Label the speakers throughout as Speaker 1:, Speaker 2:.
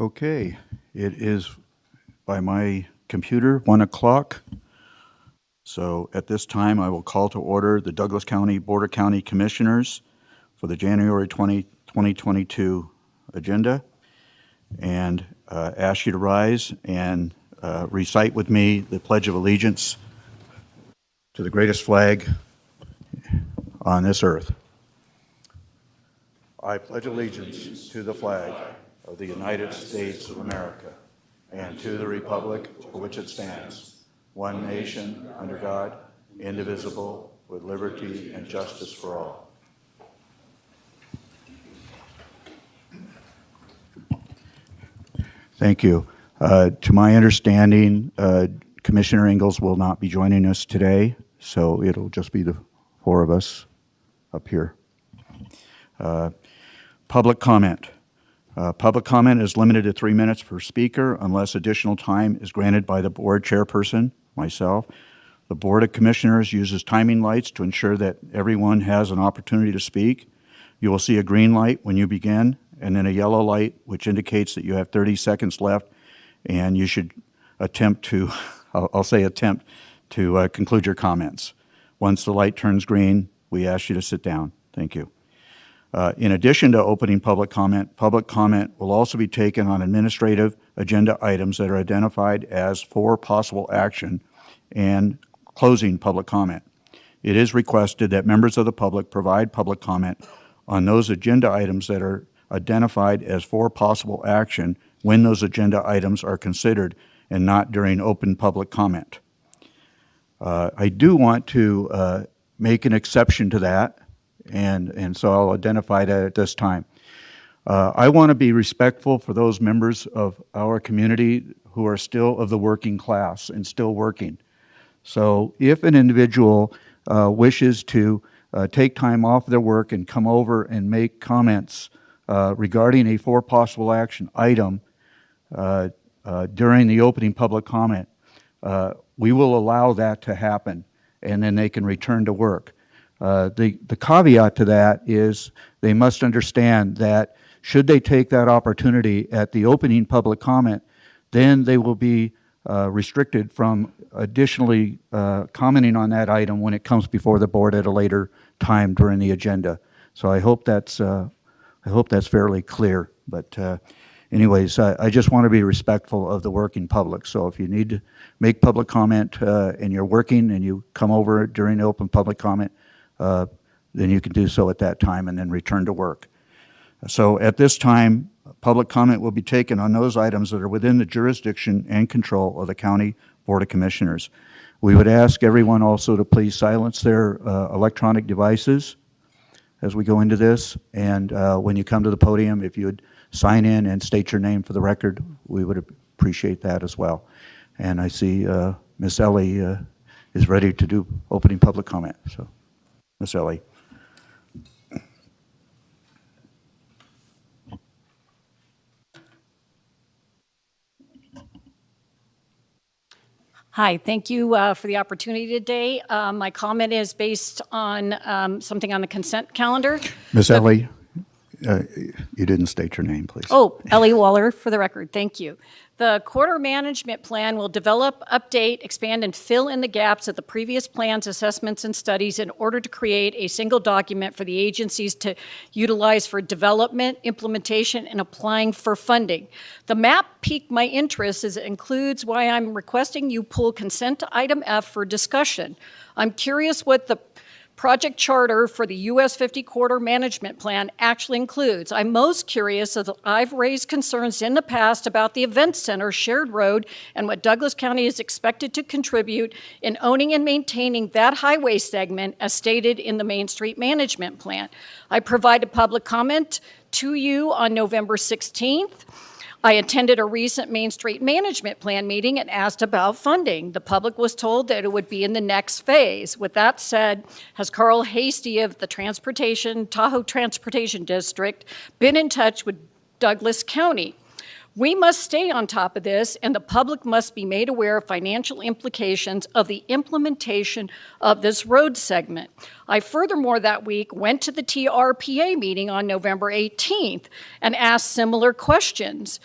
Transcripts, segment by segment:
Speaker 1: Okay, it is by my computer 1 o'clock. So at this time, I will call to order the Douglas County Board of County Commissioners for the January 2022 agenda, and ask you to rise and recite with me the Pledge of Allegiance to the greatest flag on this earth. I pledge allegiance to the flag of the United States of America and to the republic for which it stands, one nation, under God, indivisible, with liberty and justice for all. Thank you. To my understanding, Commissioner Ingalls will not be joining us today, so it'll just be the four of us up here. Public comment. Public comment is limited to 3 minutes per speaker unless additional time is granted by the board chairperson, myself. The Board of Commissioners uses timing lights to ensure that everyone has an opportunity to speak. You will see a green light when you begin, and then a yellow light, which indicates that you have 30 seconds left, and you should attempt to, I'll say attempt to conclude your comments. Once the light turns green, we ask you to sit down. Thank you. In addition to opening public comment will also be taken on administrative agenda items that are identified as for possible action and closing public comment. It is requested that members of the public provide public comment on those agenda items that are identified as for possible action when those agenda items are considered and not during open public comment. I do want to make an exception to that, and so I'll identify that at this time. I want to be respectful for those members of our community who are still of the working class and still working. So if an individual wishes to take time off their work and come over and make comments regarding a for possible action item during the opening public comment, we will allow that to happen, and then they can return to work. The caveat to that is they must understand that should they take that opportunity at the opening public comment, then they will be restricted from additionally commenting on that item when it comes before the board at a later time during the agenda. So I hope that's fairly clear. But anyways, I just want to be respectful of the working public. So if you need to make public comment and you're working and you come over during the open public comment, then you can do so at that time and then return to work. So at this time, public comment will be taken on those items that are within the jurisdiction and control of the County Board of Commissioners. We would ask everyone also to please silence their electronic devices as we go into this. And when you come to the podium, if you would sign in and state your name for the record, we would appreciate that as well. And I see Miss Ellie is ready to do opening public comment. So, Miss Ellie.
Speaker 2: Hi, thank you for the opportunity today. My comment is based on something on the consent calendar.
Speaker 1: Miss Ellie, you didn't state your name, please.
Speaker 2: Oh, Ellie Waller, for the record, thank you. The quarter management plan will develop, update, expand, and fill in the gaps of the previous plans, assessments, and studies in order to create a single document for the agencies to utilize for development, implementation, and applying for funding. The map piqued my interest as it includes why I'm requesting you pull consent item F for discussion. I'm curious what the project charter for the US 50 quarter management plan actually includes. I'm most curious as I've raised concerns in the past about the event center, shared road, and what Douglas County is expected to contribute in owning and maintaining that highway segment as stated in the Main Street Management Plan. I provided public comment to you on November 16th. I attended a recent Main Street Management Plan meeting and asked about funding. The public was told that it would be in the next phase. With that said, has Carl Hasty of the Tahoe Transportation District been in touch with Douglas County? We must stay on top of this, and the public must be made aware of financial implications of the implementation of this road segment. I furthermore that week went to the TRPA meeting on November 18th and asked similar questions.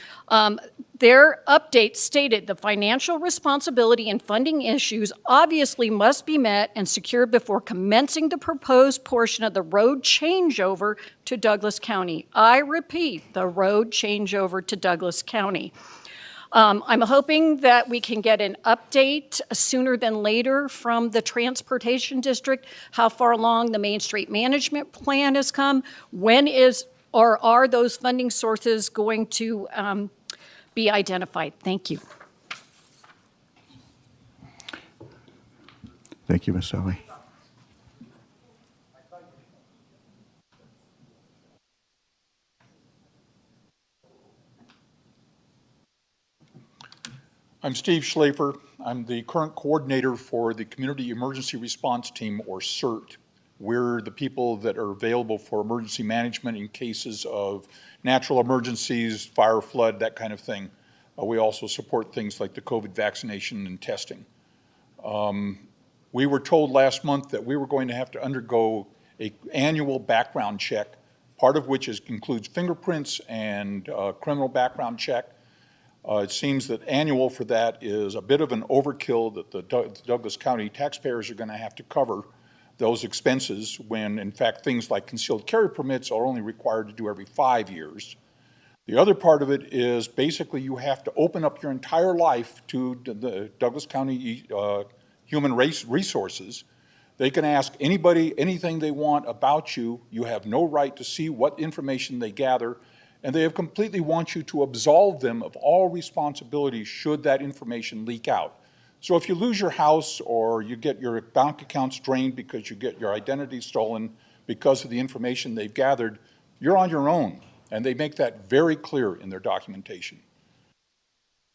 Speaker 2: Their update stated the financial responsibility and funding issues obviously must be met and secured before commencing the proposed portion of the road changeover to Douglas County. I repeat, the road changeover to Douglas County. I'm hoping that we can get an update sooner than later from the Transportation District, how far along the Main Street Management Plan has come, when is or are those funding sources going to be identified. Thank you.
Speaker 1: Thank you, Ms. Ellie.
Speaker 3: I'm Steve Schlafer. I'm the current coordinator for the Community Emergency Response Team, or CERT. We're the people that are available for emergency management in cases of natural emergencies, fire, flood, that kind of thing. We also support things like the COVID vaccination and testing. We were told last month that we were going to have to undergo an annual background check, part of which includes fingerprints and criminal background check. It seems that annual for that is a bit of an overkill, that the Douglas County taxpayers are going to have to cover those expenses when, in fact, things like concealed carry permits are only required to do every 5 years. The other part of it is basically you have to open up your entire life to the Douglas County Human Resources. They can ask anybody anything they want about you. You have no right to see what information they gather, and they have completely want you to absolve them of all responsibility should that information leak out. So if you lose your house or you get your bank accounts drained because you get your identity stolen because of the information they've gathered, you're on your own, and they make that very clear in their documentation.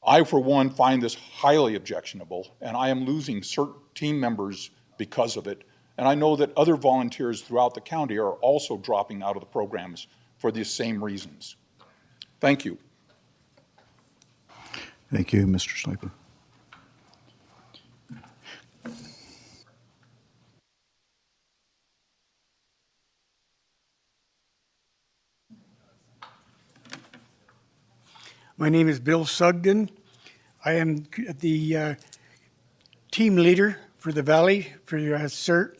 Speaker 3: I, for one, find this highly objectionable, and I am losing certain team members because of it, and I know that other volunteers throughout the county are also dropping out of the programs for the same reasons. Thank you.
Speaker 1: Thank you, Mr. Schlafer.
Speaker 4: My name is Bill Sugden. I am the team leader for the Valley for CERT.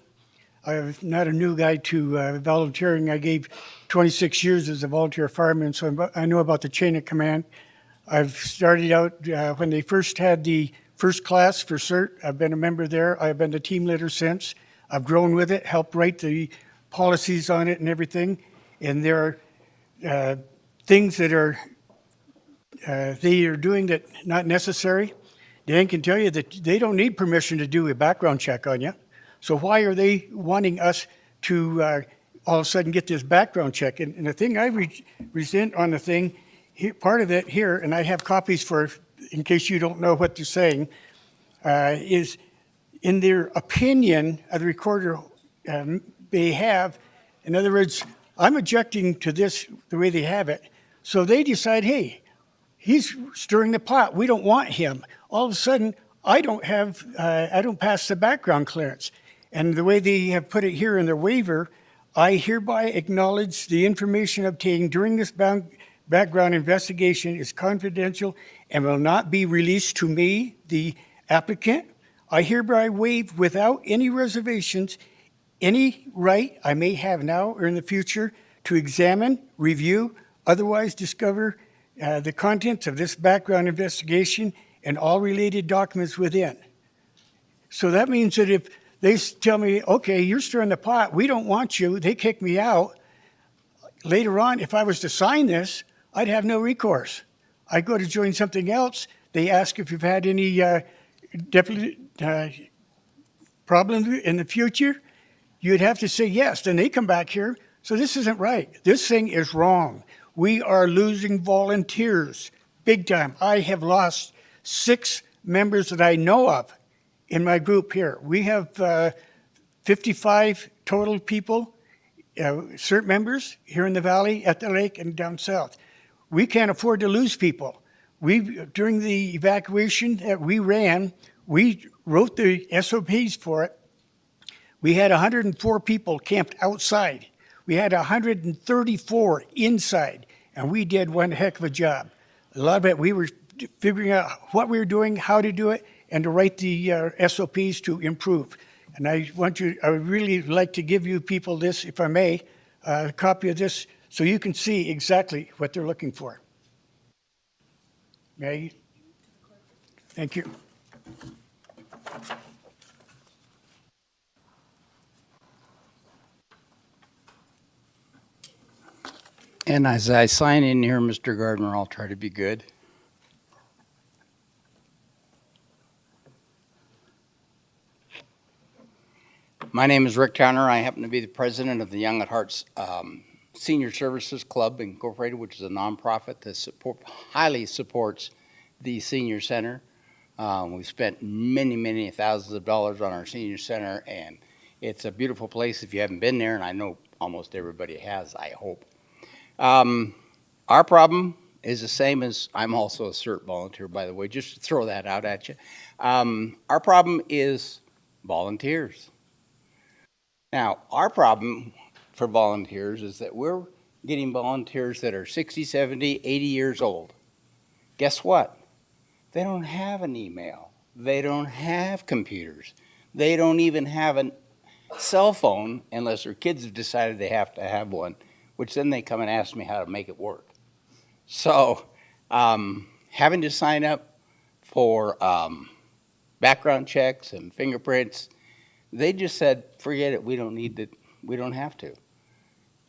Speaker 4: I'm not a new guy to volunteering. I gave 26 years as a volunteer fireman, so I know about the chain of command. I've started out when they first had the first class for CERT. I've been a member there. I've been the team leader since. I've grown with it, helped write the policies on it and everything. And there are things that are they are doing that not necessary. Dan can tell you that they don't need permission to do a background check on you. So why are they wanting us to all of a sudden get this background check? And the thing I resent on the thing, part of it here, and I have copies for, in case you don't know what they're saying, is in their opinion of the recorder they have. In other words, I'm objecting to this the way they have it. So they decide, hey, he's stirring the pot. We don't want him. All of a sudden, I don't pass the background clearance. And the way they have put it here in their waiver, I hereby acknowledge the information obtained during this background investigation is confidential and will not be released to me, the applicant. I hereby waive without any reservations any right I may have now or in the future to examine, review, otherwise discover the contents of this background investigation and all related documents within. So that means that if they tell me, okay, you're stirring the pot, we don't want you, they kick me out, later on, if I was to sign this, I'd have no recourse. I go to join something else, they ask if you've had any problems in the future, you'd have to say yes, then they come back here. So this isn't right. This thing is wrong. We are losing volunteers big time. I have lost 6 members that I know of in my group here. We have 55 total people, CERT members here in the valley, at the lake, and down south. We can't afford to lose people. during the evacuation that we ran, we wrote the SOPs for it. We had 104 people camped outside. We had 134 inside, and we did one heck of a job. A lot of it, we were figuring out what we were doing, how to do it, and to write the SOPs to improve. And I would really like to give you people this, if I may, a copy of this, so you can see exactly what they're looking for. Maggie? Thank you.
Speaker 5: And as I sign in here, Mr. Gardner, I'll try to be good. My name is Rick Towner. I happen to be the president of the Young at Heart's Senior Services Club Incorporated, which is a nonprofit that highly supports the senior center. We've spent many thousands of dollars on our senior center, and it's a beautiful place if you haven't been there, and I know almost everybody has, I hope. Our problem is the same as, I'm also a CERT volunteer, by the way, just to throw that out at you. Our problem is volunteers. Now, our problem for volunteers is that we're getting volunteers that are 60, 70, 80 years old. Guess what? They don't have an email. They don't have computers. They don't even have a cell phone unless their kids have decided they have to have one, which then they come and ask me how to make it work. So having to sign up for background checks and fingerprints, they just said, forget it, we don't need it, we don't have to.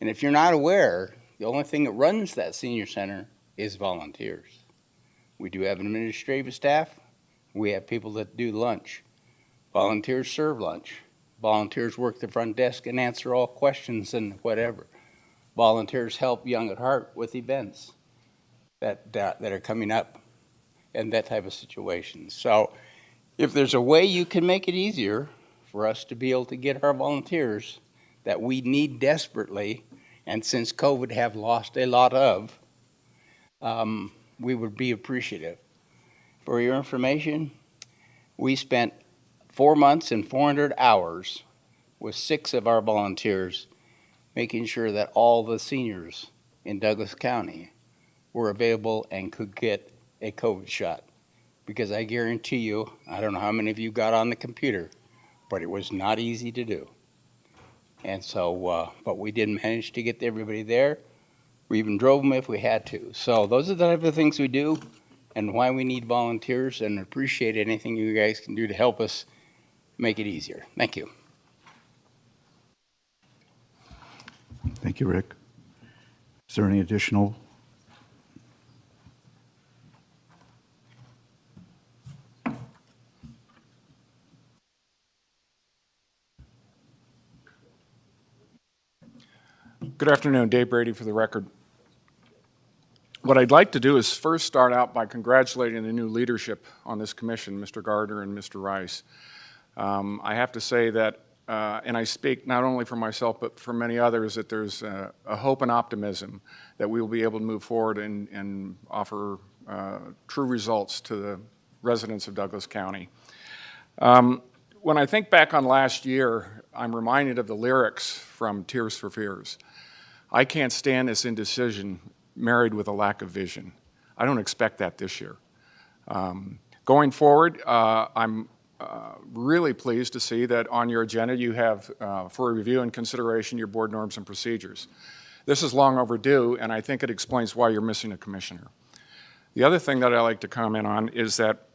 Speaker 5: And if you're not aware, the only thing that runs that senior center is volunteers. We do have an administrative staff. We have people that do lunch. Volunteers serve lunch. Volunteers work the front desk and answer all questions and whatever. Volunteers help Young at Heart with events that are coming up and that type of situation. So if there's a way you can make it easier for us to be able to get our volunteers that we need desperately, and since COVID have lost a lot of, we would be appreciative. For your information, we spent 4 months and 400 hours with 6 of our volunteers making sure that all the seniors in Douglas County were available and could get a COVID shot. Because I guarantee you, I don't know how many of you got on the computer, but it was not easy to do. And so, but we did manage to get everybody there. We even drove them if we had to. So those are the type of things we do and why we need volunteers, and appreciate anything you guys can do to help us make it easier. Thank you.
Speaker 1: Thank you, Rick. Is there any additional?
Speaker 6: Good afternoon, Dave Brady for the record. What I'd like to do is first start out by congratulating the new leadership on this commission, Mr. Gardner and Mr. Rice. I have to say that, and I speak not only for myself but for many others, that there's a hope and optimism that we will be able to move forward and offer true results to the residents of Douglas County. When I think back on last year, I'm reminded of the lyrics from Tears for Fears. I can't stand this indecision married with a lack of vision. I don't expect that this year. Going forward, I'm really pleased to see that on your agenda you have for review and consideration your board norms and procedures. This is long overdue, and I think it explains why you're missing a commissioner. The other thing that I like to comment on is that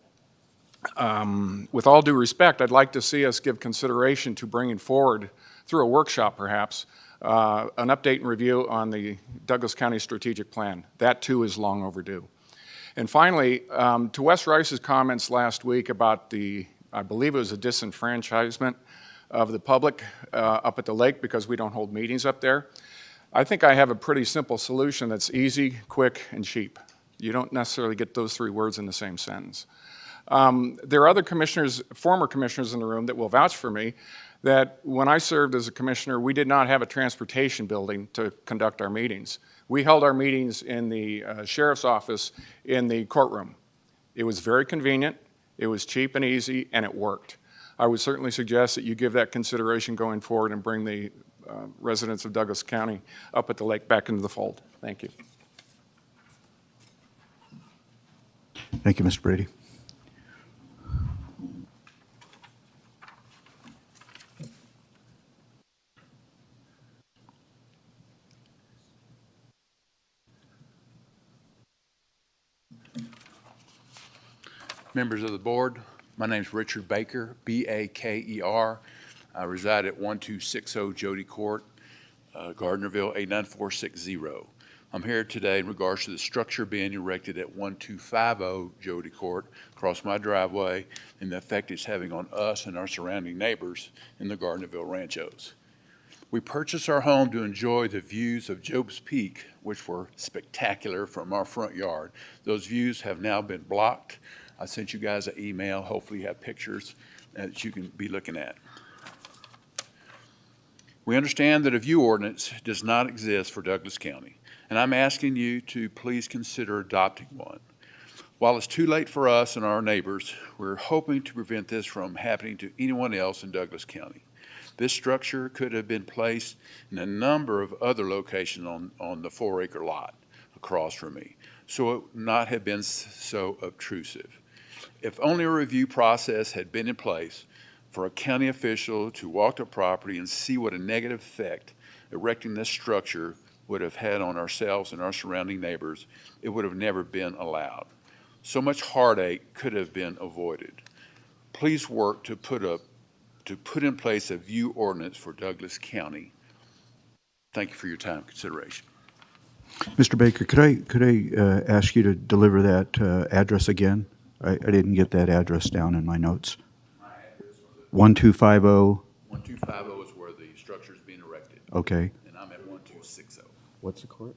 Speaker 6: with all due respect, I'd like to see us give consideration to bringing forward, through a workshop perhaps, an update and review on the Douglas County Strategic Plan. That too is long overdue. And finally, to Wes Rice's comments last week about I believe it was a disenfranchisement of the public up at the lake because we don't hold meetings up there. I think I have a pretty simple solution that's easy, quick, and cheap. You don't necessarily get those 3 words in the same sentence. There are other commissioners, former commissioners in the room that will vouch for me that when I served as a commissioner, we did not have a transportation building to conduct our meetings. We held our meetings in the sheriff's office in the courtroom. It was very convenient, it was cheap and easy, and it worked. I would certainly suggest that you give that consideration going forward and bring the residents of Douglas County up at the lake back into the fold. Thank you.
Speaker 1: Thank you, Mr. Brady.
Speaker 7: Members of the board, my name is Richard Baker, B-A-K-E-R. I reside at 1260 Jody Court, Gardnerville, 89460. I'm here today in regards to the structure being erected at 1250 Jody Court across my driveway and the effect it's having on us and our surrounding neighbors in the Gardnerville Ranchos. We purchased our home to enjoy the views of Job's Peak, which were spectacular from our front yard. Those views have now been blocked. I sent you guys an email. Hopefully you have pictures that you can be looking at. We understand that a view ordinance does not exist for Douglas County, and I'm asking you to please consider adopting one. While it's too late for us and our neighbors, we're hoping to prevent this from happening to anyone else in Douglas County. This structure could have been placed in a number of other locations on the 4-acre lot across from me, so it would not have been so obtrusive. If only a review process had been in place for a county official to walk the property and see what a negative effect erecting this structure would have had on ourselves and our surrounding neighbors, it would have never been allowed. So much heartache could have been avoided. Please work to put in place a view ordinance for Douglas County. Thank you for your time and consideration.
Speaker 1: Mr. Baker, could I ask you to deliver that address again? I didn't get that address down in my notes.
Speaker 7: My address was
Speaker 1: 1250,
Speaker 7: 1250 is where the structure is being erected,
Speaker 1: okay.
Speaker 7: and I'm at 1260.
Speaker 1: What's the court?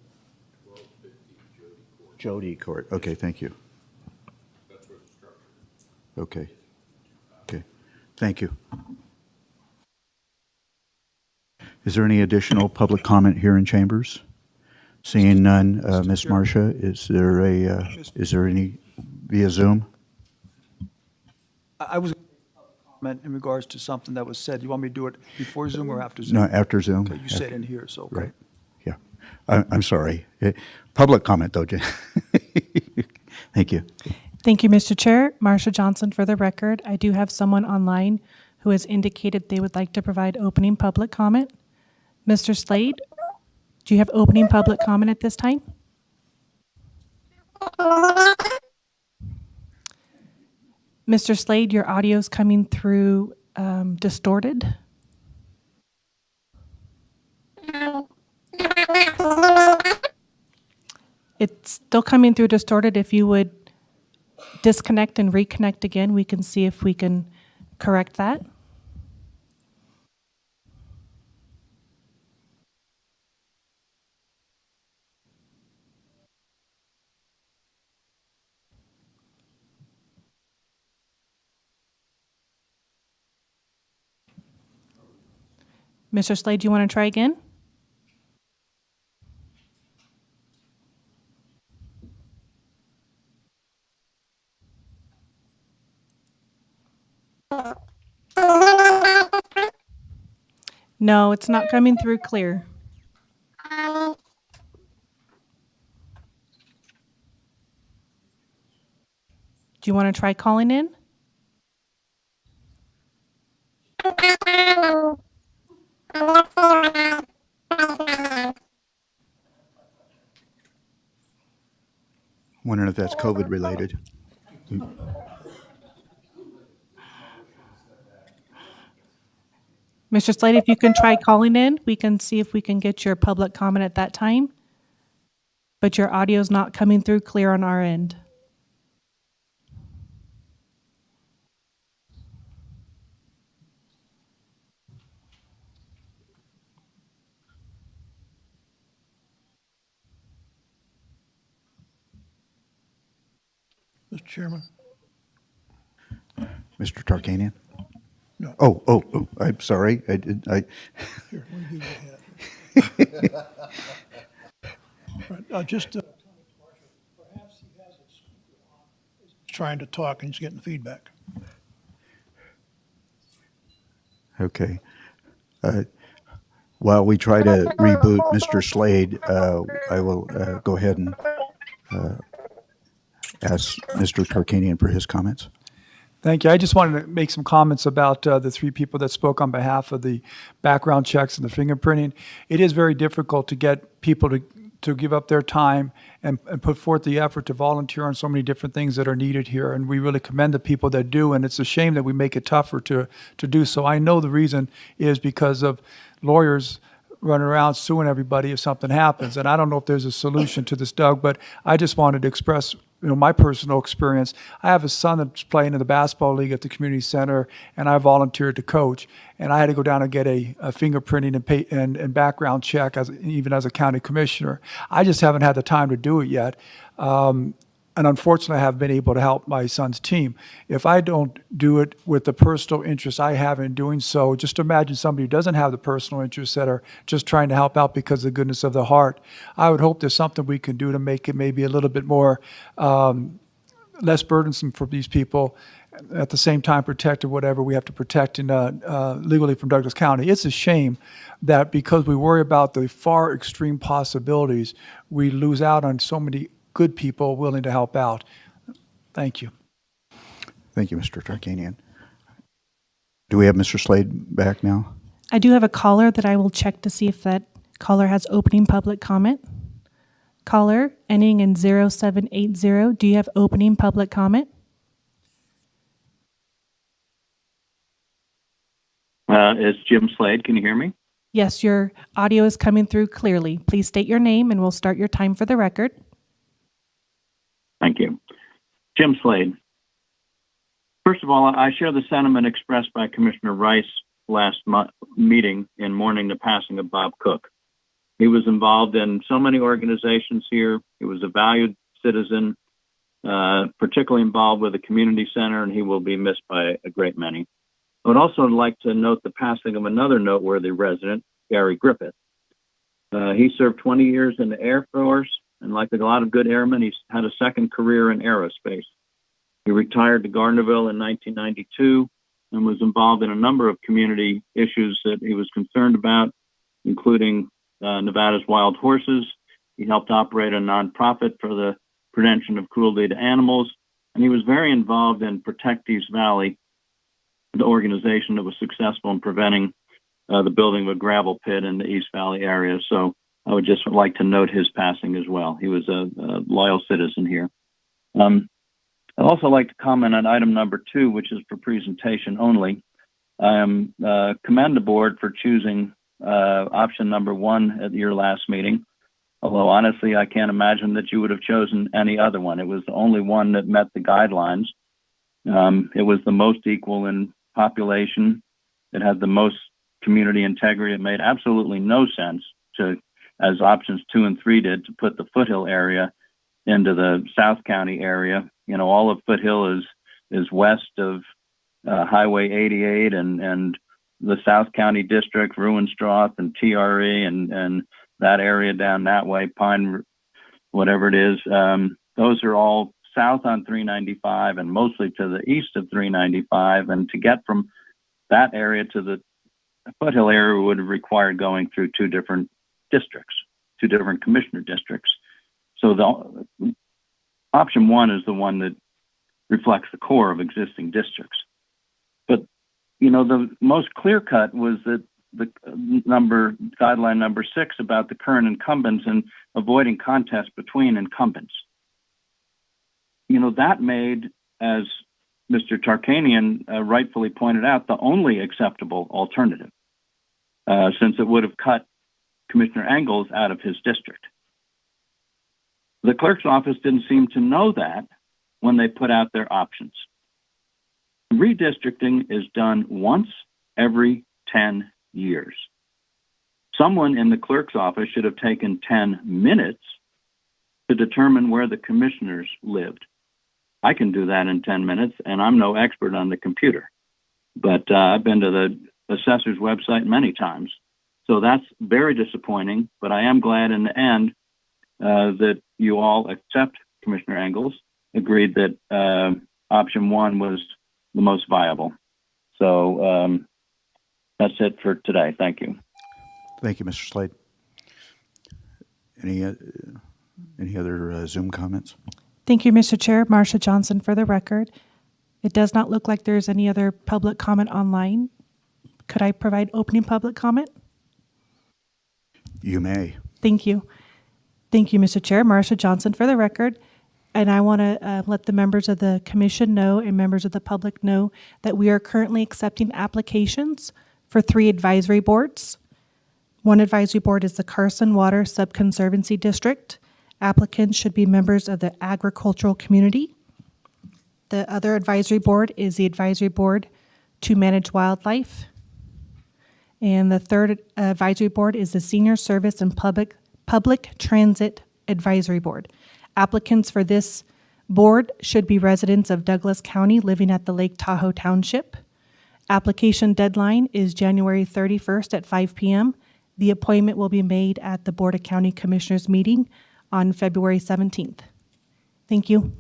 Speaker 7: 1250 Jody Court.
Speaker 1: Jody Court, okay, thank you.
Speaker 7: That's where the structure is.
Speaker 1: Okay. Okay, thank you. Is there any additional public comment here in chambers? Seeing none, Ms. Marcia, is there any via Zoom?
Speaker 8: I was going to comment in regards to something that was said. You want me to do it before Zoom or after Zoom?
Speaker 1: No, after Zoom.
Speaker 8: Okay, you said in here, so. okay.
Speaker 1: Right, yeah. I'm sorry. Public comment, though, Jen. Thank you.
Speaker 9: Thank you, Mr. Chair. Marcia Johnson for the record. I do have someone online who has indicated they would like to provide opening public comment. Mr. Slade, do you have opening public comment at this time? Mr. Slade, your audio is coming through distorted. It's still coming through distorted. If you would disconnect and reconnect again, we can see if we can correct that. Mr. Slade, do you want to try again? No, it's not coming through clear. Do you want to try calling in?
Speaker 1: Wondering if that's COVID related.
Speaker 9: Mr. Slade, if you can try calling in, we can see if we can get your public comment at that time. But your audio is not coming through clear on our end.
Speaker 10: Mr. Chairman,
Speaker 1: Mr. Tarkanian? Oh, I'm sorry.
Speaker 10: Here, let me give you a hand. Right, just perhaps he has his speaker on. He's trying to talk and he's getting feedback.
Speaker 1: Okay. While we try to reboot Mr. Slade, I will go ahead and ask Mr. Tarkanian for his comments.
Speaker 8: Thank you. I just wanted to make some comments about the three people that spoke on behalf of the background checks and the fingerprinting. It is very difficult to get people to give up their time and put forth the effort to volunteer on so many different things that are needed here. And we really commend the people that do. And it's a shame that we make it tougher to do so. I know the reason is because of lawyers running around suing everybody if something happens. And I don't know if there's a solution to this, Doug, but I just wanted to express my personal experience. I have a son that's playing in the basketball league at the community center, and I volunteered to coach. And I had to go down and get a fingerprinting and background check, even as a county commissioner. I just haven't had the time to do it yet. And unfortunately, I haven't been able to help my son's team. If I don't do it with the personal interest I have in doing so, just imagine somebody who doesn't have the personal interests that are just trying to help out because of the goodness of the heart. I would hope there's something we can do to make it maybe a little bit more less burdensome for these people, at the same time protect whatever we have to protect legally from Douglas County. It's a shame that because we worry about the far extreme possibilities, we lose out on so many good people willing to help out. Thank you.
Speaker 1: Thank you, Mr. Tarkanian. Do we have Mr. Slade back now?
Speaker 9: I do have a caller that I will check to see if that caller has opening public comment. Caller ending in 0780, do you have opening public comment?
Speaker 11: It's Jim Slade. Can you hear me?
Speaker 9: Yes, your audio is coming through clearly. Please state your name and we'll start your time for the record.
Speaker 11: Thank you. Jim Slade. First of all, I share the sentiment expressed by Commissioner Rice last meeting in mourning the passing of Bob Cook. He was involved in so many organizations here. He was a valued citizen, particularly involved with the community center, and he will be missed by a great many. I would also like to note the passing of another noteworthy resident, Gary Griffith. He served 20 years in the Air Force, and like a lot of good airmen, he's had a second career in aerospace. He retired to Gardnerville in 1992 and was involved in a number of community issues that he was concerned about, including Nevada's wild horses. He helped operate a nonprofit for the prevention of cruelty to animals, and he was very involved in Protect East Valley, the organization that was successful in preventing the building of a gravel pit in the East Valley area. So I would just like to note his passing as well. He was a loyal citizen here. I'd also like to comment on item number 2, which is for presentation only. I commend the board for choosing option number 1 at your last meeting. Although honestly, I can't imagine that you would have chosen any other one. It was the only one that met the guidelines. It was the most equal in population. It had the most community integrity. It made absolutely no sense to, as options 2 and 3 did, to put the Foothill area into the South County area. You know, all of Foothill is west of Highway 88 and the South County district, Ruinstrath and TRE and that area down that way, Pine, whatever it is. Those are all south on 395 and mostly to the east of 395. And to get from that area to the Foothill area would have required going through 2 different districts, 2 different commissioner districts. So the option 1 is the one that reflects the core of existing districts. But, you know, the most clear cut was that the guideline number 6 about the current incumbents and avoiding contests between incumbents. You know, that made, as Mr. Tarkanian rightfully pointed out, the only acceptable alternative, since it would have cut Commissioner Engels out of his district. The clerk's office didn't seem to know that when they put out their options. Redistricting is done once every 10 years. Someone in the clerk's office should have taken 10 minutes to determine where the commissioners lived. I can do that in 10 minutes, and I'm no expert on the computer. But I've been to the assessor's website many times. So that's very disappointing, but I am glad in the end that you all, except Commissioner Engels, agreed that option one was the most viable. So that's it for today. Thank you.
Speaker 1: Thank you, Mr. Slade. Any other Zoom comments?
Speaker 9: Thank you, Mr. Chair. Marcia Johnson for the record. It does not look like there's any other public comment online. Could I provide opening public comment?
Speaker 1: You may.
Speaker 9: Thank you. Thank you, Mr. Chair. Marcia Johnson for the record. And I want to let the members of the commission know and members of the public know that we are currently accepting applications for 3 advisory boards. One advisory board is the Carson Water Subconservancy District. Applicants should be members of the agricultural community. The other advisory board is the Advisory Board to Manage Wildlife. And the third advisory board is the Senior Service and Public Transit Advisory Board. Applicants for this board should be residents of Douglas County living at the Lake Tahoe Township. Application deadline is January 31st at 5 p.m. The appointment will be made at the Board of County Commissioners meeting on February 17th. Thank you.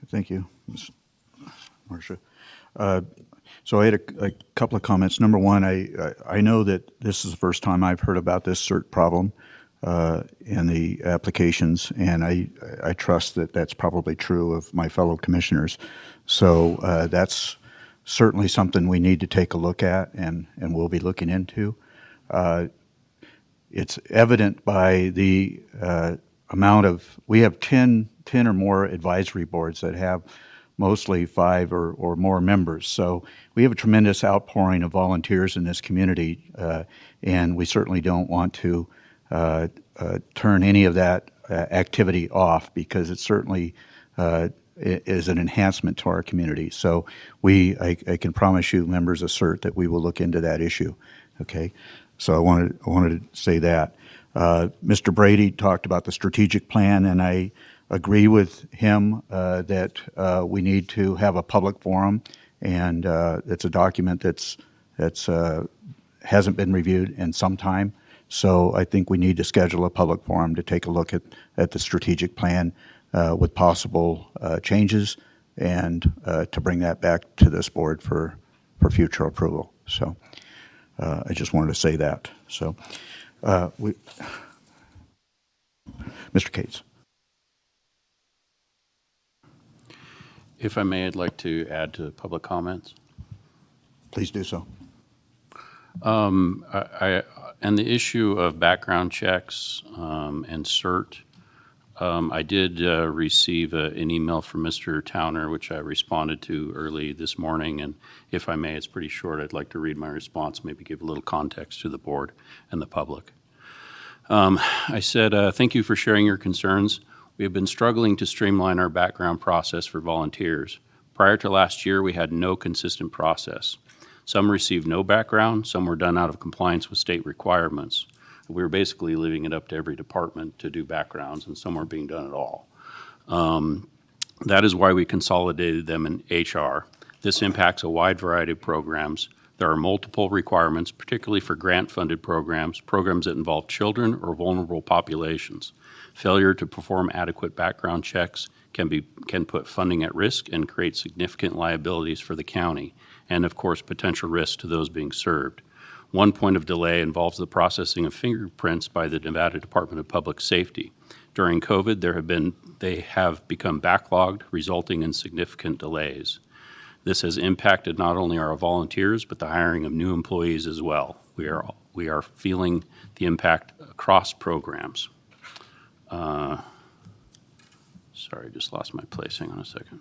Speaker 1: Thank you, Ms. Marcia. So I had a couple of comments. Number one, I know that this is the first time I've heard about this CERT problem in the applications, and I trust that that's probably true of my fellow commissioners. So that's certainly something we need to take a look at, and we'll be looking into. It's evident by the amount of, we have 10 or more advisory boards that have mostly 5 or more members. So we have a tremendous outpouring of volunteers in this community, and we certainly don't want to turn any of that activity off, because it certainly is an enhancement to our community. So I can promise you, members of CERT, that we will look into that issue. Okay, so I wanted to say that. Mr. Brady talked about the strategic plan, and I agree with him that we need to have a public forum, and it's a document that's hasn't been reviewed in some time. So I think we need to schedule a public forum to take a look at the strategic plan with possible changes, and to bring that back to this board for future approval. So I just wanted to say that. So Mr. Cates.
Speaker 12: If I may, I'd like to add to public comments.
Speaker 1: Please do so.
Speaker 12: And the issue of background checks and CERT, I did receive an email from Mr. Towner, which I responded to early this morning. And if I may, it's pretty short. I'd like to read my response, maybe give a little context to the board and the public. I said, thank you for sharing your concerns. We have been struggling to streamline our background process for volunteers. Prior to last year, we had no consistent process. Some received no background, some were done out of compliance with state requirements. We were basically leaving it up to every department to do backgrounds, and some weren't being done at all. That is why we consolidated them in HR. This impacts a wide variety of programs. There are multiple requirements, particularly for grant-funded programs that involve children or vulnerable populations. Failure to perform adequate background checks can put funding at risk and create significant liabilities for the county, and of course potential risks to those being served. One point of delay involves the processing of fingerprints by the Nevada Department of Public Safety. During COVID, they have become backlogged, resulting in significant delays. This has impacted not only our volunteers, but the hiring of new employees as well. We are feeling the impact across programs. Sorry, I just lost my place. Hang on a second.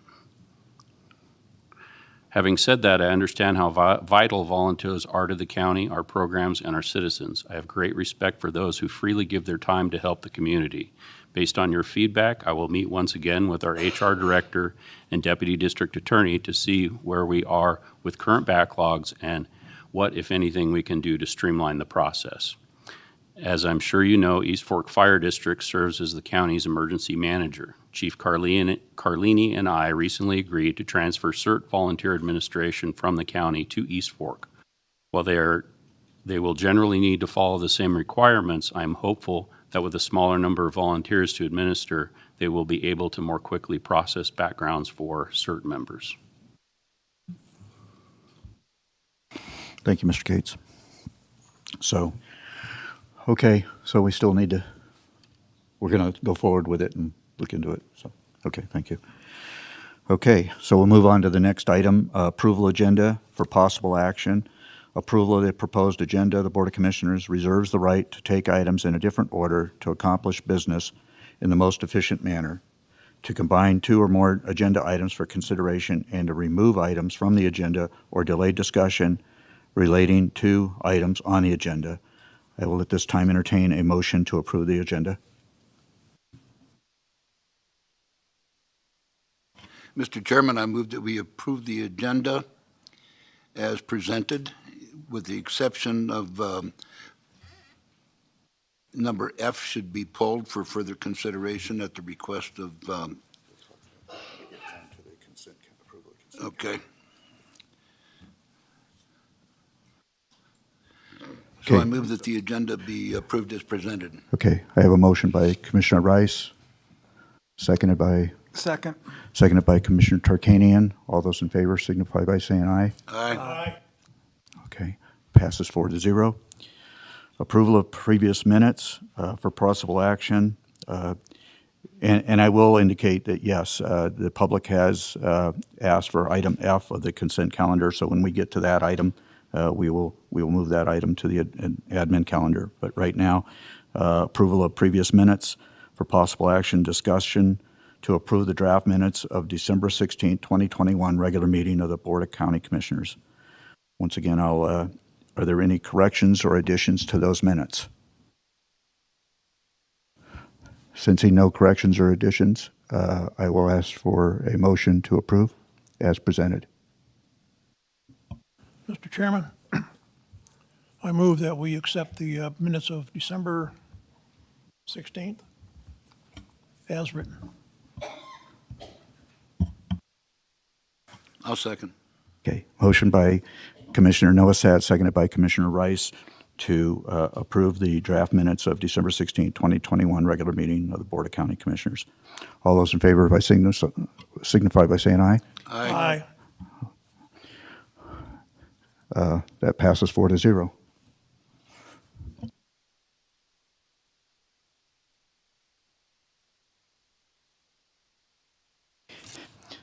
Speaker 12: Having said that, I understand how vital volunteers are to the county, our programs, and our citizens. I have great respect for those who freely give their time to help the community. Based on your feedback, I will meet once again with our HR director and deputy district attorney to see where we are with current backlogs and what, if anything, we can do to streamline the process. As I'm sure you know, East Fork Fire District serves as the county's emergency manager. Chief Carlini and I recently agreed to transfer CERT volunteer administration from the county to East Fork. While they will generally need to follow the same requirements, I am hopeful that with a smaller number of volunteers to administer, they will be able to more quickly process backgrounds for CERT members.
Speaker 1: Thank you, Mr. Cates. So, okay, so we still need to, we're going to go forward with it and look into it. So, okay, thank you. Okay, so we'll move on to the next item, approval agenda for possible action. Approval of the proposed agenda. The Board of Commissioners reserves the right to take items in a different order to accomplish business in the most efficient manner, to combine two or more agenda items for consideration, and to remove items from the agenda or delay discussion relating to items on the agenda. I will at this time entertain a motion to approve the agenda.
Speaker 13: Mr. Chairman, I move that we approve the agenda as presented, with the exception of number F should be pulled for further consideration at the request of, okay. So I move that the agenda be approved as presented.
Speaker 1: Okay, I have a motion by Commissioner Rice, seconded by Commissioner Tarkanian. All those in favor signify by saying aye.
Speaker 13: Aye.
Speaker 1: Okay, passes 4-0. Approval of previous minutes for possible action. And I will indicate that, yes, the public has asked for item F of the consent calendar, so when we get to that item, we will move that item to the admin calendar. But right now, approval of previous minutes for possible action, discussion to approve the draft minutes of December 16, 2021 regular meeting of the Board of County Commissioners. Once again, are there any corrections or additions to those minutes? Sensing no corrections or additions, I will ask for a motion to approve as presented.
Speaker 10: Mr. Chairman, I move that we accept the minutes of December 16th as written.
Speaker 13: I'll second.
Speaker 1: Okay, motion by Commissioner Noasat, seconded by Commissioner Rice to approve the draft minutes of December 16, 2021 regular meeting of the Board of County Commissioners. All those in favor by signify by saying aye.
Speaker 10: Aye.
Speaker 1: That passes 4-0.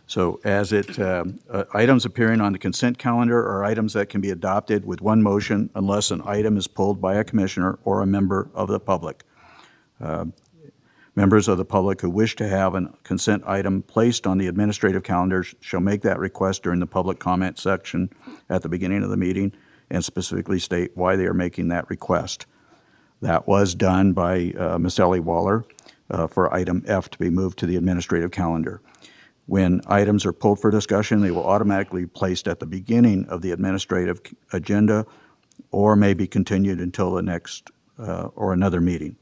Speaker 1: So as items appearing on the consent calendar are items that can be adopted with one motion unless an item is pulled by a commissioner or a member of the public. Members of the public who wish to have a consent item placed on the administrative calendar shall make that request during the public comment section at the beginning of the meeting and specifically state why they are making that request. That was done by Ms. Ellie Waller for item F to be moved to the administrative calendar. When items are pulled for discussion, they will automatically be placed at the beginning of the administrative agenda or may be continued until the next or another meeting.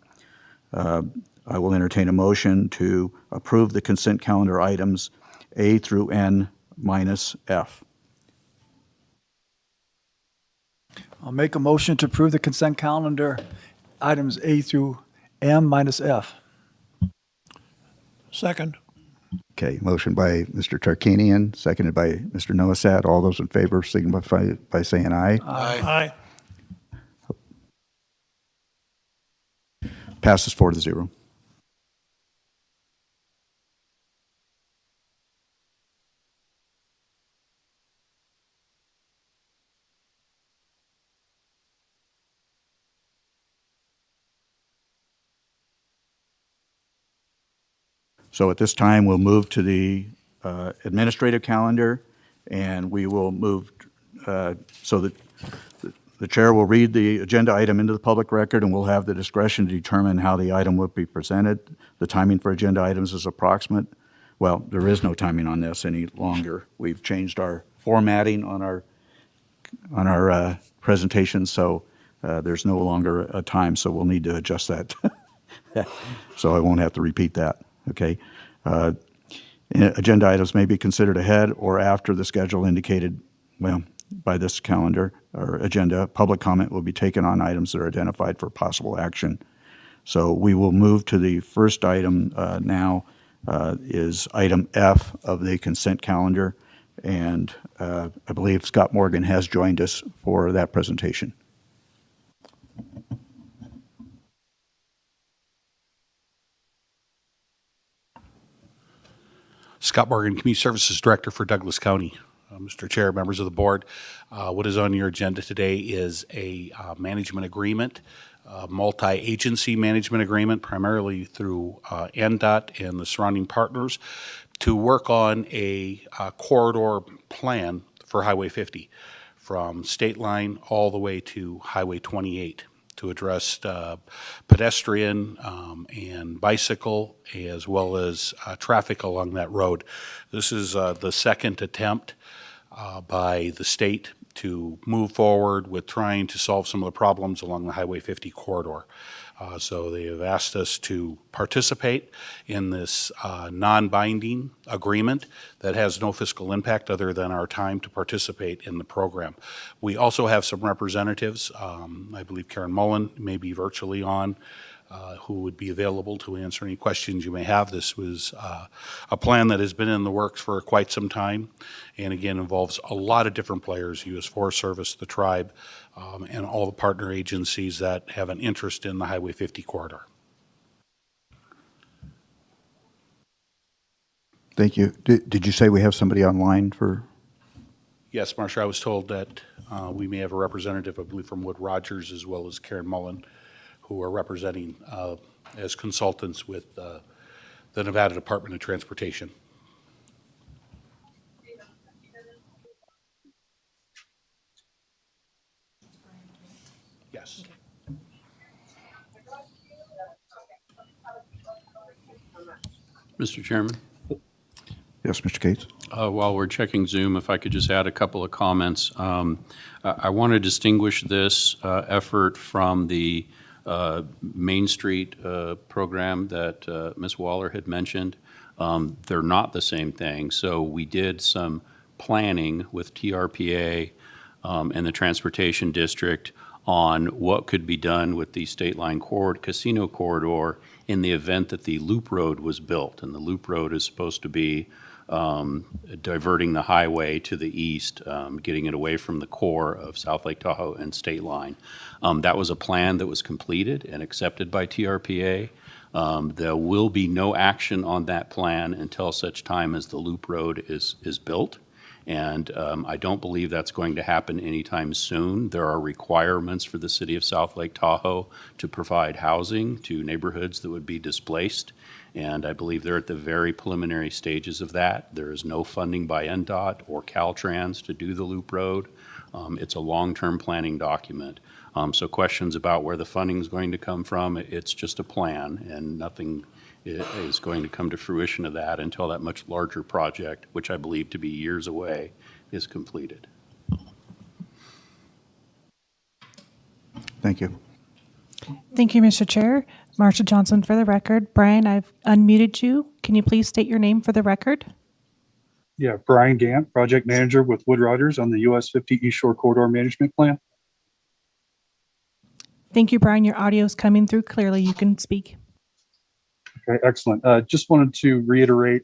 Speaker 1: I will entertain a motion to approve the consent calendar items A through N minus F.
Speaker 8: I'll make a motion to approve the consent calendar items A through M minus F.
Speaker 10: Second.
Speaker 1: Okay, motion by Mr. Tarkanian, seconded by Mr. Noasat. All those in favor signify by saying aye.
Speaker 10: Aye.
Speaker 1: Passes 4-0. So at this time, we'll move to the administrative calendar, and we will move so that the chair will read the agenda item into the public record, and we'll have the discretion to determine how the item will be presented. The timing for agenda items is approximate. Well, there is no timing on this any longer. We've changed our formatting on our presentation, so there's no longer a time, so we'll need to adjust that. So I won't have to repeat that. Okay. Agenda items may be considered ahead or after the schedule indicated, well, by this calendar or agenda. Public comment will be taken on items that are identified for possible action. So we will move to the first item now, is item F of the consent calendar. And I believe Scott Morgan has joined us for that presentation.
Speaker 14: Scott Morgan, Community Services Director for Douglas County. Mr. Chair, members of the board, what is on your agenda today is a management agreement, multi-agency management agreement, primarily through NDOT and the surrounding partners, to work on a corridor plan for Highway 50 from state line all the way to Highway 28 to address pedestrian and bicycle as well as traffic along that road. This is the second attempt by the state to move forward with trying to solve some of the problems along the Highway 50 corridor. So they have asked us to participate in this non-binding agreement that has no fiscal impact other than our time to participate in the program. We also have some representatives, I believe Karen Mullen may be virtually on, who would be available to answer any questions you may have. This was a plan that has been in the works for quite some time, and again involves a lot of different players, U.S. Forest Service, the tribe, and all the partner agencies that have an interest in the Highway 50 corridor.
Speaker 1: Thank you. Did you say we have somebody online for?
Speaker 14: Yes, Marcia, I was told that we may have a representative, I believe, from Wood Rogers, as well as Karen Mullen, who are representing as consultants with the Nevada Department of Transportation. Yes.
Speaker 12: Mr. Chairman?
Speaker 1: Yes, Mr. Cates.
Speaker 12: While we're checking Zoom, if I could just add a couple of comments. I want to distinguish this effort from the Main Street program that Ms. Waller had mentioned. They're not the same thing. So we did some planning with TRPA and the Transportation District on what could be done with the State Line Casino Corridor in the event that the Loop Road was built. And the Loop Road is supposed to be diverting the highway to the east, getting it away from the core of South Lake Tahoe and State Line. That was a plan that was completed and accepted by TRPA. There will be no action on that plan until such time as the Loop Road is built. And I don't believe that's going to happen anytime soon. There are requirements for the city of South Lake Tahoe to provide housing to neighborhoods that would be displaced. And I believe they're at the very preliminary stages of that. There is no funding by NDOT or Caltrans to do the Loop Road. It's a long-term planning document. So questions about where the funding is going to come from, it's just a plan, and nothing is going to come to fruition of that until that much larger project, which I believe to be years away, is completed.
Speaker 1: Thank you.
Speaker 9: Thank you, Mr. Chair. Marcia Johnson for the record. Brian, I've unmuted you. Can you please state your name for the record?
Speaker 15: Yeah, Brian Gant, Project Manager with Wood Rogers on the US 50 East Shore Corridor Management Plan.
Speaker 9: Thank you, Brian. Your audio is coming through clearly. You can speak.
Speaker 15: Okay, excellent. Just wanted to reiterate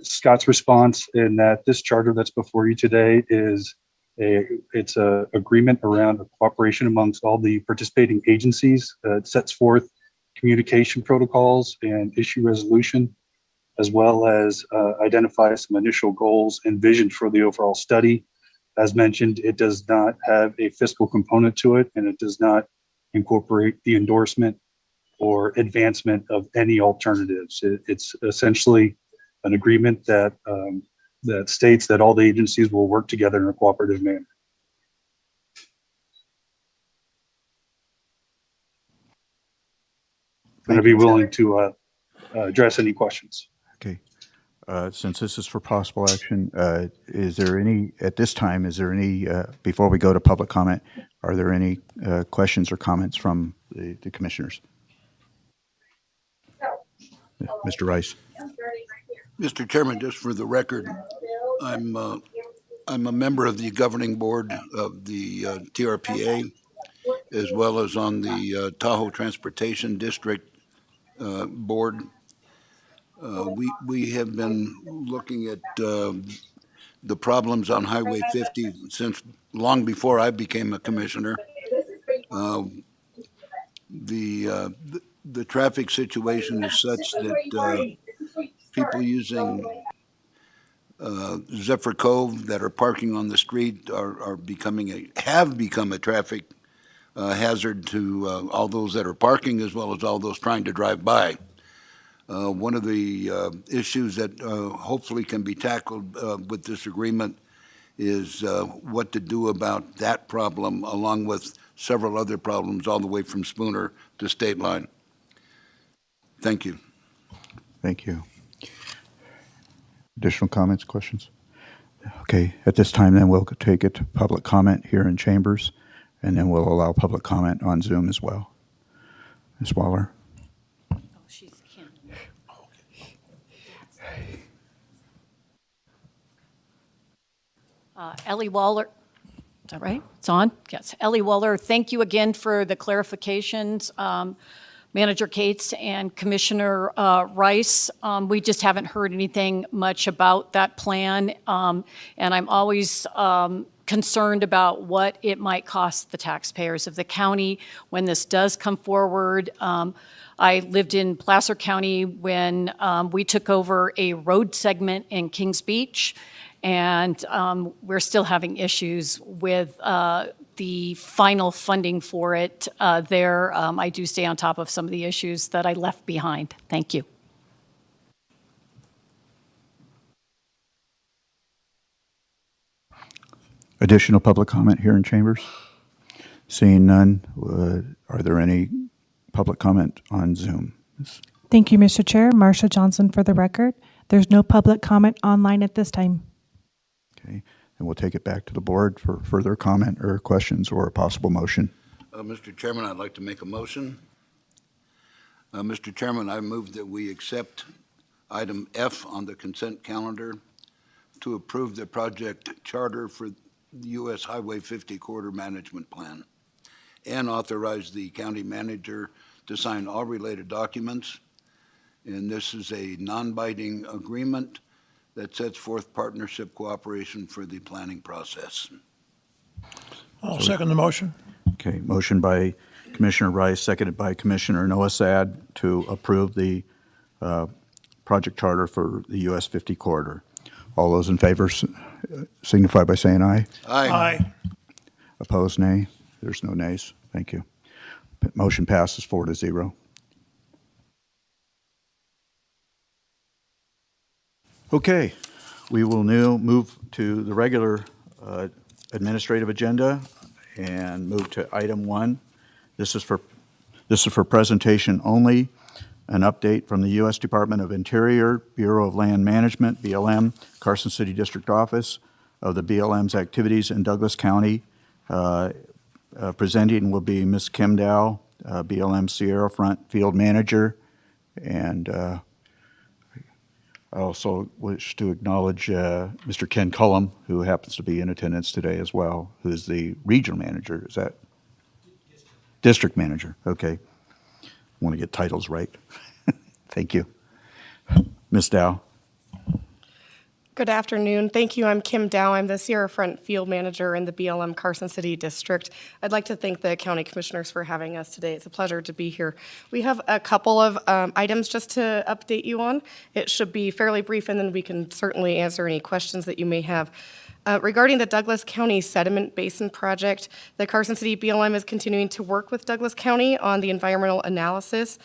Speaker 15: Scott's response in that this charter that's before you today is it's a agreement around a cooperation amongst all the participating agencies. It sets forth communication protocols and issue resolution, as well as identify some initial goals and vision for the overall study. As mentioned, it does not have a fiscal component to it, and it does not incorporate the endorsement or advancement of any alternatives. It's essentially an agreement that that states that all the agencies will work together in a cooperative manner. And I'd be willing to address any questions.
Speaker 1: Okay. Since this is for possible action, is there any, at this time, is there any, before we go to public comment, are there any questions or comments from the commissioners? Mr. Rice.
Speaker 13: Mr. Chairman, just for the record, I'm a member of the governing board of the TRPA, as well as on the Tahoe Transportation District board. We have been looking at the problems on Highway 50 since long before I became a commissioner. The traffic situation is such that people using Zephyr Cove that are parking on the street have become a traffic hazard to all those that are parking as well as all those trying to drive by. One of the issues that hopefully can be tackled with this agreement is what to do about that problem, along with several other problems all the way from Spooner to State Line. Thank you.
Speaker 1: Thank you. Additional comments, questions? Okay, at this time then we'll take it to public comment here in chambers, and then we'll allow public comment on Zoom as well. Ms. Waller?
Speaker 2: Oh, she's Kim. Ellie Waller, is that right? It's on? Yes. Ellie Waller, thank you again for the clarifications. Manager Cates and Commissioner Rice, we just haven't heard anything much about that plan, and I'm always concerned about what it might cost the taxpayers of the county when this does come forward. I lived in Placer County when we took over a road segment in Kings Beach, and we're still having issues with the final funding for it there. I do stay on top of some of the issues that I left behind. Thank you.
Speaker 1: Additional public comment here in chambers? Seeing none, are there any public comment on Zoom?
Speaker 9: Thank you, Mr. Chair. Marsha Johnson for the record. There's no public comment online at this time.
Speaker 1: Okay, and we'll take it back to the board for further comment or questions or a possible motion.
Speaker 13: Mr. Chairman, I'd like to make a motion. Mr. Chairman, I move that we accept item F on the consent calendar to approve the project charter for the U.S. Highway 50 Corridor Management Plan and authorize the county manager to sign all related documents. And this is a non-binding agreement that sets forth partnership cooperation for the planning process.
Speaker 10: I'll second the motion.
Speaker 1: Okay, motion by Commissioner Rice, seconded by Commissioner Noasad to approve the project charter for the US 50 corridor. All those in favor signify by saying aye.
Speaker 10: Aye.
Speaker 1: Opposed, nay. There's no nays. Thank you. Motion passes 4-0. Okay, we will now move to the regular administrative agenda and move to item 1. This is for presentation only. An update from the U.S. Department of Interior, Bureau of Land Management, BLM, Carson City District Office of the BLM's activities in Douglas County. Presenting will be Ms. Kim Dow, BLM Sierra Front Field Manager, and I also wish to acknowledge Mr. Ken Cullum, who happens to be in attendance today as well, who is the regional manager. Is that? District manager. Okay. Want to get titles right. Thank you. Ms. Dow.
Speaker 16: Good afternoon. Thank you. I'm Kim Dow. I'm the Sierra Front Field Manager in the BLM Carson City District. I'd like to thank the county commissioners for having us today. It's a pleasure to be here. We have a couple of items just to update you on. It should be fairly brief, and then we can certainly answer any questions that you may have. Regarding the Douglas County Sediment Basin Project, the Carson City BLM is continuing to work with Douglas County on the environmental analysis.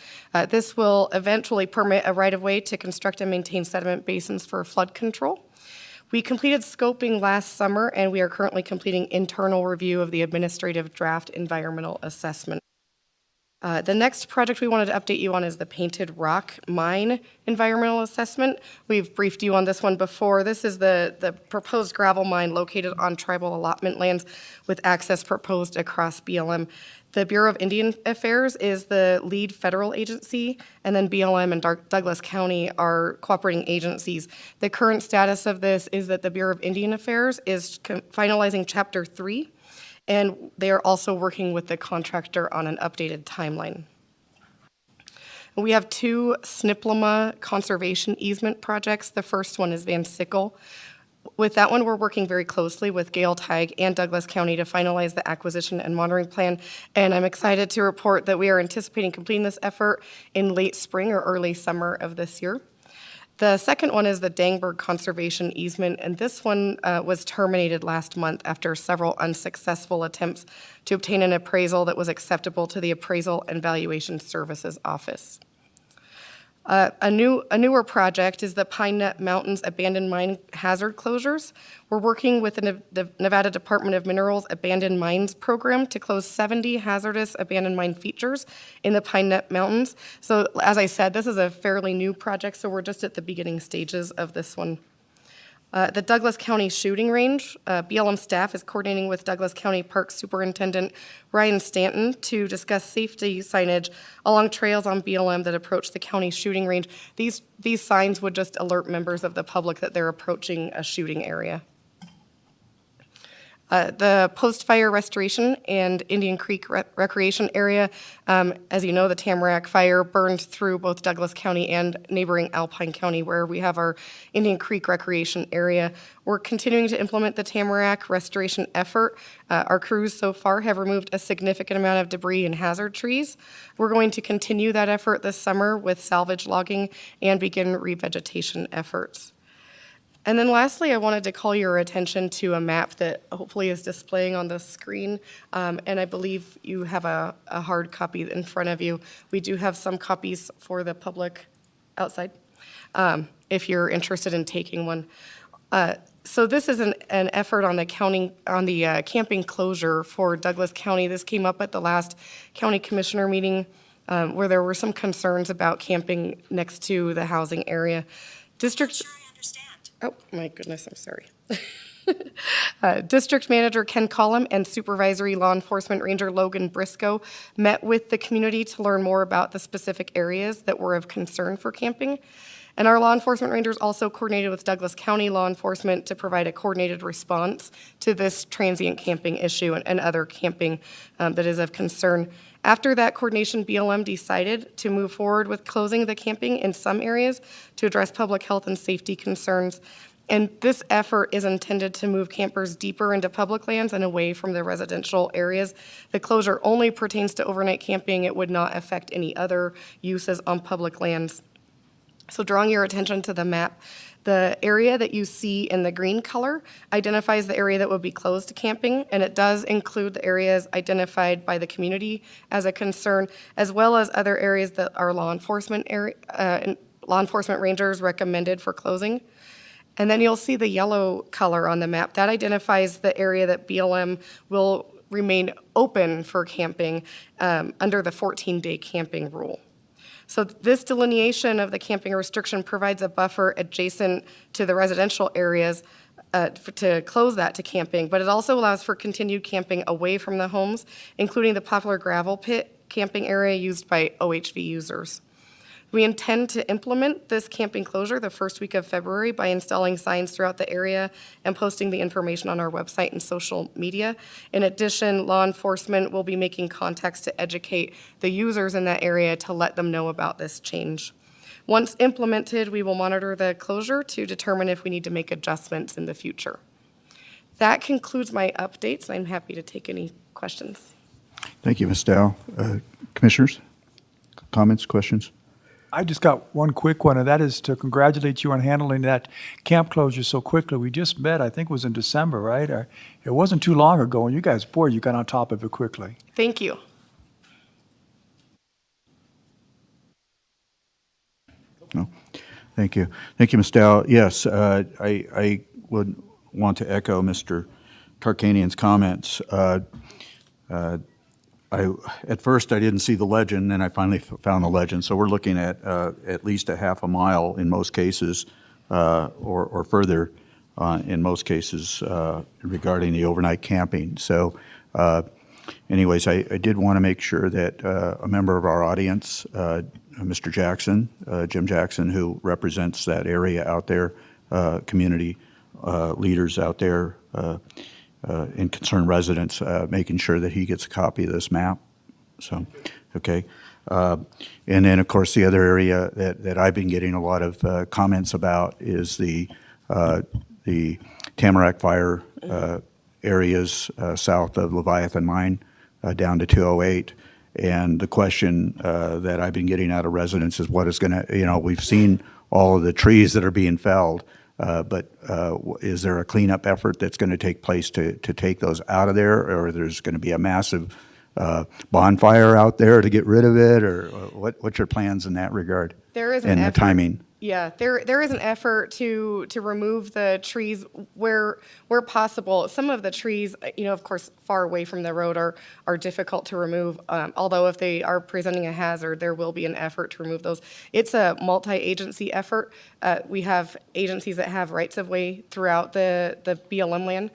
Speaker 16: This will eventually permit a right-of-way to construct and maintain sediment basins for flood control. We completed scoping last summer, and we are currently completing internal review of the administrative draft environmental assessment. The next project we wanted to update you on is the Painted Rock Mine Environmental Assessment. We've briefed you on this one before. This is the proposed gravel mine located on tribal allotment lands with access proposed across BLM. The Bureau of Indian Affairs is the lead federal agency, and then BLM and Douglas County are cooperating agencies. The current status of this is that the Bureau of Indian Affairs is finalizing Chapter 3, and they are also working with the contractor on an updated timeline. We have 2 SNPLMA conservation easement projects. The first one is Van Sickle. With that one, we're working very closely with Gale Tig and Douglas County to finalize the acquisition and monitoring plan, and I'm excited to report that we are anticipating completing this effort in late spring or early summer of this year. The second one is the Dangberg Conservation Easement, and this one was terminated last month after several unsuccessful attempts to obtain an appraisal that was acceptable to the Appraisal and Valuation Services Office. A newer project is the Pine Nut Mountains Abandoned Mine Hazard Closures. We're working with the Nevada Department of Minerals Abandoned Mines Program to close 70 hazardous abandoned mine features in the Pine Nut Mountains. So as I said, this is a fairly new project, so we're just at the beginning stages of this one. The Douglas County Shooting Range, BLM staff is coordinating with Douglas County Park Superintendent Ryan Stanton to discuss safety signage along trails on BLM that approach the county shooting range. These signs would just alert members of the public that they're approaching a shooting area. The post-fire restoration and Indian Creek recreation area, as you know, the Tamarack fire burned through both Douglas County and neighboring Alpine County, where we have our Indian Creek recreation area. We're continuing to implement the Tamarack restoration effort. Our crews so far have removed a significant amount of debris and hazard trees. We're going to continue that effort this summer with salvage logging and begin revegetation efforts. And then lastly, I wanted to call your attention to a map that hopefully is displaying on the screen, and I believe you have a hard copy in front of you. We do have some copies for the public outside, if you're interested in taking one. So this is an effort on the camping closure for Douglas County. This came up at the last county commissioner meeting, where there were some concerns about camping next to the housing area. Oh, my goodness, I'm sorry. District Manager Ken Collum and Supervisory Law Enforcement Ranger Logan Briscoe met with the community to learn more about the specific areas that were of concern for camping. And our law enforcement rangers also coordinated with Douglas County Law Enforcement to provide a coordinated response to this transient camping issue and other camping that is of concern. After that coordination, BLM decided to move forward with closing the camping in some areas to address public health and safety concerns. And this effort is intended to move campers deeper into public lands and away from the residential areas. The closure only pertains to overnight camping. It would not affect any other uses on public lands. So drawing your attention to the map, the area that you see in the green color identifies the area that would be closed to camping, and it does include the areas identified by the community as a concern, as well as other areas that our law enforcement rangers recommended for closing. And then you'll see the yellow color on the map. That identifies the area that BLM will remain open for camping under the 14-day camping rule. So this delineation of the camping restriction provides a buffer adjacent to the residential areas to close that to camping, but it also allows for continued camping away from the homes, including the popular gravel pit camping area used by OHV users. We intend to implement this camping closure the first week of February by installing signs throughout the area and posting the information on our website and social media. In addition, law enforcement will be making contacts to educate the users in that area to let them know about this change. Once implemented, we will monitor the closure to determine if we need to make adjustments in the future. That concludes my updates, and I'm happy to take any questions.
Speaker 1: Thank you, Ms. Dow. Commissioners, comments, questions?
Speaker 8: I just got one quick one, and that is to congratulate you on handling that camp closure so quickly. We just met, I think it was in December, right? It wasn't too long ago, and you guys, boy, you got on top of it quickly.
Speaker 16: Thank you.
Speaker 1: No, thank you. Thank you, Ms. Dow. Yes, I would want to echo Mr. Tarkanian's comments. At first, I didn't see the legend, and I finally found the legend. So we're looking at least a half a mile in most cases, or further in most cases regarding the overnight camping. So anyways, I did want to make sure that a member of our audience, Mr. Jackson, Jim Jackson, who represents that area out there, community leaders out there, and concerned residents, making sure that he gets a copy of this map. So, okay. And then, of course, the other area that I've been getting a lot of comments about is the Tamarack Fire areas south of Leviathan Mine down to 208. And the question that I've been getting out of residents is what is going to, we've seen all of the trees that are being felled, but is there a cleanup effort that's going to take place to take those out of there, or there's going to be a massive bonfire out there to get rid of it, or what's your plans in that regard?
Speaker 16: There is an
Speaker 1: and
Speaker 16: effort.
Speaker 1: The timing.
Speaker 16: Yeah, there is an effort to remove the trees where possible. Some of the trees, of course, far away from the road are difficult to remove. Although if they are presenting a hazard, there will be an effort to remove those. It's a multi-agency effort. We have agencies that have rights of way throughout the BLM land.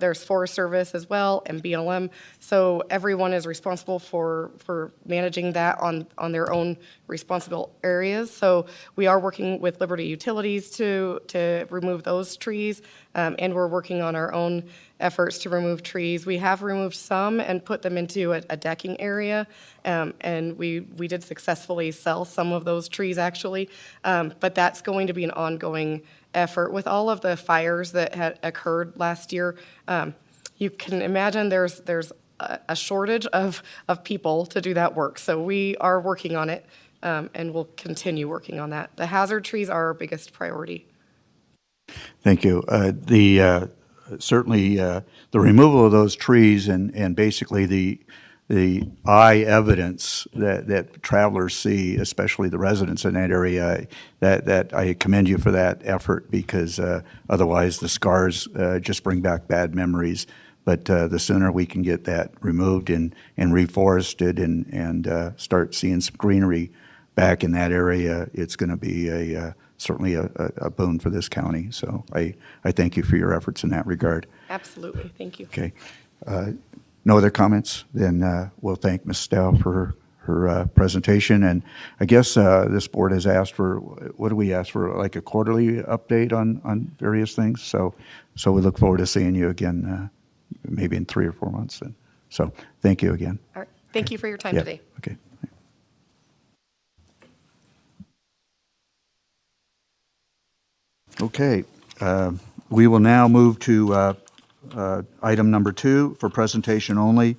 Speaker 16: There's Forest Service as well and BLM. So everyone is responsible for managing that on their own responsible areas. So we are working with Liberty Utilities to remove those trees, and we're working on our own efforts to remove trees. We have removed some and put them into a decking area, and we did successfully sell some of those trees actually, but that's going to be an ongoing effort. With all of the fires that had occurred last year, you can imagine there's a shortage of people to do that work. So we are working on it, and we'll continue working on that. The hazard trees are our biggest priority.
Speaker 1: Thank you. Certainly the removal of those trees and basically the eye evidence that travelers see, especially the residents in that area, that I commend you for that effort, because otherwise the scars just bring back bad memories. But the sooner we can get that removed and reforested and start seeing some greenery back in that area, it's going to be certainly a boon for this county. So I thank you for your efforts in that regard.
Speaker 16: Absolutely. Thank you.
Speaker 1: Okay. No other comments? Then we'll thank Ms. Stow for her presentation. And I guess this board has asked for, what do we ask for, like a quarterly update on various things? So we look forward to seeing you again maybe in 3 or 4 months then. So thank you again.
Speaker 16: All right. Thank you for your time today.
Speaker 1: Okay. Okay. We will now move to item number 2 for presentation only.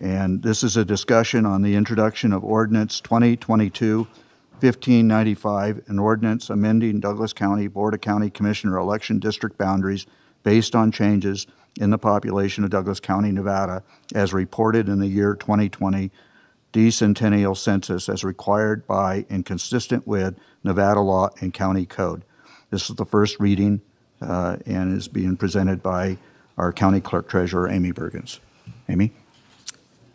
Speaker 1: And this is a discussion on the introduction of ordinance 2022-1595, an ordinance amending Douglas County Board of County Commissioner election district boundaries based on changes in the population of Douglas County, Nevada, as reported in the year 2020 decennial census as required by and consistent with Nevada law and county code. This is the first reading and is being presented by our county clerk treasurer, Amy Bergens. Amy?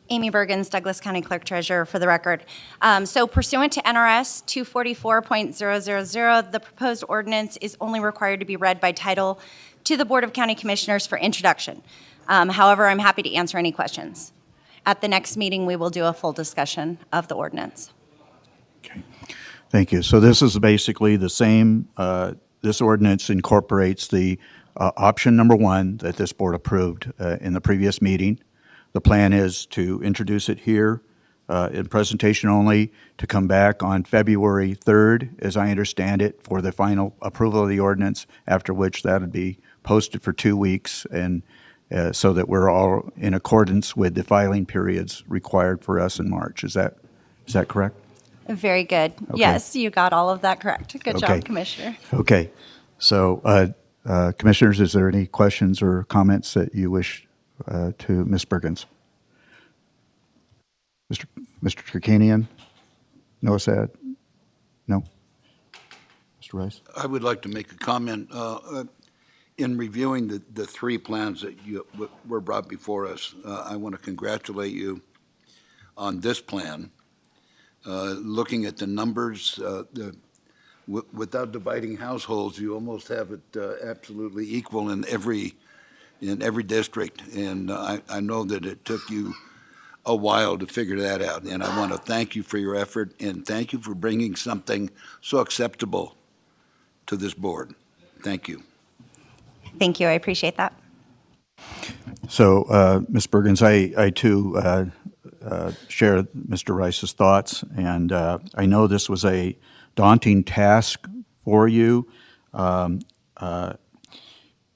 Speaker 17: Amy Bergens, Douglas County Clerk Treasurer, for the record. So pursuant to NRS 244.000, the proposed ordinance is only required to be read by title to the Board of County Commissioners for introduction. However, I'm happy to answer any questions. At the next meeting, we will do a full discussion of the ordinance.
Speaker 1: Okay. Thank you. So this is basically the same, this ordinance incorporates the option number 1 that this board approved in the previous meeting. The plan is to introduce it here in presentation only, to come back on February 3rd, as I understand it, for the final approval of the ordinance, after which that would be posted for 2 weeks, and so that we're all in accordance with the filing periods required for us in March. Is that correct?
Speaker 17: Very good.
Speaker 1: Okay.
Speaker 17: Yes, you got all of that correct. Good
Speaker 1: Okay.
Speaker 17: job, Commissioner.
Speaker 1: Okay. So, Commissioners, is there any questions or comments that you wish to Ms. Bergens? Mr. Kirkanian? No, Sad? No? Mr. Rice?
Speaker 13: I would like to make a comment. in reviewing the three plans that were brought before us, I want to congratulate you on this plan. Looking at the numbers, without dividing households, you almost have it absolutely equal in every district. And I know that it took you a while to figure that out. And I want to thank you for your effort and thank you for bringing something so acceptable to this board. Thank you.
Speaker 17: Thank you. I appreciate that.
Speaker 1: So, Ms. Bergens, I too share Mr. Rice's thoughts, and I know this was a daunting task for you. You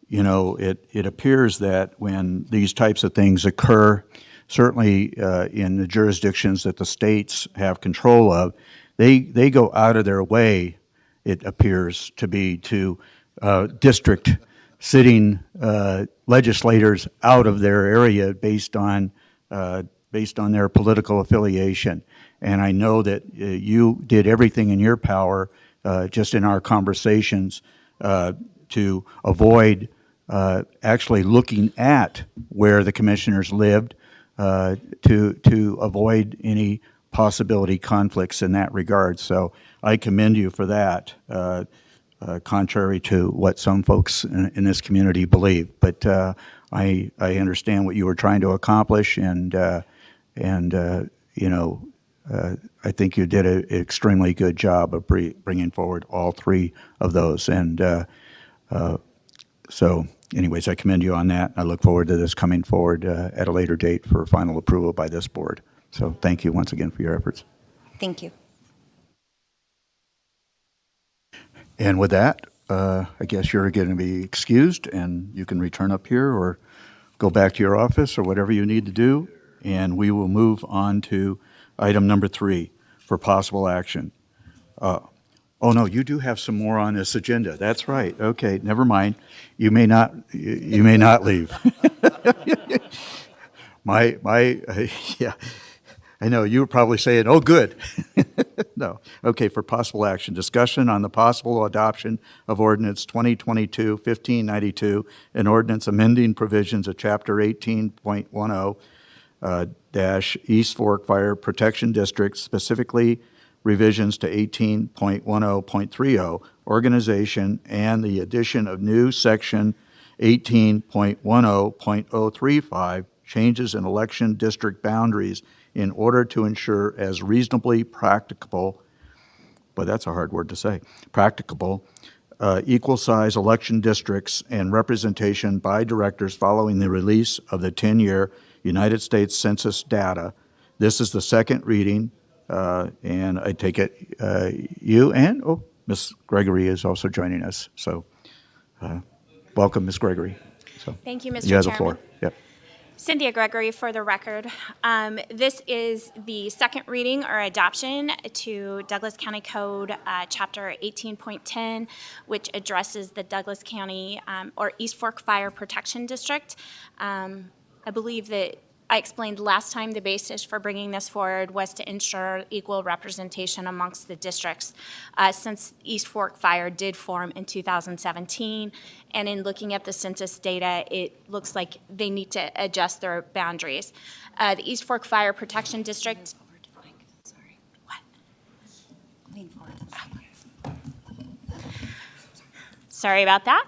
Speaker 1: know, it appears that when these types of things occur, certainly in the jurisdictions that the states have control of, they go out of their way, it appears to be, to district sitting legislators out of their area based on their political affiliation. And I know that you did everything in your power, just in our conversations, to avoid actually looking at where the commissioners lived, to avoid any possibility conflicts in that regard. So I commend you for that, contrary to what some folks in this community believe. But I understand what you were trying to accomplish, and you know, I think you did an extremely good job of bringing forward all three of those. And so anyways, I commend you on that. I look forward to this coming forward at a later date for final approval by this board. So thank you once again for your efforts.
Speaker 17: Thank you.
Speaker 1: And with that, I guess you're going to be excused, and you can return up here or go back to your office or whatever you need to do, and we will move on to item number 3 for possible action. Oh, no, you do have some more on this agenda. That's right. Okay, never mind. You may not leave. Yeah, I know, you were probably saying, oh, good. No. Okay, for possible action, discussion on the possible adoption of ordinance 2022-1592, an ordinance amending provisions of Chapter 18.10 dash East Fork Fire Protection District, specifically revisions to 18.10.30, organization, and the addition of new section 18.10.035, changes in election district boundaries in order to ensure as reasonably practicable, but that's a hard word to say, practicable, equal size election districts and representation by directors following the release of the 10-year United States Census data. This is the second reading, and I take it you and, Ms. Gregory is also joining us. So welcome, Ms. Gregory. So
Speaker 18: thank you, Mr.
Speaker 1: you have
Speaker 18: Chairman.
Speaker 1: the floor. Yep.
Speaker 18: Cynthia Gregory for the record. This is the second reading or adoption to Douglas County Code Chapter 18.10, which addresses the Douglas County or East Fork Fire Protection District. I believe that I explained last time the basis for bringing this forward was to ensure equal representation amongst the districts. Since East Fork Fire did form in 2017, and in looking at the census data, it looks like they need to adjust their boundaries. The East Fork Fire Protection District. Sorry about that.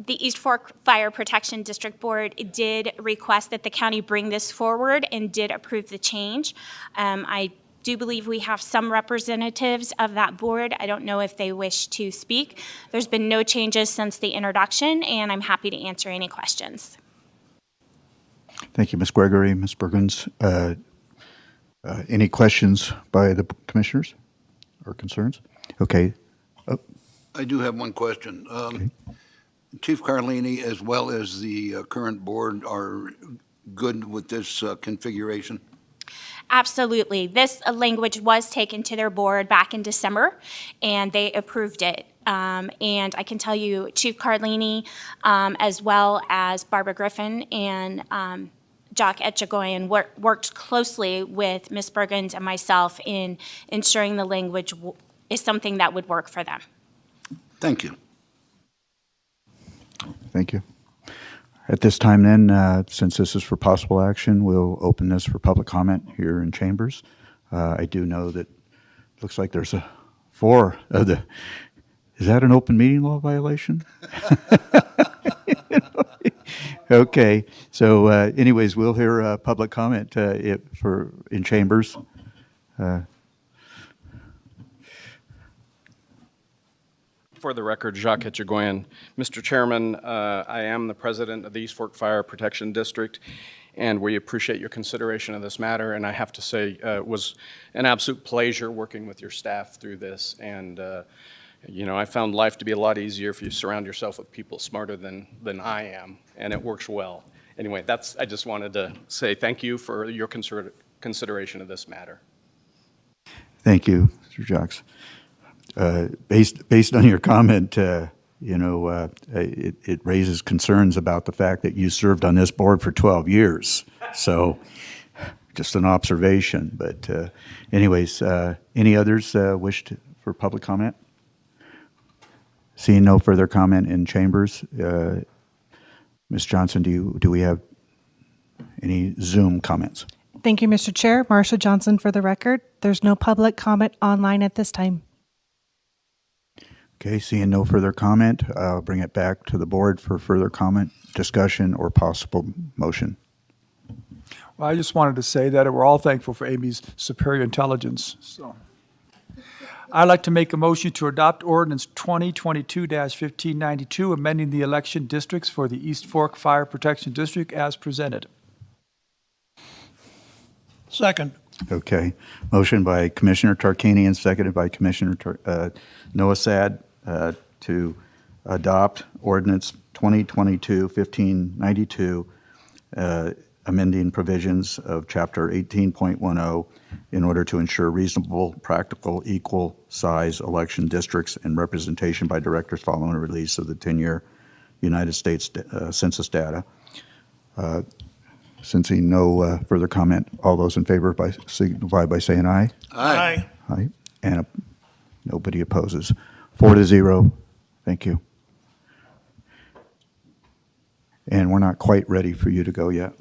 Speaker 18: The East Fork Fire Protection District Board did request that the county bring this forward and did approve the change. I do believe we have some representatives of that board. I don't know if they wish to speak. There's been no changes since the introduction, and I'm happy to answer any questions.
Speaker 1: Thank you, Ms. Gregory. Ms. Bergens, any questions by the commissioners or concerns? Okay.
Speaker 13: I do have one question.
Speaker 1: Okay.
Speaker 13: Chief Carlini, as well as the current board, are good with this configuration?
Speaker 18: Absolutely. This language was taken to their board back in December, and they approved it. And I can tell you, Chief Carlini, as well as Barbara Griffin and Jock Etchegoyen worked closely with Ms. Bergens and myself in ensuring the language is something that would work for them.
Speaker 13: Thank you.
Speaker 1: Thank you. At this time then, since this is for possible action, we'll open this for public comment here in chambers. I do know that it looks like there's 4 of the, is that an open meeting law violation? Okay, so anyways, we'll hear public comment in chambers.
Speaker 19: For the record, Jacques Etchegoyen. Mr. Chairman, I am the president of the East Fork Fire Protection District, and we appreciate your consideration of this matter. And I have to say, it was an absolute pleasure working with your staff through this. And, you know, I found life to be a lot easier if you surround yourself with people smarter than I am, and it works well. Anyway, I just wanted to say thank you for your consideration of this matter.
Speaker 1: Thank you, Mr. Jacques. Based on your comment, you know, it raises concerns about the fact that you served on this board for 12 years. So just an observation. But anyways, any others for public comment? Seeing no further comment in chambers, Ms. Johnson, do we have any Zoom comments?
Speaker 9: Thank you, Mr. Chair. Marsha Johnson for the record. There's no public comment online at this time.
Speaker 1: Okay, seeing no further comment, I'll bring it back to the board for further comment, discussion, or possible motion.
Speaker 8: Well, I just wanted to say that we're all thankful for Amy's superior intelligence. So, I'd like to make a motion to adopt ordinance 2022-1592, amending the election districts for the East Fork Fire Protection District as presented.
Speaker 10: Second.
Speaker 1: Okay, motion by Commissioner Tarkanian, seconded by Commissioner Noah Sad to adopt ordinance 2022-1592, amending provisions of Chapter 18.10 in order to ensure reasonable, practical, equal size election districts and representation by directors following the release of the 10-year United States Census data. Sensing no further comment, all those in favor signify by saying aye.
Speaker 10: Aye.
Speaker 1: Aye. And nobody opposes. 4-0. Thank you. And we're not quite ready for you to go yet.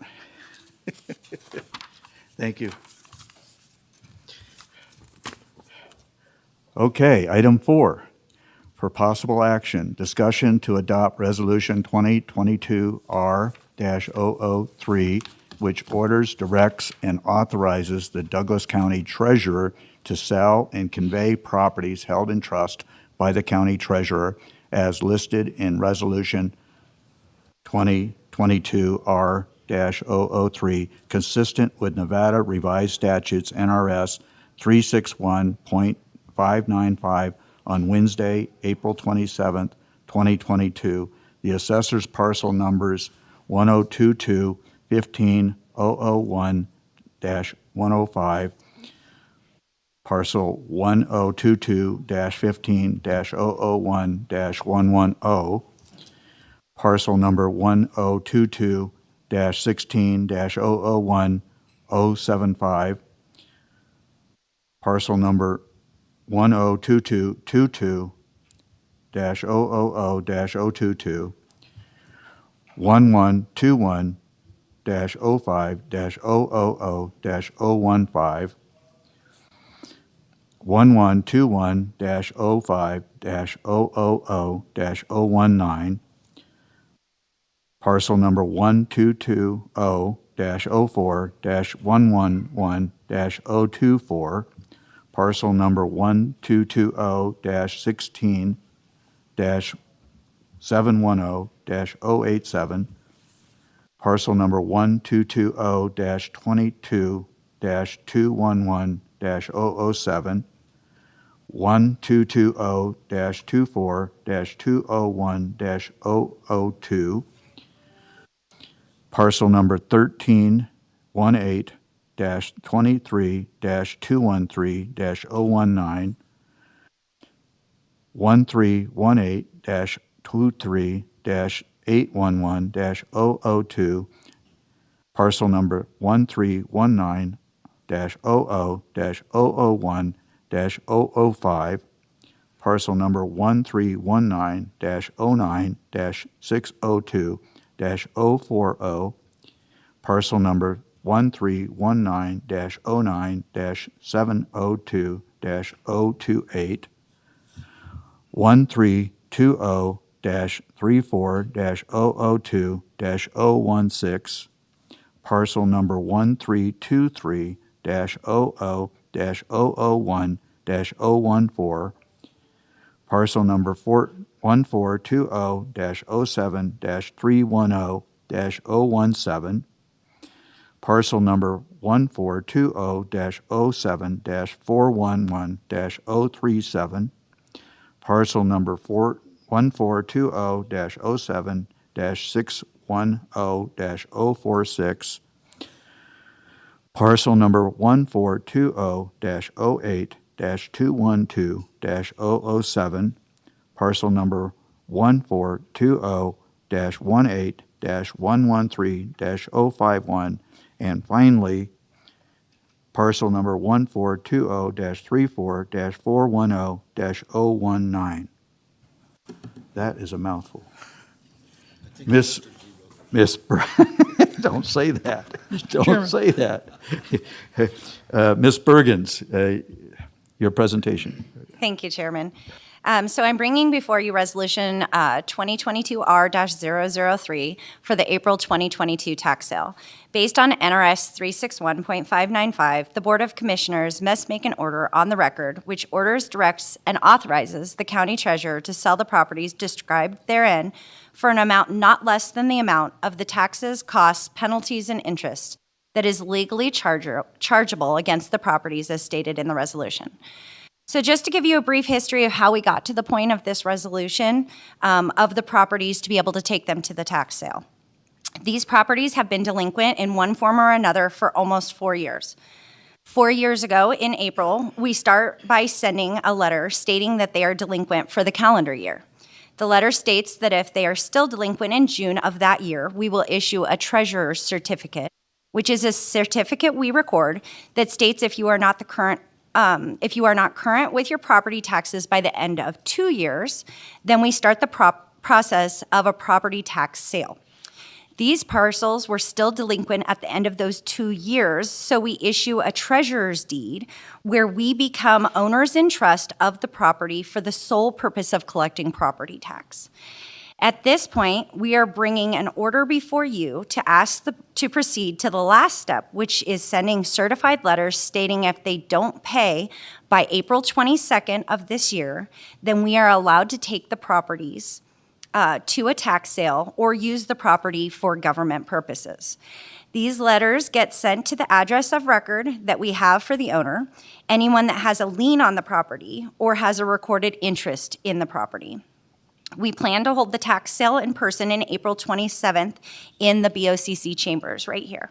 Speaker 1: Thank you. Okay, item 4, for possible action, discussion to adopt resolution 2022-R-003, which orders, directs, and authorizes the Douglas County Treasurer to sell and convey properties held in trust by the county treasurer as listed in resolution 2022-R-003, consistent with Nevada Revised Statutes NRS 361.595 on Wednesday, April 27th, 2022. The assessor's parcel numbers 1022-15001-105, parcel 1022-15-001-110, parcel number 1022-16-001-075, parcel number 1022-22-000-022, 1121-05-000-015, 1121-05-000-019, parcel number 122-0-04-111-024, parcel number 1220-16-710-087, parcel number 1220-22-211-007, 1220-24-201-002, parcel number 1318-23-213-019, 1318-23-811-002, parcel number 1319-00-001-005, parcel number 1319-09-602-040, parcel number 1319-09-702-028, 1320-34-002-016, parcel number 1323-00-001-014, parcel number 1420-07-310-017, parcel number 1420-07-411-037, parcel number 1420-07-610-046, parcel number 1420-08-212-007, parcel number 1420-18-113-051, and finally, parcel number 1420-34-410-019. That is a mouthful. Miss don't say that. Don't
Speaker 10: Chairman.
Speaker 1: say that. Ms. Bergens, your presentation.
Speaker 17: Thank you, Chairman. So I'm bringing before you Resolution 2022-R-003 for the April 2022 tax sale. Based on NRS 361.595, the Board of Commissioners must make an order on the record which orders, directs, and authorizes the county treasurer to sell the properties described therein for an amount not less than the amount of the taxes, costs, penalties, and interest that is legally chargeable against the properties as stated in the resolution. So just to give you a brief history of how we got to the point of this resolution of the properties to be able to take them to the tax sale. These properties have been delinquent in one form or another for almost 4 years. 4 years ago, in April, we start by sending a letter stating that they are delinquent for the calendar year. The letter states that if they are still delinquent in June of that year, we will issue a treasurer's certificate, which is a certificate we record that states if you are not current with your property taxes by the end of 2 years, then we start the process of a property tax sale. These parcels were still delinquent at the end of those 2 years, so we issue a treasurer's deed where we become owners in trust of the property for the sole purpose of collecting property tax. At this point, we are bringing an order before you to ask to proceed to the last step, which is sending certified letters stating if they don't pay by April 22nd of this year, then we are allowed to take the properties to a tax sale or use the property for government purposes. These letters get sent to the address of record that we have for the owner, anyone that has a lien on the property or has a recorded interest in the property. We plan to hold the tax sale in person in April 27th in the BOCC chambers right here.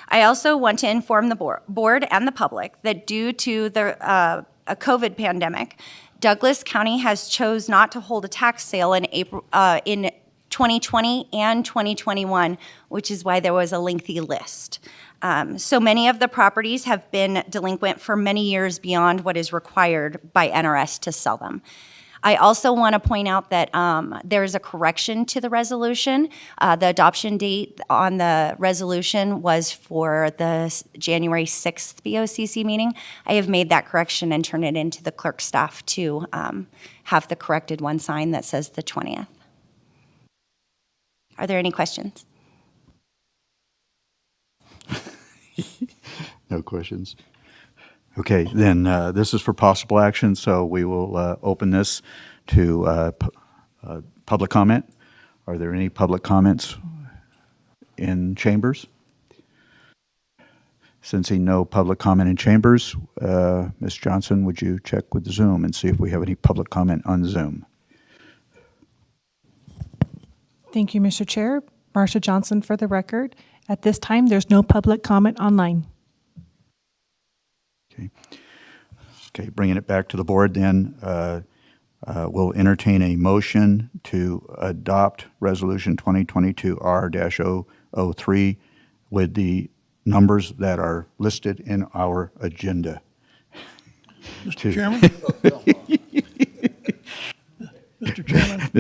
Speaker 17: I also want to inform the board and the public that due to the COVID pandemic, Douglas County has chose not to hold a tax sale in April in 2020 and 2021, which is why there was a lengthy list. So many of the properties have been delinquent for many years beyond what is required by NRS to sell them. I also want to point out that there is a correction to the resolution. The adoption date on the resolution was for the January 6th BOCC meeting. I have made that correction and turned it into the clerk staff to have the corrected one signed that says the 20th. Are there any questions?
Speaker 1: No questions. Okay, then this is for possible action, so we will open this to public comment. Are there any public comments in chambers? Sensing no public comment in chambers, Ms. Johnson, would you check with Zoom and see if we have any public comment on Zoom?
Speaker 9: Thank you, Mr. Chair. Marsha Johnson for the record. At this time, there's no public comment online.
Speaker 1: Okay, bringing it back to the board then, we'll entertain a motion to adopt Resolution 2022-R-003 with the numbers that are listed in our agenda.
Speaker 10: Mr. Chairman?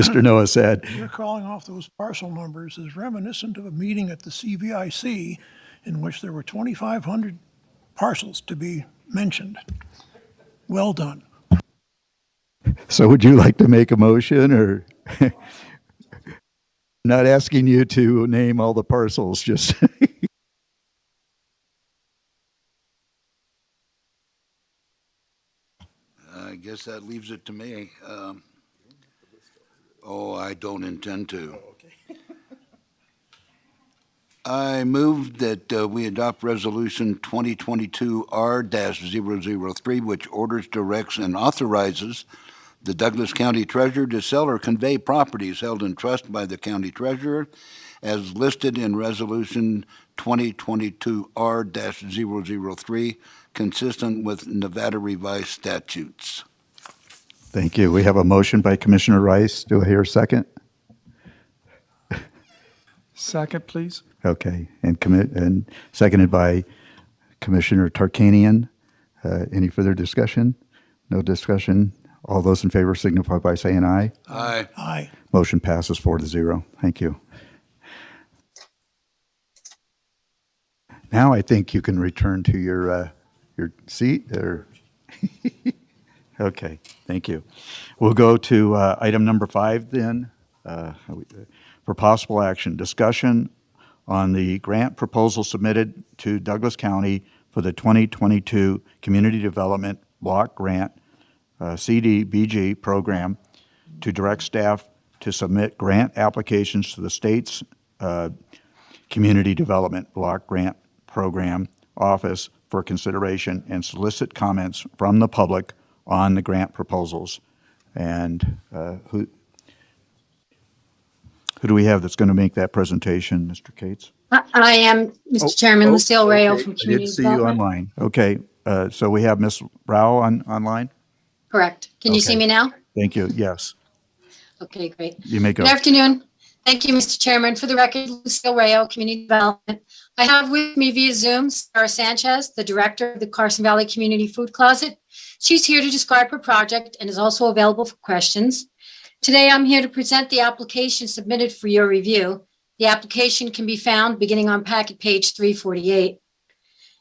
Speaker 1: Mr. Noah said.
Speaker 10: You're calling off those parcel numbers as reminiscent of a meeting at the CVIC in which there were 2,500 parcels to be mentioned. Well done.
Speaker 1: So would you like to make a motion, or? Not asking you to name all the parcels, just.
Speaker 13: I guess that leaves it to me. I don't intend to. I move that we adopt Resolution 2022 R-003, which orders, directs, and authorizes the Douglas County Treasurer to sell or convey properties held in trust by the County Treasurer as listed in Resolution 2022 R-003, consistent with Nevada revised statutes.
Speaker 1: Thank you. We have a motion by Commissioner Rice. Do I hear a second?
Speaker 8: Second, please.
Speaker 1: Okay, and seconded by Commissioner Tarkanian. Any further discussion? No discussion? All those in favor signify by saying aye.
Speaker 13: Aye.
Speaker 10: Aye.
Speaker 1: Motion passes 4-0. Thank you. Now I think you can return to your seat. Or okay, thank you. We'll go to item number 5 then. For possible action, discussion on the grant proposal submitted to Douglas County for the 2022 Community Development Block Grant CDBG program to direct staff to submit grant applications to the state's Community Development Block Grant Program Office for consideration and solicit comments from the public on the grant proposals. And who do we have that's going to make that presentation, Mr. Cates?
Speaker 20: I am, Mr. Chairman, Lucille Rayo from Community
Speaker 1: I did see
Speaker 20: Development.
Speaker 1: you online. Okay, so we have Ms. Rao online?
Speaker 20: Correct. Can you see me now?
Speaker 1: Thank you, yes.
Speaker 20: Okay, great.
Speaker 1: You may go.
Speaker 20: Good afternoon. Thank you, Mr. Chairman. For the record, Lucille Rayo, Community Development. I have with me via Zoom Sarah Sanchez, the director of the Carson Valley Community Food Closet. She's here to describe her project and is also available for questions. Today, I'm here to present the application submitted for your review. The application can be found beginning on packet page 348.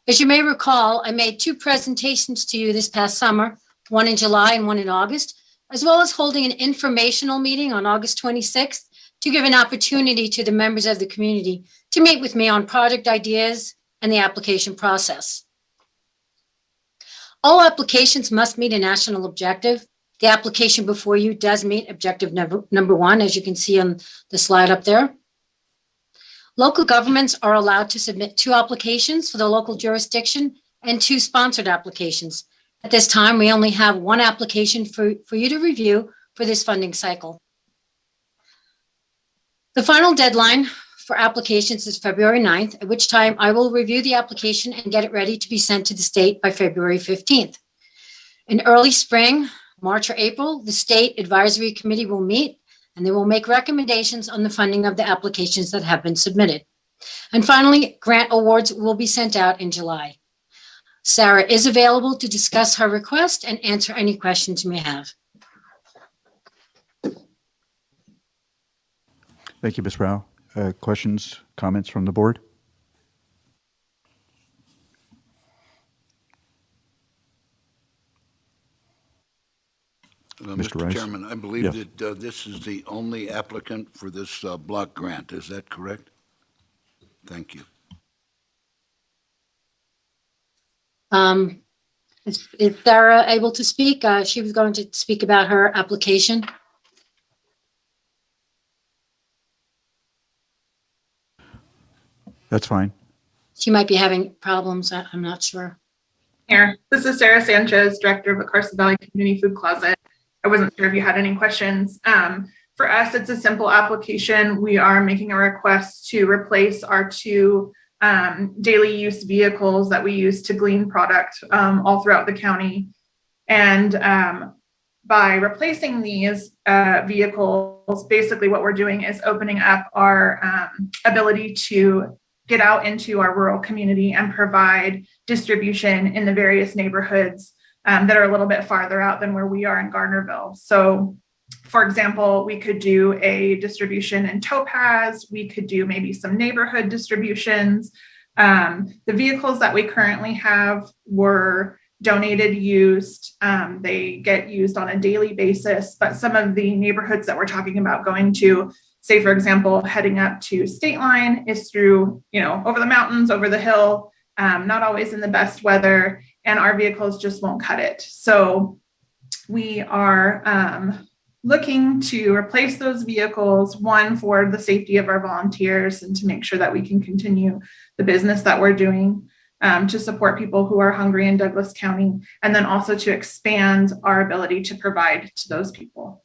Speaker 20: As you may recall, I made 2 presentations to you this past summer, one in July and one in August, as well as holding an informational meeting on August 26th to give an opportunity to the members of the community to meet with me on project ideas and the application process. All applications must meet a national objective. The application before you does meet objective number 1, as you can see on the slide up there. Local governments are allowed to submit 2 applications for the local jurisdiction and 2 sponsored applications. At this time, we only have 1 application for you to review for this funding cycle. The final deadline for applications is February 9th, at which time I will review the application and get it ready to be sent to the state by February 15th. In early spring, March or April, the State Advisory Committee will meet and they will make recommendations on the funding of the applications that have been submitted. And finally, grant awards will be sent out in July. Sarah is available to discuss her request and answer any questions you may have.
Speaker 1: Thank you, Ms. Rao. Questions, comments from the board?
Speaker 13: Mr.
Speaker 1: Rice?
Speaker 13: Chairman, I believe
Speaker 1: Yes.
Speaker 13: that this is the only applicant for this block grant. Is that correct? Thank you.
Speaker 20: Is Sarah able to speak? She was going to speak about her application.
Speaker 1: That's fine.
Speaker 20: She might be having problems. I'm not sure.
Speaker 21: Here, this is Sarah Sanchez, director of the Carson Valley Community Food Closet. I wasn't sure if you had any questions. For us, it's a simple application. We are making a request to replace our 2 daily use vehicles that we use to glean product all throughout the county. And by replacing these vehicles, basically what we're doing is opening up our ability to get out into our rural community and provide distribution in the various neighborhoods that are a little bit farther out than where we are in Gardnerville. So For example, we could do a distribution in Topaz. We could do maybe some neighborhood distributions. The vehicles that we currently have were donated, used. They get used on a daily basis, but some of the neighborhoods that we're talking about going to, say, for example, heading up to State Line is through, over the mountains, over the hill, not always in the best weather, and our vehicles just won't cut it. So we are looking to replace those vehicles, one, for the safety of our volunteers and to make sure that we can continue the business that we're doing, to support people who are hungry in Douglas County, and then also to expand our ability to provide to those people.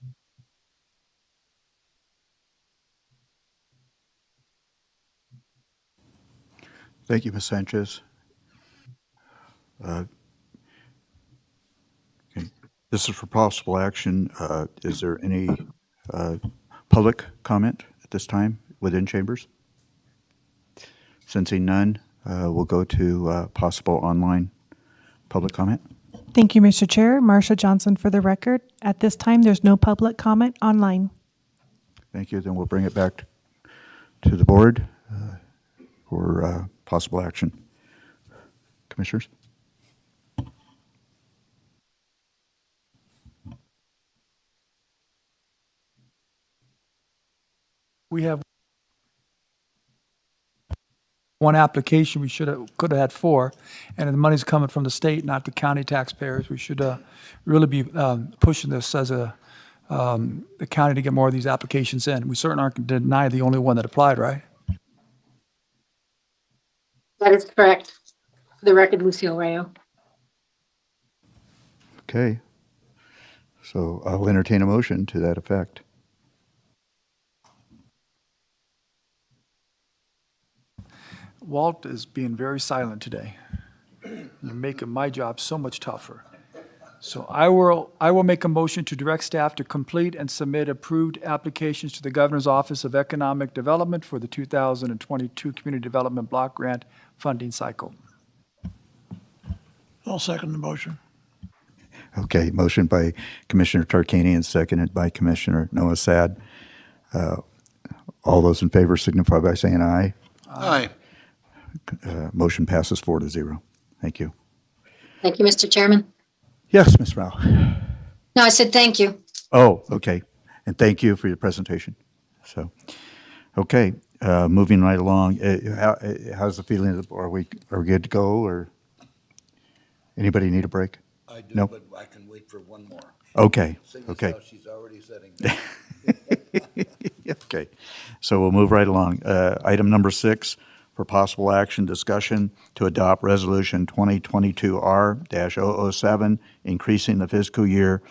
Speaker 1: Thank you, Ms. Sanchez. Okay. This is for possible action. Is there any public comment at this time within chambers? Sensing none, we'll go to possible online public comment.
Speaker 9: Thank you, Mr. Chair. Marsha Johnson for the record. At this time, there's no public comment online.
Speaker 1: Thank you. Then we'll bring it back to the board for possible action. Commissioners?
Speaker 8: We have one application. We could have had four, and the money's coming from the state, not the county taxpayers. We should really be pushing this as the county to get more of these applications in. We certainly aren't going to deny the only one that applied, right?
Speaker 20: That is correct. For the record, Lucille Rayo.
Speaker 1: Okay. So I'll entertain a motion to that effect.
Speaker 8: Walt is being very silent today. You're making my job so much tougher. So I will make a motion to direct staff to complete and submit approved applications to the Governor's Office of Economic Development for the 2022 Community Development Block Grant funding cycle.
Speaker 10: I'll second the motion.
Speaker 1: Okay, motion by Commissioner Tarkanian, seconded by Commissioner Noah Sad. All those in favor signify by saying aye.
Speaker 13: Aye.
Speaker 1: Motion passes 4-0. Thank you.
Speaker 20: Thank you, Mr. Chairman.
Speaker 1: Yes, Ms. Rao.
Speaker 20: No, I said thank you.
Speaker 1: Oh, okay. And thank you for your presentation. So, okay, moving right along. How's the feeling of the board? Are we good to go, or anybody need a break?
Speaker 13: I do,
Speaker 1: Nope.
Speaker 13: but I can wait for one more.
Speaker 1: Okay,
Speaker 13: Seeing as
Speaker 1: okay.
Speaker 13: how she's already setting.
Speaker 1: Okay, so we'll move right along. Item number 6, for possible action, discussion to adopt Resolution 2022R-007, increasing the fiscal year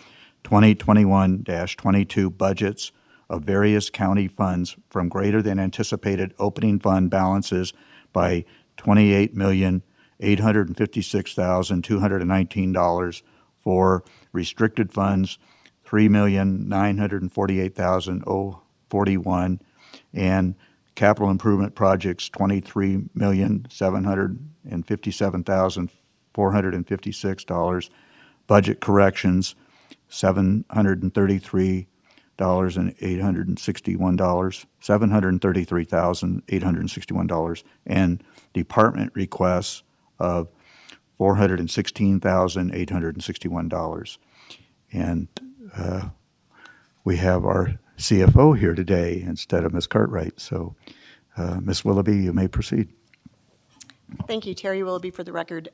Speaker 1: 2021-22 budgets of various county funds from greater than anticipated opening fund balances by $28,856,219 for restricted funds $3,948,041 and capital improvement projects $23,757,456, budget corrections $733,861, and department requests of $416,861. And we have our CFO here today instead of Ms. Cartwright. So, Ms. Willoughby, you may proceed.
Speaker 3: Thank you, Terry Willoughby, for the record.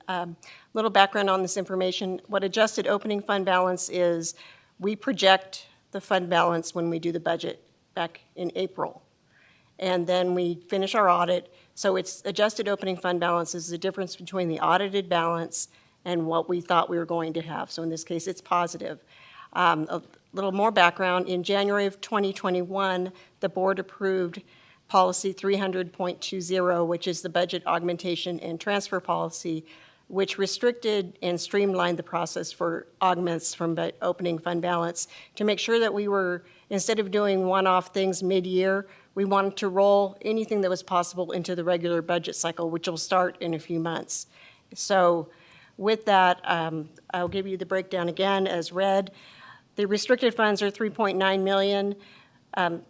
Speaker 3: Little background on this information. What adjusted opening fund balance is, we project the fund balance when we do the budget back in April. And then we finish our audit. So it's adjusted opening fund balance is the difference between the audited balance and what we thought we were going to have. So in this case, it's positive. A little more background. In January of 2021, the board approved policy 300.20, which is the budget augmentation and transfer policy, which restricted and streamlined the process for augments from opening fund balance to make sure that we were, instead of doing one-off things mid-year, we wanted to roll anything that was possible into the regular budget cycle, which will start in a few months. So with that, I'll give you the breakdown again as read. The restricted funds are 3.9 million.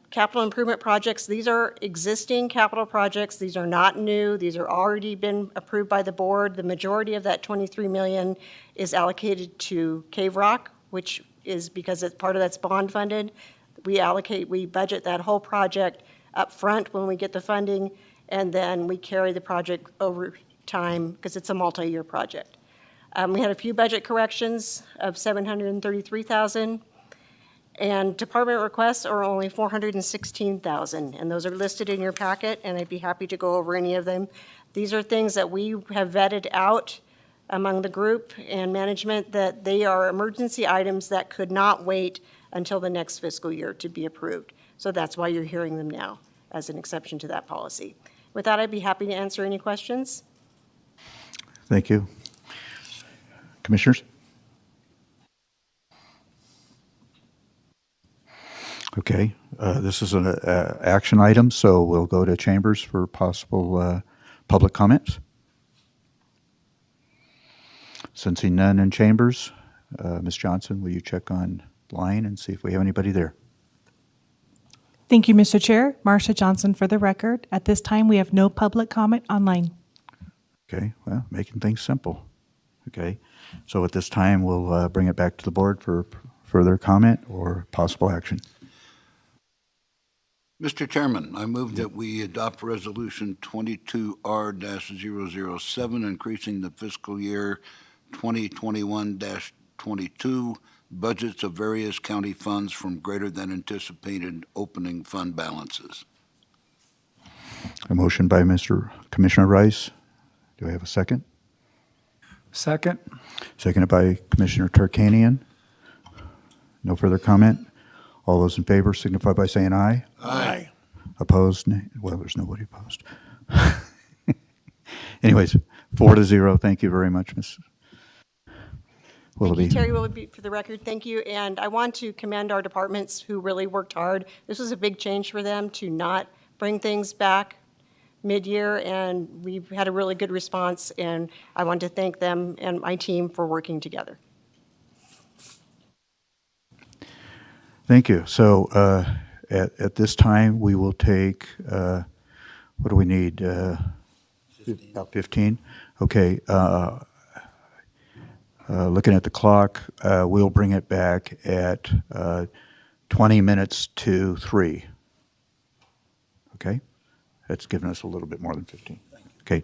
Speaker 3: Capital improvement projects, these are existing capital projects. These are not new. These are already been approved by the board. The majority of that 23 million is allocated to Cave Rock, which is because it's part of that's bond funded. We budget that whole project up front when we get the funding, and then we carry the project over time because it's a multi-year project. We had a few budget corrections of 733,000. And department requests are only 416,000, and those are listed in your packet, and I'd be happy to go over any of them. These are things that we have vetted out among the group and management that they are emergency items that could not wait until the next fiscal year to be approved. So that's why you're hearing them now as an exception to that policy. With that, I'd be happy to answer any questions.
Speaker 1: Thank you. Commissioners? Okay, this is an action item, so we'll go to chambers for possible public comments. Sensing none in chambers, Ms. Johnson, will you check online and see if we have anybody there?
Speaker 9: Thank you, Mr. Chair. Marsha Johnson for the record. At this time, we have no public comment online.
Speaker 1: Okay, well, making things simple. Okay, so at this time, we'll bring it back to the board for further comment or possible action.
Speaker 13: Mr. Chairman, I move that we adopt Resolution 22R-007, increasing the fiscal year 2021-22 budgets of various county funds from greater than anticipated opening fund balances.
Speaker 1: A motion by Commissioner Rice. Do I have a second?
Speaker 8: Second.
Speaker 1: Seconded by Commissioner Tarkanian. No further comment? All those in favor signify by saying aye.
Speaker 13: Aye.
Speaker 1: Opposed? Nay. Well, there's nobody opposed. Anyways, 4-0. Thank you very much, Ms. Willoughby.
Speaker 3: Thank you, Terry Willoughby, for the record. Thank you. And I want to commend our departments who really worked hard. This was a big change for them to not bring things back mid-year, and we've had a really good response, and I want to thank them and my team for working together.
Speaker 1: Thank you. So at this time, we will take, what do we need? 15. About 15? Okay. Looking at the clock, we'll bring it back at 20 minutes to 3. Okay? That's given us a little bit more than 15. Okay.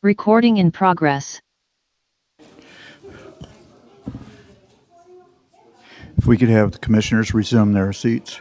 Speaker 4: Recording in progress.
Speaker 1: If we could have the commissioners resume their seats.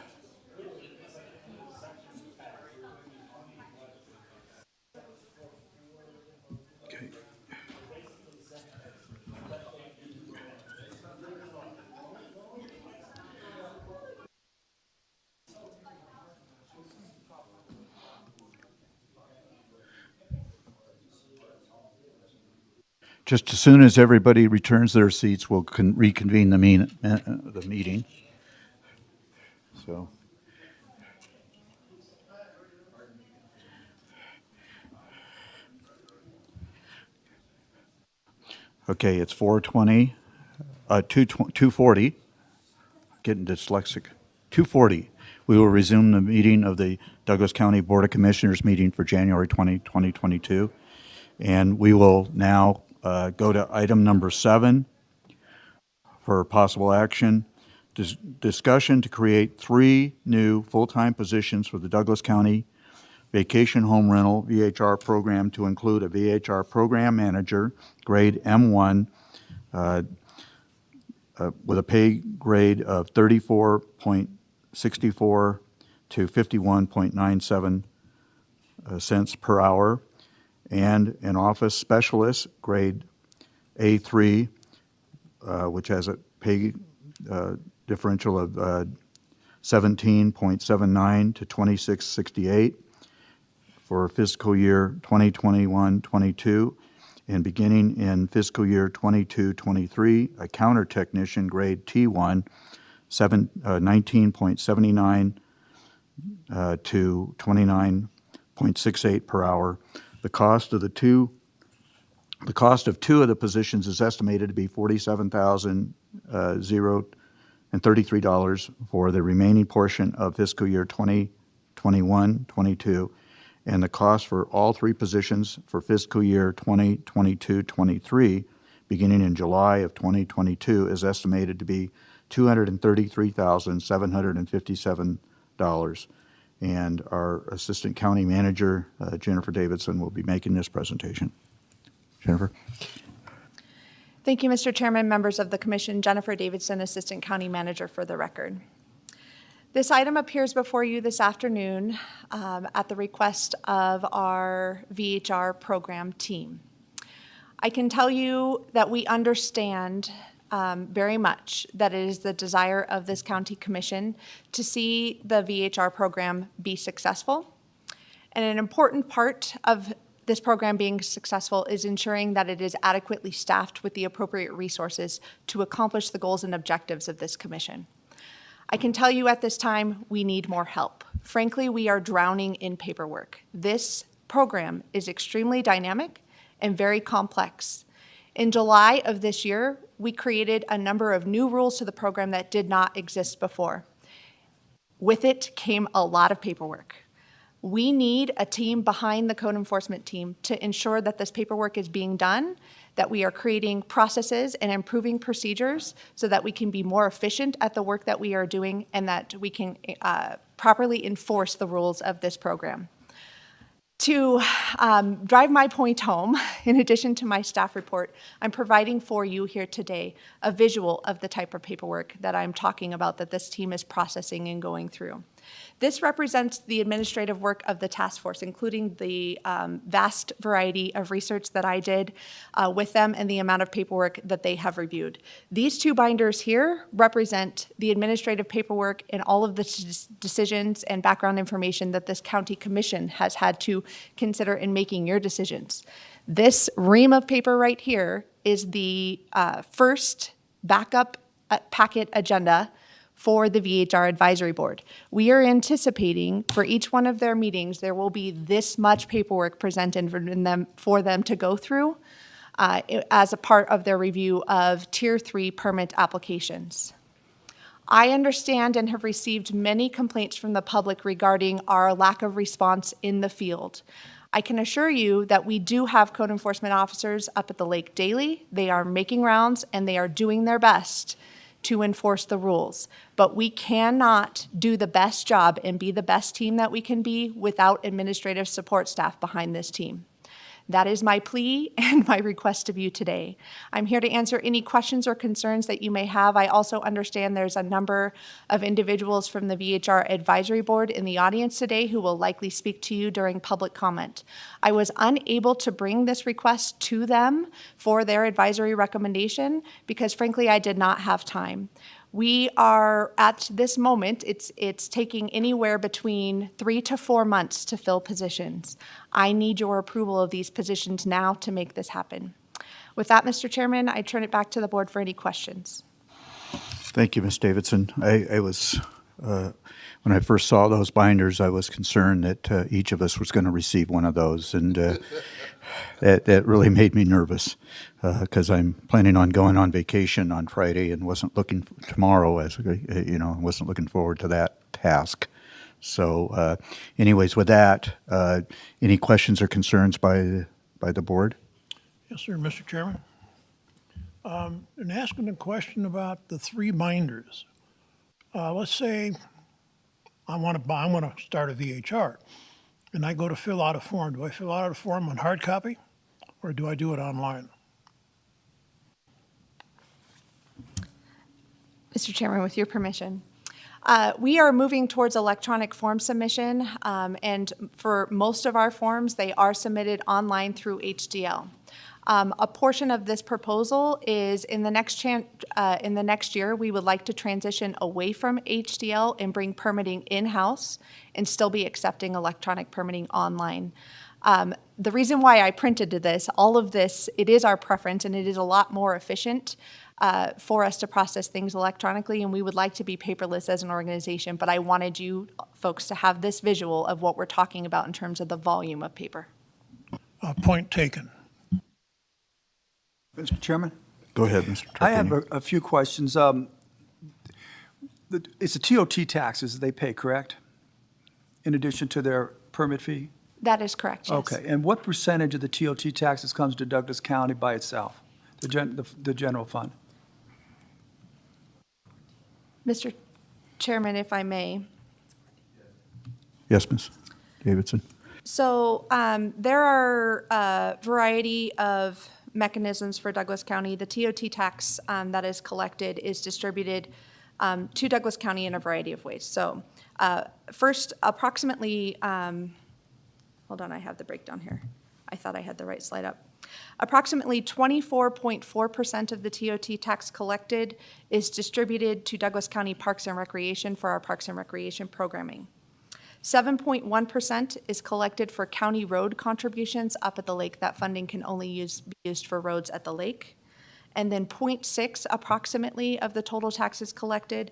Speaker 1: Just as soon as everybody returns their seats, we'll reconvene the meeting. So. Okay, it's 4:20, 2:40, getting dyslexic, 2:40. We will resume the meeting of the Douglas County Board of Commissioners meeting for January 20, 2022. And we will now go to item number 7 for possible action. Discussion to create 3 new full-time positions for the Douglas County Vacation Home Rental VHR program to include a VHR program manager, grade M1, with a pay grade of 34.64 to 51.97 cents per hour, and an office specialist, grade A3, which has a pay differential of 17.79 to 26.68 for fiscal year 2021-22, and beginning in fiscal year 22-23, a counter technician, grade T1, 19.79 to 29.68 per hour. The cost of two of the positions is estimated to be $47,033 for the remaining portion of fiscal year 2021-22, and the cost for all 3 positions for fiscal year 2022-23, beginning in July of 2022, is estimated to be $233,757. And our Assistant County Manager, Jennifer Davidson, will be making this presentation. Jennifer?
Speaker 22: Thank you, Mr. Chairman, members of the Commission. Jennifer Davidson, Assistant County Manager, for the record. This item appears before you this afternoon at the request of our VHR program team. I can tell you that we understand very much that it is the desire of this county commission to see the VHR program be successful. And an important part of this program being successful is ensuring that it is adequately staffed with the appropriate resources to accomplish the goals and objectives of this commission. I can tell you at this time, we need more help. Frankly, we are drowning in paperwork. This program is extremely dynamic and very complex. In July of this year, we created a number of new rules to the program that did not exist before. With it came a lot of paperwork. We need a team behind the code enforcement team to ensure that this paperwork is being done, that we are creating processes and improving procedures so that we can be more efficient at the work that we are doing, and that we can properly enforce the rules of this program. To drive my point home, in addition to my staff report, I'm providing for you here today a visual of the type of paperwork that I'm talking about that this team is processing and going through. This represents the administrative work of the task force, including the vast variety of research that I did with them and the amount of paperwork that they have reviewed. These 2 binders here represent the administrative paperwork and all of the decisions and background information that this county commission has had to consider in making your decisions. This ream of paper right here is the first backup packet agenda for the VHR Advisory Board. We are anticipating for each one of their meetings, there will be this much paperwork presented for them to go through as a part of their review of Tier 3 permit applications. I understand and have received many complaints from the public regarding our lack of response in the field. I can assure you that we do have code enforcement officers up at the lake daily. They are making rounds and they are doing their best to enforce the rules. But we cannot do the best job and be the best team that we can be without administrative support staff behind this team. That is my plea and my request of you today. I'm here to answer any questions or concerns that you may have. I also understand there's a number of individuals from the VHR Advisory Board in the audience today who will likely speak to you during public comment. I was unable to bring this request to them for their advisory recommendation because frankly, I did not have time. We are, at this moment, it's taking anywhere between 3 to 4 months to fill positions. I need your approval of these positions now to make this happen. With that, Mr. Chairman, I turn it back to the board for any questions.
Speaker 1: Thank you, Ms. Davidson. I was, when I first saw those binders, I was concerned that each of us was going to receive one of those, and that really made me nervous because I'm planning on going on vacation on Friday and wasn't looking tomorrow wasn't looking forward to that task. So, anyways, with that, any questions or concerns by the board?
Speaker 10: Yes, sir, Mr. Chairman. In asking a question about the 3 binders, let's say I want to start a VHR, and I go to fill out a form. Do I fill out a form on hard copy, or do I do it online?
Speaker 22: Mr. Chairman, with your permission. We are moving towards electronic form submission, and for most of our forms, they are submitted online through HDL. A portion of this proposal is in the next year, we would like to transition away from HDL and bring permitting in-house and still be accepting electronic permitting online. The reason why I printed this, all of this, it is our preference and it is a lot more efficient for us to process things electronically, and we would like to be paperless as an organization, but I wanted you folks to have this visual of what we're talking about in terms of the volume of paper.
Speaker 10: Point taken.
Speaker 8: Mr. Chairman?
Speaker 1: Go ahead, Mr. Tarquini.
Speaker 8: I have a few questions. It's the TOT taxes they pay, correct? In addition to their permit fee?
Speaker 22: That is correct, yes.
Speaker 8: Okay, and what percentage of the TOT taxes comes to Douglas County by itself, the general fund?
Speaker 22: Mr. Chairman, if I may.
Speaker 1: Yes, Ms. Davidson.
Speaker 22: So there are a variety of mechanisms for Douglas County. The TOT tax that is collected is distributed to Douglas County in a variety of ways. So first, approximately, hold on, I have the breakdown here. I thought I had the right slide up. Approximately 24.4% of the TOT tax collected is distributed to Douglas County Parks and Recreation for our Parks and Recreation programming. 7.1% is collected for county road contributions up at the lake. That funding can only be used for roads at the lake. And then 0.6 approximately of the total taxes collected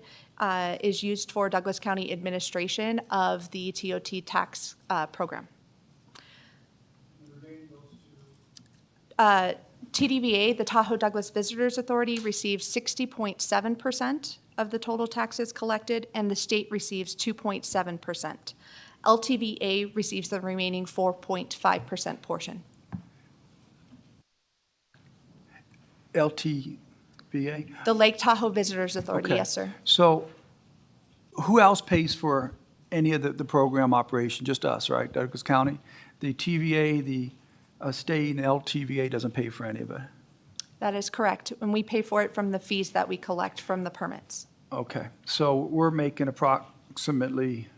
Speaker 22: is used for Douglas County administration of the TOT tax program. TDVA, the Tahoe Douglas Visitors Authority, receives 60.7% of the total taxes collected, and the state receives 2.7%. LTVA receives the remaining 4.5% portion.
Speaker 8: LTVA?
Speaker 22: The Lake Tahoe Visitors Authority,
Speaker 8: Okay.
Speaker 22: yes, sir.
Speaker 8: So who else pays for any of the program operation? Just us, right, Douglas County? The TVA, the state, and LTVA doesn't pay for any of it?
Speaker 22: That is correct, and we pay for it from the fees that we collect from the permits.
Speaker 8: Okay, so we're making approximately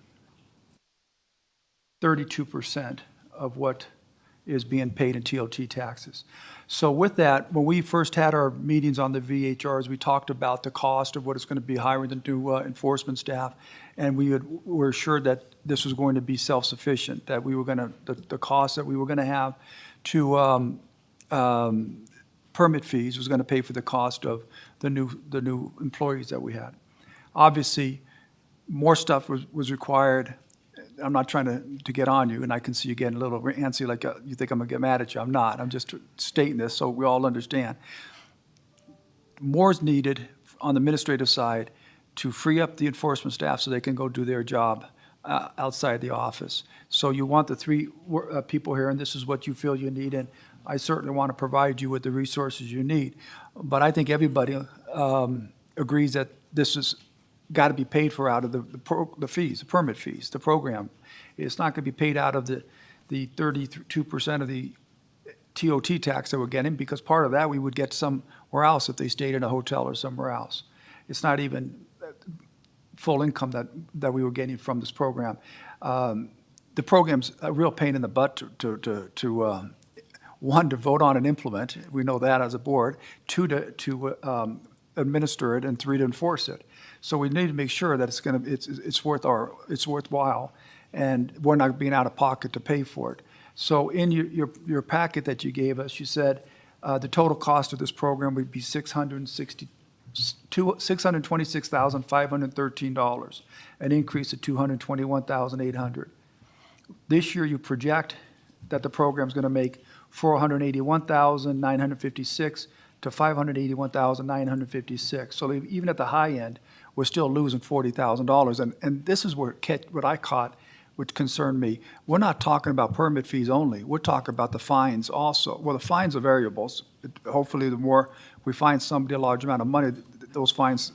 Speaker 8: 32% of what is being paid in TOT taxes. So with that, when we first had our meetings on the VHRs, we talked about the cost of what it's going to be hiring the new enforcement staff, and we were assured that this was going to be self-sufficient, that we were going to, the cost that we were going to have to permit fees was going to pay for the cost of the new employees that we had. Obviously, more stuff was required. I'm not trying to get on you, and I can see you getting a little antsy, like you think I'm going to get mad at you. I'm not. I'm just stating this so we all understand. More is needed on the administrative side to free up the enforcement staff so they can go do their job outside the office. So you want the 3 people here, and this is what you feel you need, and I certainly want to provide you with the resources you need. But I think everybody agrees that this has got to be paid for out of the fees, the permit fees, the program. It's not going to be paid out of the 32% of the TOT tax that we're getting, because part of that we would get somewhere else if they stayed in a hotel or somewhere else. It's not even full income that we were getting from this program. The program's a real pain in the butt to one, to vote on and implement. We know that as a board. Two, to administer it, and three, to enforce it. So we need to make sure that it's worthwhile, and we're not being out of pocket to pay for it. So in your packet that you gave us, you said the total cost of this program would be $626,513, an increase of $221,800. This year, you project that the program's going to make $481,956 to $581,956. So even at the high end, we're still losing $40,000. And this is what I caught, which concerned me. We're not talking about permit fees only. We're talking about the fines also. Well, the fines are variables. Hopefully, the more we find somebody a large amount of money, those fines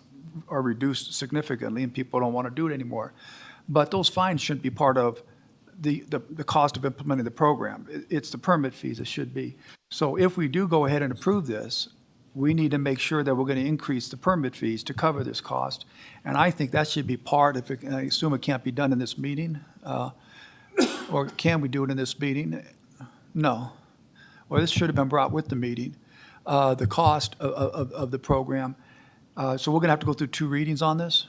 Speaker 8: are reduced significantly, and people don't want to do it anymore. But those fines shouldn't be part of the cost of implementing the program. It's the permit fees it should be. So if we do go ahead and approve this, we need to make sure that we're going to increase the permit fees to cover this cost. And I think that should be part, I assume it can't be done in this meeting, or can we do it in this meeting? No. Well, this should have been brought with the meeting, the cost of the program. So we're going to have to go through 2 readings on this?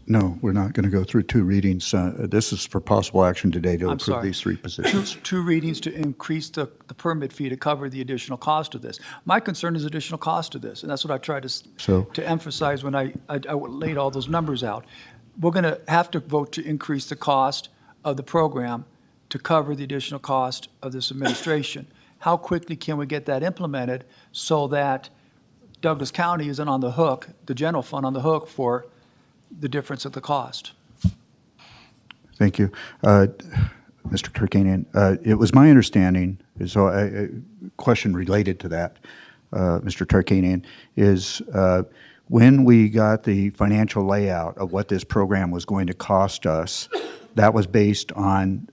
Speaker 1: No, we're not going to go through 2 readings. This is for possible action today to approve these 3 positions.
Speaker 8: Two readings to increase the permit fee to cover the additional cost of this. My concern is additional cost of this, and that's what I tried to emphasize when I laid all those numbers out. We're going to have to vote to increase the cost of the program to cover the additional cost of this administration. How quickly can we get that implemented so that Douglas County isn't on the hook, the general fund on the hook for the difference of the cost?
Speaker 1: Thank you. Mr. Turkanian, it was my understanding, so a question related to that, Mr. Turkanian, is when we got the financial layout of what this program was going to cost us, that was based on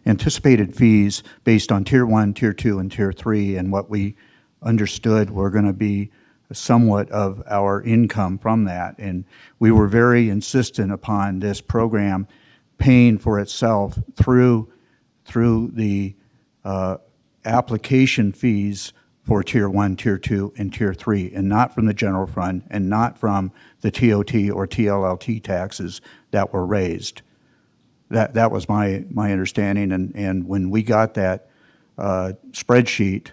Speaker 1: anticipated fees based on Tier 1, Tier 2, and Tier 3, and what we understood were going to be somewhat of our income from that. And we were very insistent upon this program paying for itself through the application fees for Tier 1, Tier 2, and Tier 3, and not from the general fund, and not from the TOT or TLLT taxes that were raised. That was my understanding, and when we got that spreadsheet,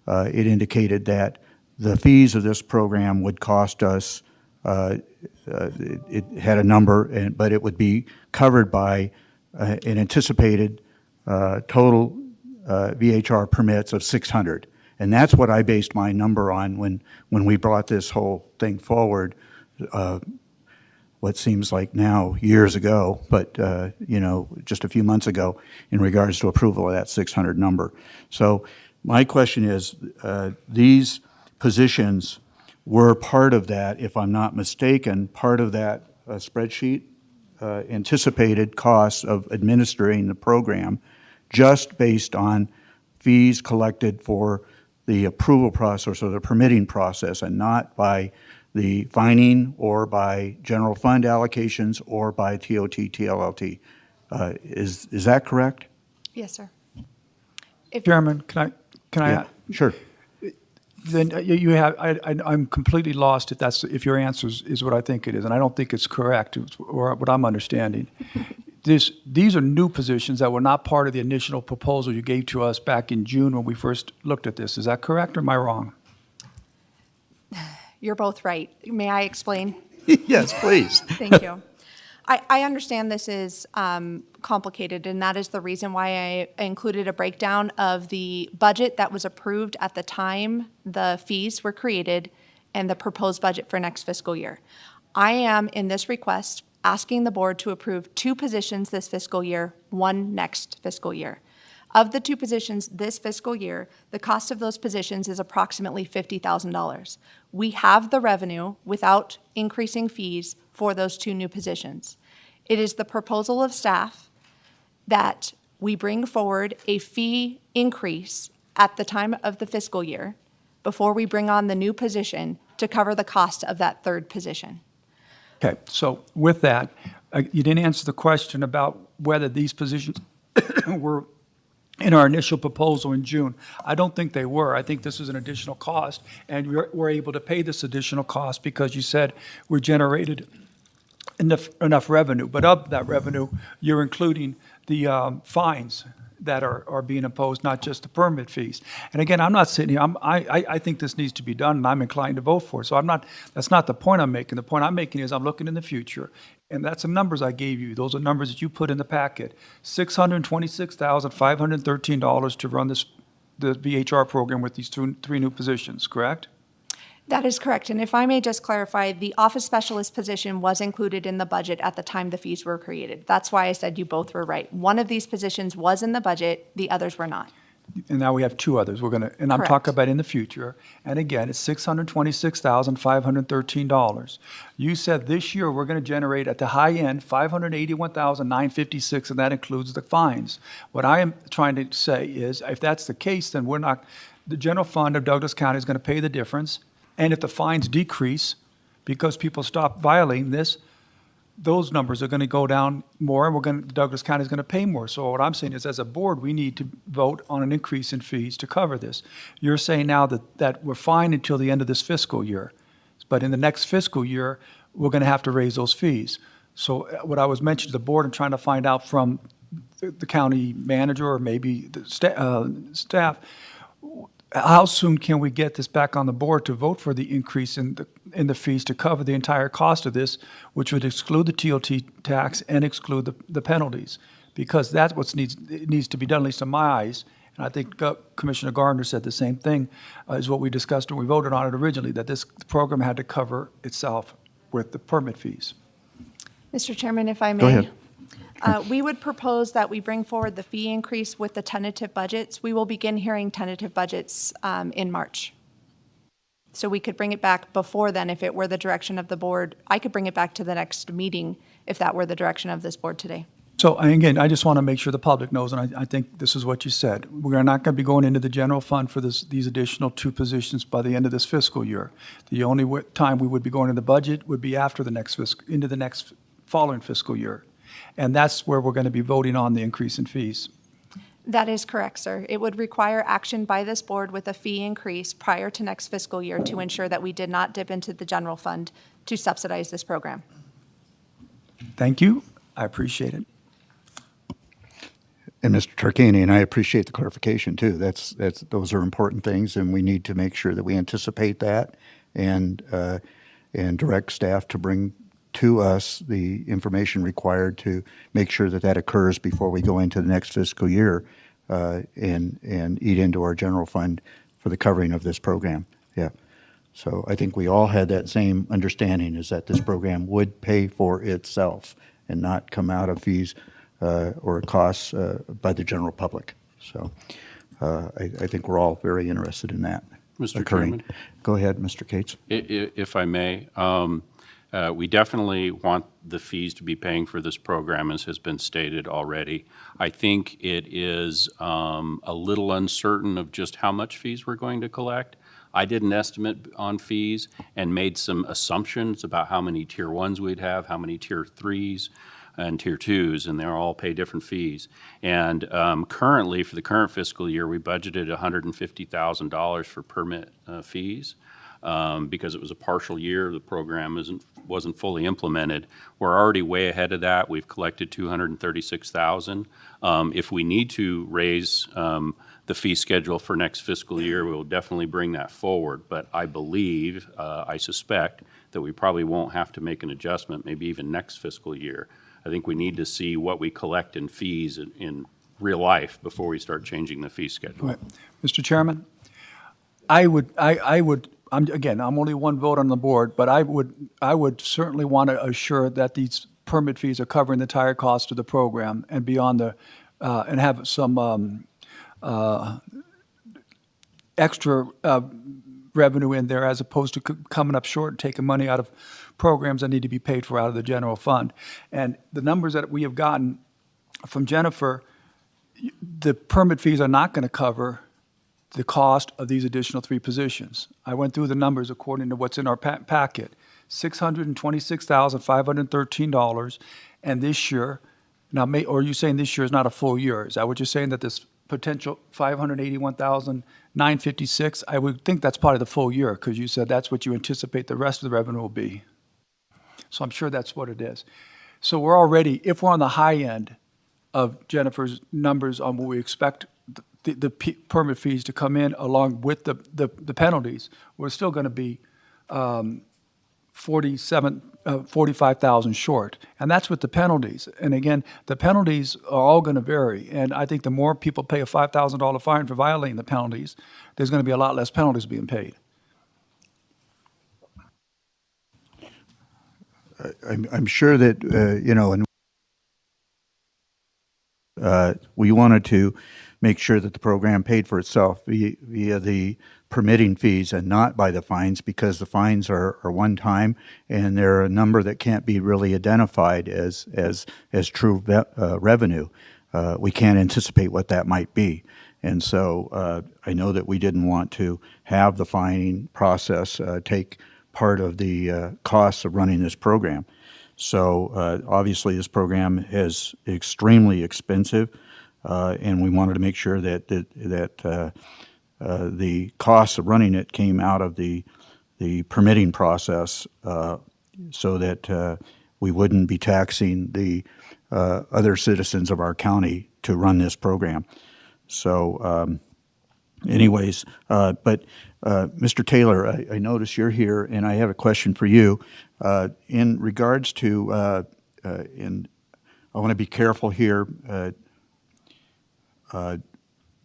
Speaker 1: it indicated that the fees of this program would cost us, it had a number, but it would be covered by an anticipated total VHR permits of 600. And that's what I based my number on when we brought this whole thing forward, what seems like now years ago, but just a few months ago in regards to approval of that 600 number. So my question is, these positions were part of that, if I'm not mistaken, part of that spreadsheet, anticipated costs of administering the program, just based on fees collected for the approval process or the permitting process, and not by the fining or by general fund allocations or by TOT, TLLT. Is that correct?
Speaker 22: Yes, sir.
Speaker 8: Chairman, can I?
Speaker 1: Sure.
Speaker 8: Then you have. I'm completely lost if your answer is what I think it is, and I don't think it's correct, or what I'm understanding. These are new positions that were not part of the initial proposal you gave to us back in June when we first looked at this. Is that correct, or am I wrong?
Speaker 22: You're both right. May I explain?
Speaker 1: Yes, please.
Speaker 22: Thank you. I understand this is complicated, and that is the reason why I included a breakdown of the budget that was approved at the time the fees were created and the proposed budget for next fiscal year. I am, in this request, asking the board to approve 2 positions this fiscal year, 1 next fiscal year. Of the 2 positions this fiscal year, the cost of those positions is approximately $50,000. We have the revenue without increasing fees for those 2 new positions. It is the proposal of staff that we bring forward a fee increase at the time of the fiscal year before we bring on the new position to cover the cost of that third position.
Speaker 8: Okay, so with that, you didn't answer the question about whether these positions were in our initial proposal in June. I don't think they were. I think this is an additional cost, and we're able to pay this additional cost because you said we generated enough revenue. But of that revenue, you're including the fines that are being imposed, not just the permit fees. And again, I'm not sitting here, I think this needs to be done, and I'm inclined to vote for it. So that's not the point I'm making. The point I'm making is I'm looking in the future, and that's the numbers I gave you. Those are numbers that you put in the packet. $626,513 to run the VHR program with these three new positions, correct?
Speaker 22: That is correct. And if I may just clarify, the office specialist position was included in the budget at the time the fees were created. That's why I said you both were right. One of these positions was in the budget, the others were not.
Speaker 8: And now we have two others. I'm
Speaker 22: Correct.
Speaker 8: talking about in the future. And again, it's $626,513. You said this year we're going to generate at the high end $581,956, and that includes the fines. What I am trying to say is, if that's the case, then the general fund of Douglas County is going to pay the difference. And if the fines decrease because people stop violating this, those numbers are going to go down more, and Douglas County is going to pay more. So what I'm saying is, as a board, we need to vote on an increase in fees to cover this. You're saying now that we're fine until the end of this fiscal year, but in the next fiscal year, we're going to have to raise those fees. So what I was mentioning to the board and trying to find out from the county manager or maybe the staff, how soon can we get this back on the board to vote for the increase in the fees to cover the entire cost of this, which would exclude the TOT tax and exclude the penalties? Because that's what needs to be done, at least in my eyes. And I think Commissioner Gardner said the same thing, is what we discussed when we voted on it originally, that this program had to cover itself with the permit fees.
Speaker 22: Mr. Chairman, if I may.
Speaker 1: Go ahead.
Speaker 22: We would propose that we bring forward the fee increase with the tentative budgets. We will begin hearing tentative budgets in March. So we could bring it back before then if it were the direction of the board. I could bring it back to the next meeting if that were the direction of this board today.
Speaker 8: So again, I just want to make sure the public knows, and I think this is what you said. We are not going to be going into the general fund for these additional two positions by the end of this fiscal year. The only time we would be going to the budget would be after the next into the next following fiscal year. And that's where we're going to be voting on the increase in fees.
Speaker 22: That is correct, sir. It would require action by this board with a fee increase prior to next fiscal year to ensure that we did not dip into the general fund to subsidize this program.
Speaker 8: Thank you. I appreciate it.
Speaker 1: And Mr. Tarkanian, I appreciate the clarification too. Those are important things, and we need to make sure that we anticipate that and direct staff to bring to us the information required to make sure that occurs before we go into the next fiscal year and eat into our general fund for the covering of this program. Yeah. So I think we all had that same understanding, is that this program would pay for itself and not come out of fees or costs by the general public. So I think we're all very interested in that
Speaker 12: Mr.
Speaker 1: occurring.
Speaker 12: Chairman?
Speaker 1: Go ahead, Mr. Cates.
Speaker 12: If I may, we definitely want the fees to be paying for this program, as has been stated already. I think it is a little uncertain of just how much fees we're going to collect. I did an estimate on fees and made some assumptions about how many Tier 1s we'd have, how many Tier 3s, and Tier 2s, and they all pay different fees. And currently, for the current fiscal year, we budgeted $150,000 for permit fees. Because it was a partial year, the program wasn't fully implemented. We're already way ahead of that. We've collected $236,000. If we need to raise the fee schedule for next fiscal year, we will definitely bring that forward. But I believe, I suspect, that we probably won't have to make an adjustment, maybe even next fiscal year. I think we need to see what we collect in fees in real life before we start changing the fee schedule.
Speaker 8: Right. Mr. Chairman, I'm only one vote on the board, but I would certainly want to assure that these permit fees are covering the entire cost of the program and beyond and have some extra revenue in there as opposed to coming up short and taking money out of programs that need to be paid for out of the general fund. And the numbers that we have gotten from Jennifer, the permit fees are not going to cover the cost of these additional 3 positions. I went through the numbers according to what's in our packet. $626,513, and this year, now, or are you saying this year is not a full year? Is that what you're saying, that this potential $581,956? I would think that's part of the full year, because you said that's what you anticipate the rest of the revenue will be. So I'm sure that's what it is. So we're already, if we're on the high end of Jennifer's numbers on what we expect the permit fees to come in along with the penalties, we're still going to be 45,000 short, and that's with the penalties. And again, the penalties are all going to vary, and I think the more people pay a $5,000 fine for violating the penalties, there's going to be a lot less penalties being paid.
Speaker 1: I'm sure that, we wanted to make sure that the program paid for itself via the permitting fees and not by the fines, because the fines are one time and they're a number that can't be really identified as true revenue. We can't anticipate what that might be. And so I know that we didn't want to have the fining process take part of the costs of running this program. So obviously this program is extremely expensive, and we wanted to make sure that the costs of running it came out of the permitting process, so that we wouldn't be taxing the other citizens of our county to run this program. So anyways, but Mr. Taylor, I notice you're here, and I have a question for you. In regards to, and I want to be careful here,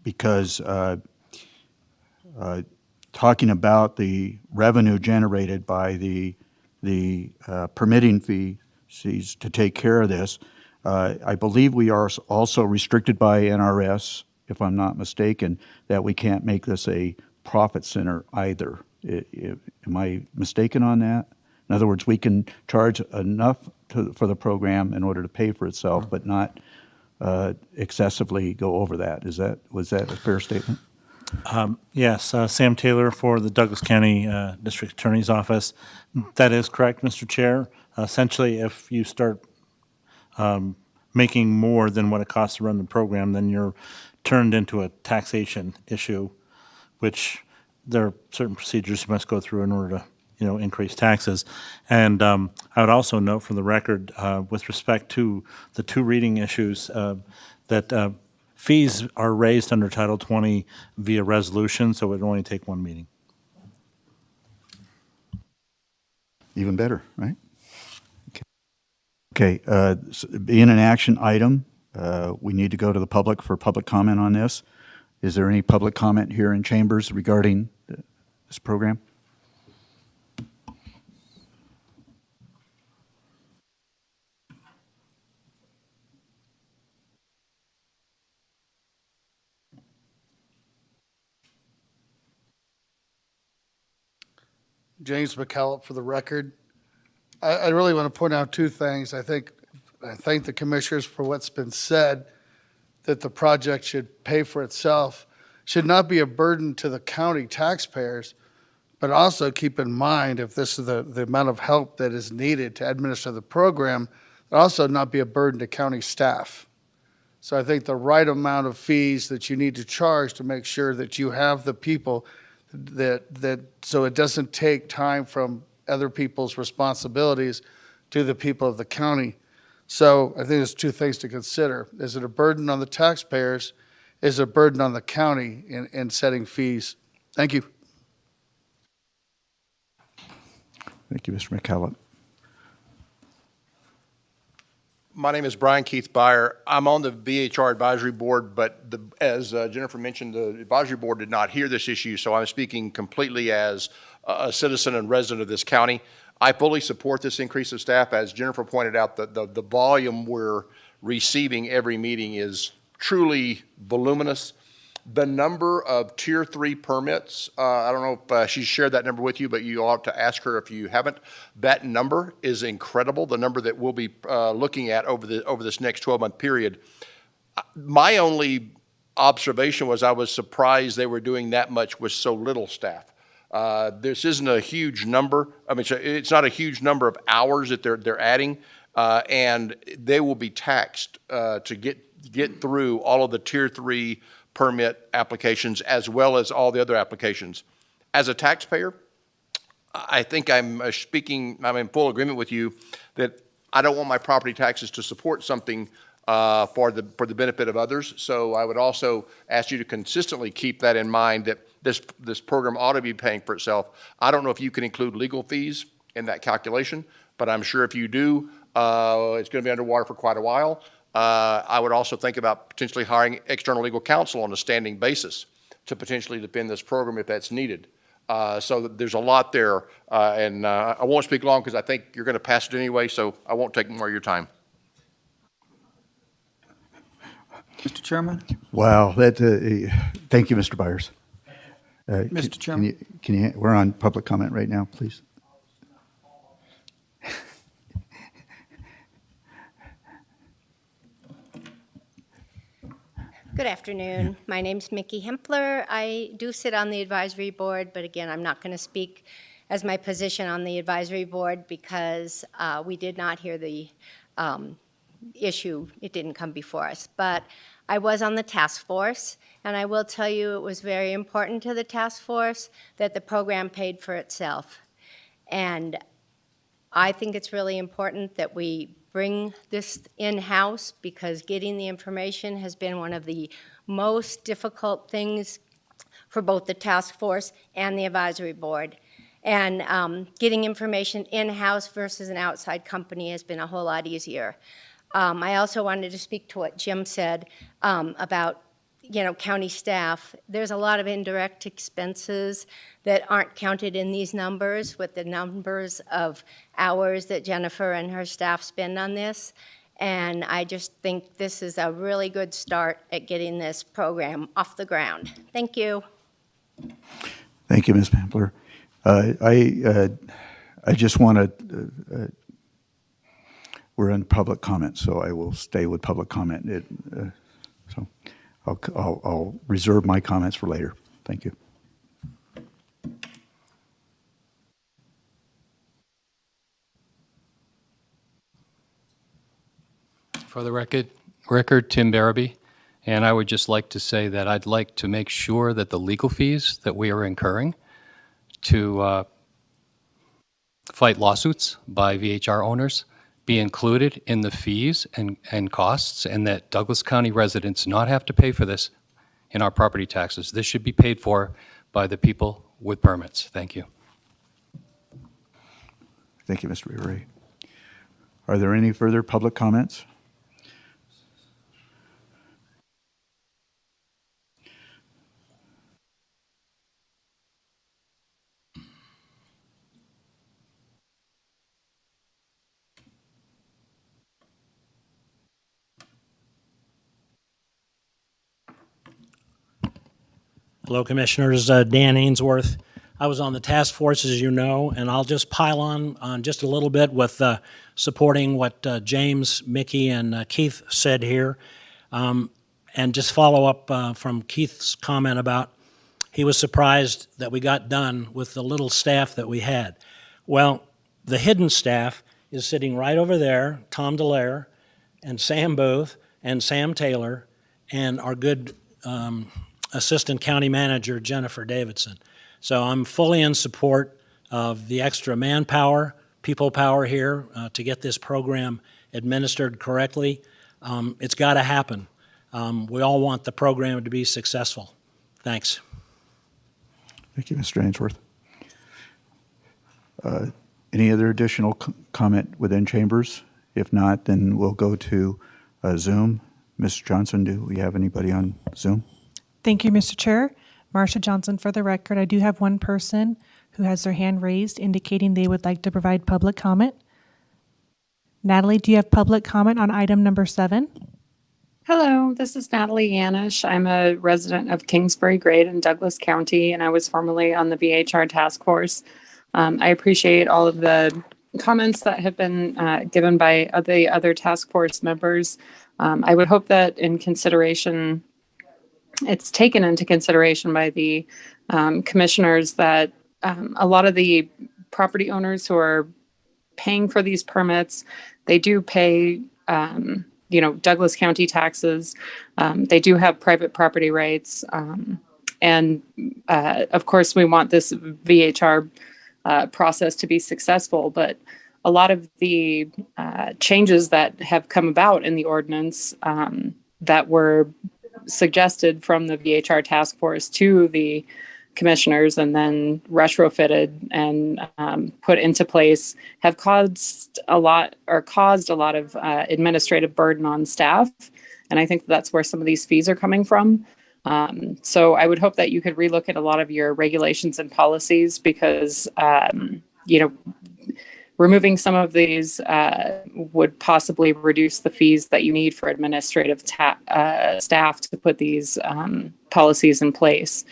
Speaker 1: because talking about the revenue generated by the permitting fees to take care of this, I believe we are also restricted by NRS, if I'm not mistaken, that we can't make this a profit center either. Am I mistaken on that? In other words, we can charge enough for the program in order to pay for itself, but not excessively go over that. Was that a fair statement?
Speaker 4: Yes, Sam Taylor for the Douglas County District Attorney's Office. That is correct, Mr. Chair. Essentially, if you start making more than what it costs to run the program, then you're turned into a taxation issue, which there are certain procedures you must go through in order to increase taxes. And I would also note for the record, with respect to the 2 reading issues, that fees are raised under Title 20 via resolution, so it would only take 1 meeting.
Speaker 1: Even better, right? Okay. Being an action item, we need to go to the public for public comment on this. Is there any public comment here in chambers regarding this program?
Speaker 5: James McKellop for the record. I really want to point out 2 things. I thank the commissioners for what's been said, that the project should pay for itself, should not be a burden to the county taxpayers, but also keep in mind, if this is the amount of help that is needed to administer the program, also not be a burden to county staff. So I think the right amount of fees that you need to charge to make sure that you have the people that so it doesn't take time from other people's responsibilities to the people of the county. So I think there's 2 things to consider. Is it a burden on the taxpayers? Is it a burden on the county in setting fees? Thank you.
Speaker 1: Thank you, Mr. McKellop.
Speaker 23: My name is Brian Keith Byer. I'm on the VHR Advisory Board, but as Jennifer mentioned, the Advisory Board did not hear this issue, so I'm speaking completely as a citizen and resident of this county. I fully support this increase of staff. As Jennifer pointed out, the volume we're receiving every meeting is truly voluminous. The number of Tier 3 permits, I don't know if she shared that number with you, but you ought to ask her if you haven't. That number is incredible, the number that we'll be looking at over this next 12-month period. My only observation was I was surprised they were doing that much with so little staff. This isn't a huge number. I mean, it's not a huge number of hours that they're adding, and they will be taxed to get through all of the Tier 3 permit applications as well as all the other applications. As a taxpayer, I think I'm in full agreement with you that I don't want my property taxes to support something for the benefit of others. So I would also ask you to consistently keep that in mind, that this program ought to be paying for itself. I don't know if you can include legal fees in that calculation, but I'm sure if you do, it's going to be underwater for quite a while. I would also think about potentially hiring external legal counsel on a standing basis to potentially defend this program if that's needed. So there's a lot there, and I won't speak long because I think you're going to pass it anyway, so I won't take more of your time.
Speaker 6: Mr. Chairman?
Speaker 1: Wow, thank you, Mr. Byers.
Speaker 6: Mr. Chairman?
Speaker 1: We're on public comment right now, please.
Speaker 7: Good afternoon. My name's Mickey Hempler. I do sit on the advisory board, but again, I'm not going to speak as my position on the advisory board because we did not hear the issue. It didn't come before us. But I was on the task force, and I will tell you it was very important to the task force that the program paid for itself. And I think it's really important that we bring this in-house because getting the information has been one of the most difficult things for both the task force and the advisory board. And getting information in-house versus an outside company has been a whole lot easier. I also wanted to speak to what Jim said about county staff. There's a lot of indirect expenses that aren't counted in these numbers with the numbers of hours that Jennifer and her staff spend on this. And I just think this is a really good start at getting this program off the ground. Thank you.
Speaker 1: Thank you, Ms. Pampler. I just want to, we're in public comment, so I will stay with public comment. So I'll reserve my comments for later. Thank you.
Speaker 11: For the record, Tim Barabee, and I would just like to say that I'd like to make sure that the legal fees that we are incurring to fight lawsuits by VHR owners be included in the fees and costs, and that Douglas County residents not have to pay for this in our property taxes. This should be paid for by the people with permits. Thank you.
Speaker 1: Thank you, Mr. Ray. Are there any further public comments?
Speaker 24: Hello, Commissioners. Dan Ainsworth. I was on the task force, as you know, and I'll just pile on just a little bit with supporting what James, Mickey, and Keith said here, and just follow up from Keith's comment about he was surprised that we got done with the little staff that we had. Well, the hidden staff is sitting right over there, Tom Delaire, and Sam Booth, and Sam Taylor, and our good Assistant County Manager, Jennifer Davidson. So I'm fully in support of the extra manpower, people power here to get this program administered correctly. It's got to happen. We all want the program to be successful. Thanks.
Speaker 1: Thank you, Mr. Ainsworth. Any other additional comment within chambers? If not, then we'll go to Zoom. Ms. Johnson, do we have anybody on Zoom?
Speaker 9: Thank you, Mr. Chair. Marsha Johnson for the record. I do have one person who has their hand raised indicating they would like to provide public comment. Natalie, do you have public comment on item number 7?
Speaker 2: Hello, this is Natalie Yanish. I'm a resident of Kingsbury Grade in Douglas County, and I was formerly on the VHR task force. I appreciate all of the comments that have been given by the other task force members. I would hope that it's taken into consideration by the commissioners that a lot of the property owners who are paying for these permits, they do pay, Douglas County taxes. They do have private property rights. And of course, we want this VHR process to be successful, but a lot of the changes that have come about in the ordinance that were suggested from the VHR task force to the commissioners and then retrofitted and put into place have caused a lot of administrative burden on staff. And I think that's where some of these fees are coming from. So I would hope that you could relook at a lot of your regulations and policies because, removing some of these would possibly reduce the fees that you need for administrative staff to put these policies in place.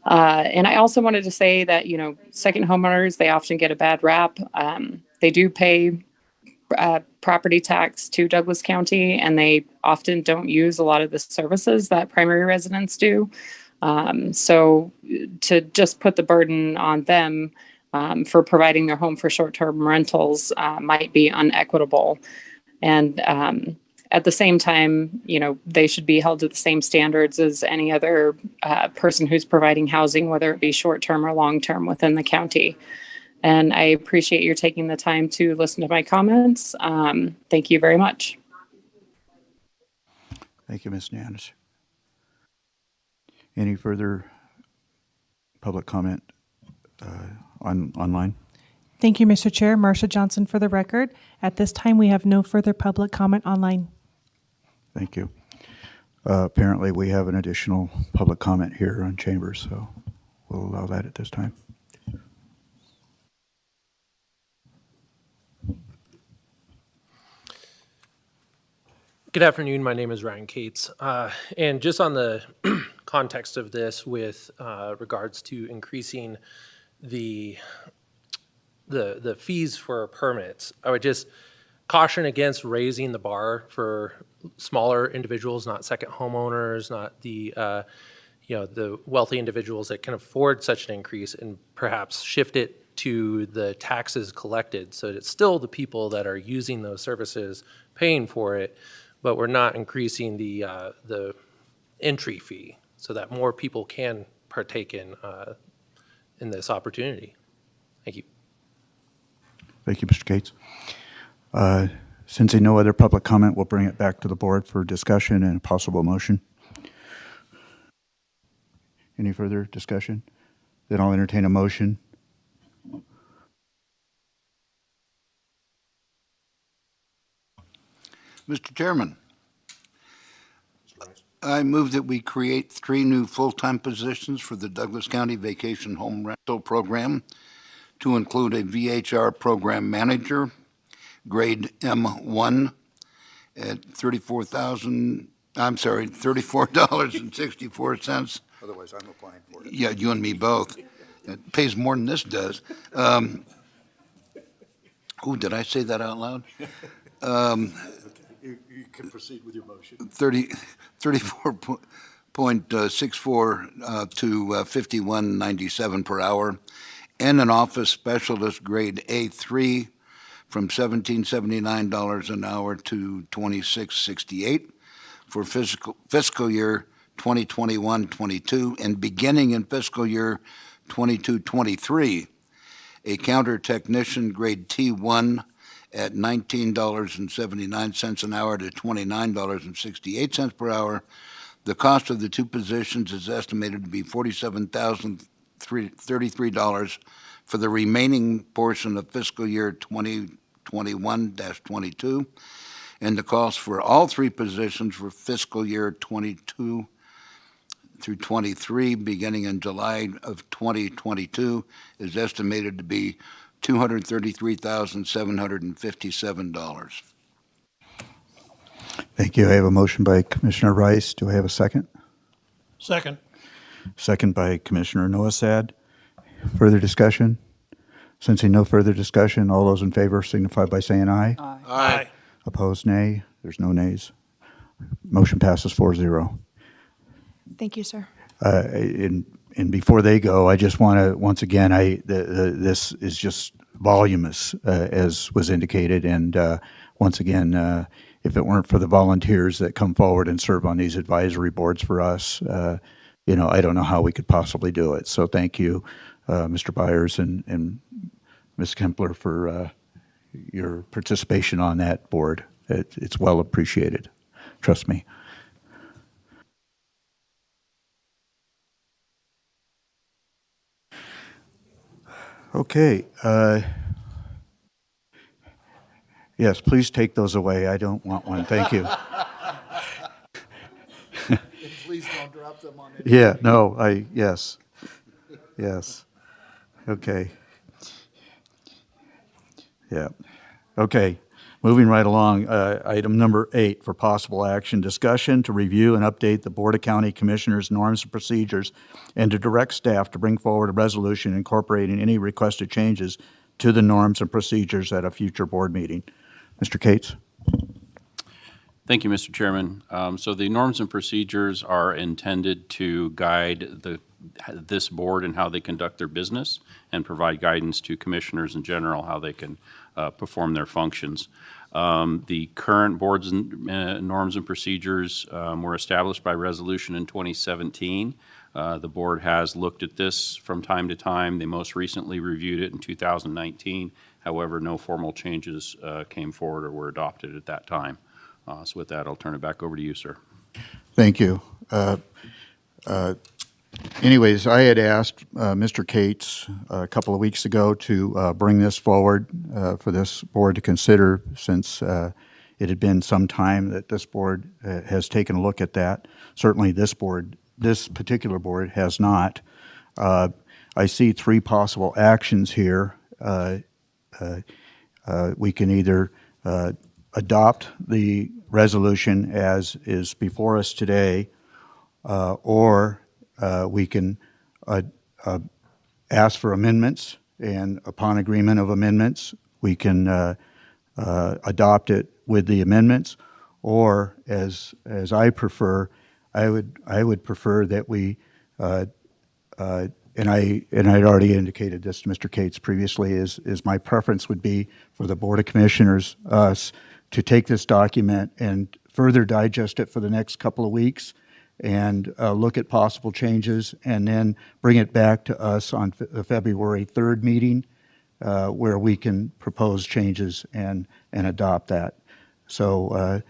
Speaker 2: And I also wanted to say that, second homeowners, they often get a bad rap. They do pay property tax to Douglas County, and they often don't use a lot of the services that primary residents do. So to just put the burden on them for providing their home for short-term rentals might be unequitable. And at the same time, they should be held to the same standards as any other person who's providing housing, whether it be short-term or long-term within the county. And I appreciate your taking the time to listen to my comments. Thank you very much.
Speaker 1: Thank you, Ms. Nanis. Any further public comment online?
Speaker 9: Thank you, Mr. Chair. Marcia Johnson for the record. At this time, we have no further public comment online.
Speaker 1: Thank you. Apparently, we have an additional public comment here on Chambers, so we'll allow that at this time.
Speaker 14: Good afternoon. My name is Ryan Cates. And just on the context of this with regards to increasing the fees for permits, I would just caution against raising the bar for smaller individuals, not second homeowners, not the the wealthy individuals that can afford such an increase, and perhaps shift it to the taxes collected so that it's still the people that are using those services paying for it, but we're not increasing the entry fee so that more people can partake in this opportunity. Thank you.
Speaker 1: Thank you, Mr. Cates. Since no other public comment, we'll bring it back to the board for discussion and a possible motion. Any further discussion? Then I'll entertain a motion.
Speaker 13: Mr. Chairman, I move that we create 3 new full-time positions for the Douglas County Vacation Home Rental Program to include a VHR Program Manager, grade M1 at $34.64.
Speaker 6: Otherwise, I'm applying for it.
Speaker 13: Yeah, you and me both. It pays more than this does. Did I say that out loud?
Speaker 6: You can proceed with your motion.
Speaker 13: 34.64 to $51.97 per hour, and an office specialist grade A3 from $17.79 an hour to $26.68 for fiscal year 2021-22, and beginning in fiscal year 22-23, a counter technician grade T1 at $19.79 an hour to $29.68 per hour. The cost of the 2 positions is estimated to be $47,033 for the remaining portion of fiscal year 2021-22, and the cost for all 3 positions for fiscal year 22 through 23, beginning in July of 2022, is estimated to be $233,757.
Speaker 1: Thank you. I have a motion by Commissioner Rice. Do I have a second?
Speaker 10: Second.
Speaker 1: Second by Commissioner Noasad. Further discussion? Sensing no further discussion, all those in favor signify by saying aye.
Speaker 10: Aye.
Speaker 1: Opposed, nay. There's no nays. Motion passes 4-0.
Speaker 22: Thank you, sir.
Speaker 1: And before they go, I just want to, once again, this is just voluminous, as was indicated. And once again, if it weren't for the volunteers that come forward and serve on these advisory boards for us, I don't know how we could possibly do it. So thank you, Mr. Byers and Ms. Kempler, for your participation on that board. It's well appreciated. Trust me. Okay. Yes, please take those away. I don't want one. Thank you.
Speaker 5: Please don't drop them on it.
Speaker 1: Yeah, no, yes. Yes. Okay. Yeah. Okay. Moving right along, item number 8 for possible action, discussion to review and update the Board of County Commissioners' norms and procedures and to direct staff to bring forward a resolution incorporating any requested changes to the norms and procedures at a future board meeting. Mr. Cates?
Speaker 12: Thank you, Mr. Chairman. So the norms and procedures are intended to guide this board and how they conduct their business and provide guidance to commissioners in general how they can perform their functions. The current boards and norms and procedures were established by resolution in 2017. The board has looked at this from time to time. They most recently reviewed it in 2019. However, no formal changes came forward or were adopted at that time. So with that, I'll turn it back over to you, sir.
Speaker 1: Thank you. Anyways, I had asked Mr. Cates a couple of weeks ago to bring this forward for this board to consider, since it had been some time that this board has taken a look at that. Certainly this particular board has not. I see 3 possible actions here. We can either adopt the resolution as is before us today, or we can ask for amendments, and upon agreement of amendments, we can adopt it with the amendments, or as I prefer, I would prefer that we and I'd already indicated this to Mr. Cates previously, is my preference would be for the Board of Commissioners, us, to take this document and further digest it for the next couple of weeks and look at possible changes, and then bring it back to us on the February 3rd meeting where we can propose changes and adopt that. So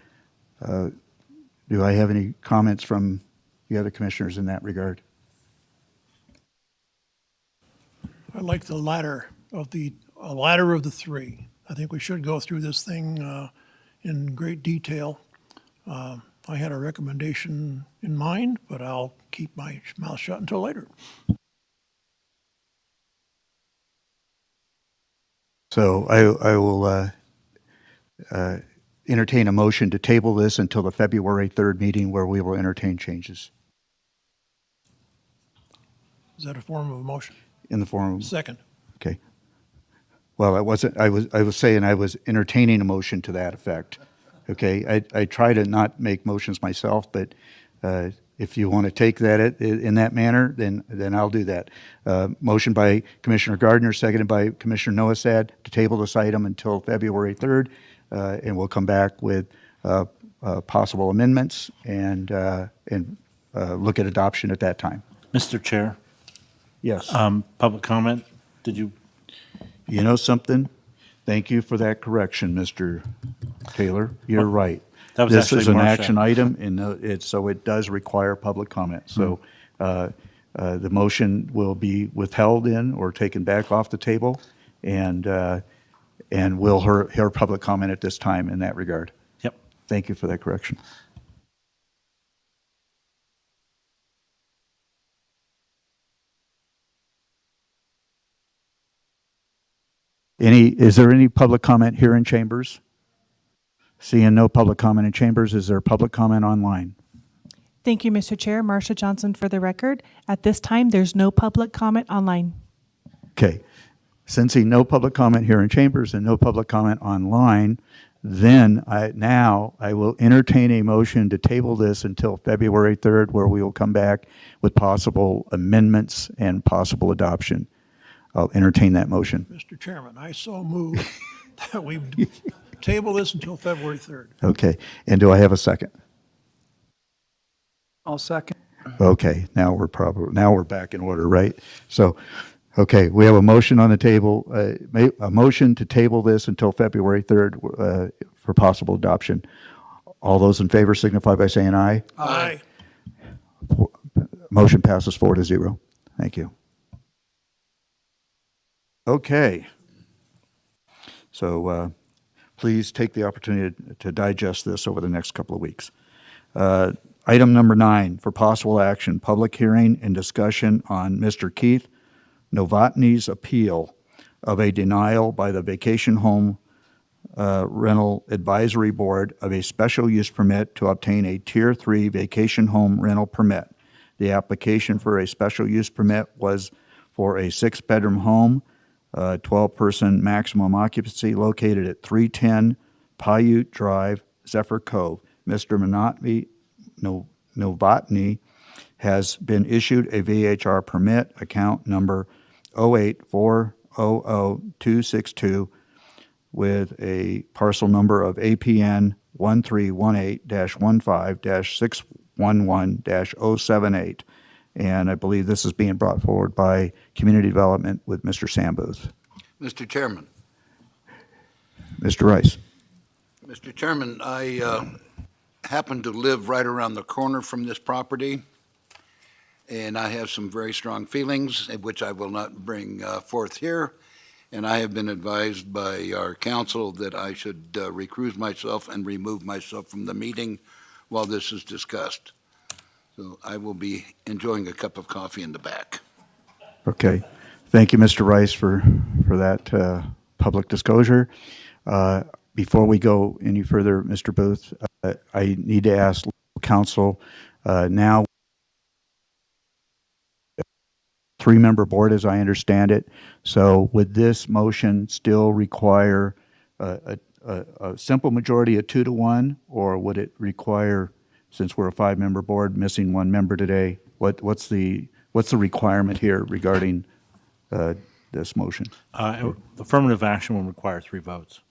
Speaker 1: do I have any comments from the other commissioners in that regard?
Speaker 10: I like the latter of the 3. I think we should go through this thing in great detail. I had a recommendation in mind, but I'll keep my mouth shut until later.
Speaker 1: So I will entertain a motion to table this until the February 3rd meeting, where we will entertain changes.
Speaker 10: Is that a form of a motion?
Speaker 1: In the form of...
Speaker 10: Second.
Speaker 1: Okay. Well, I was saying I was entertaining a motion to that effect. Okay, I try to not make motions myself, but if you want to take that in that manner, then I'll do that. Motion by Commissioner Gardner, seconded by Commissioner Noasad, to table this item until February 3rd, and we'll come back with possible amendments and look at adoption at that time.
Speaker 4: Mr. Chair?
Speaker 1: Yes.
Speaker 4: Public comment? Did you?
Speaker 1: You know something? Thank you for that correction, Mr. Taylor. You're right.
Speaker 4: That was
Speaker 1: This is an
Speaker 4: Marcia.
Speaker 1: action item, and so it does require public comment. So the motion will be withheld or taken back off the table, and we'll hear public comment at this time in that regard.
Speaker 4: Yep.
Speaker 1: Thank you for that correction. Is there any public comment here in chambers? Seeing no public comment in chambers, is there public comment online?
Speaker 9: Thank you, Mr. Chair. Marsha Johnson for the record. At this time, there's no public comment online.
Speaker 1: Okay. Sensing no public comment here in chambers and no public comment online, then I will entertain a motion to table this until February 3rd, where we will come back with possible amendments and possible adoption. I'll entertain that motion.
Speaker 10: Mr. Chairman, I so move that we table this until February 3rd.
Speaker 1: Okay. And do I have a second?
Speaker 8: I'll second.
Speaker 1: Okay. Now we're back in order, right? So, okay, we have a motion on the table, a motion to table this until February 3rd for possible adoption. All those in favor signify by saying aye.
Speaker 10: Aye.
Speaker 1: Motion passes 4-0. Thank you. Okay. So please take the opportunity to digest this over the next couple of weeks. Item number 9, for possible action, public hearing and discussion on Mr. Keith Novotny's appeal of a denial by the Vacation Home Rental Advisory Board of a special use permit to obtain a Tier 3 vacation home rental permit. The application for a special use permit was for a 6-bedroom home, 12-person maximum occupancy located at 310 Paiute Drive, Zephyr Cove. Mr. Novotny has been issued a VHR permit, account number 084000262, with a parcel number of APN 1318-15-611-078. And I believe this is being brought forward by Community Development with Mr. Sambuth.
Speaker 13: Mr. Chairman.
Speaker 1: Mr. Rice.
Speaker 13: Mr. Chairman, I happen to live right around the corner from this property, and I have some very strong feelings, which I will not bring forth here. And I have been advised by our council that I should recuse myself and remove myself from the meeting while this is discussed. So I will be enjoying a cup of coffee in the back.
Speaker 1: Okay. Thank you, Mr. Rice, for that public disclosure. Before we go any further, Mr. Booth, I need to ask council now. 3-member board, as I understand it. So would this motion still require a simple majority of 2-1, or would it require, since we're a 5-member board, missing 1 member today, what's the requirement here regarding this motion?
Speaker 4: Affirmative action will require 3 votes.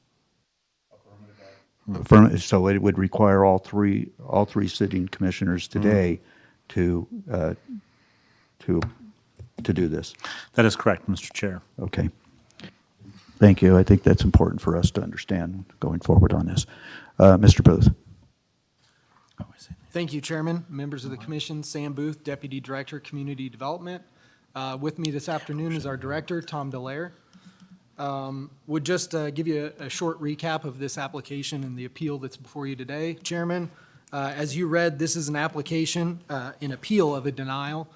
Speaker 1: So it would require all three sitting commissioners today to do this.
Speaker 4: That is correct, Mr. Chair.
Speaker 1: Okay. Thank you. I think that's important for us to understand going forward on this. Mr. Booth.
Speaker 15: Thank you, Chairman, members of the Commission. Sam Booth, Deputy Director, Community Development. With me this afternoon is our Director, Tom Dallaire. Would just give you a short recap of this application and the appeal that's before you today. Chairman, as you read, this is an application, an appeal of a denial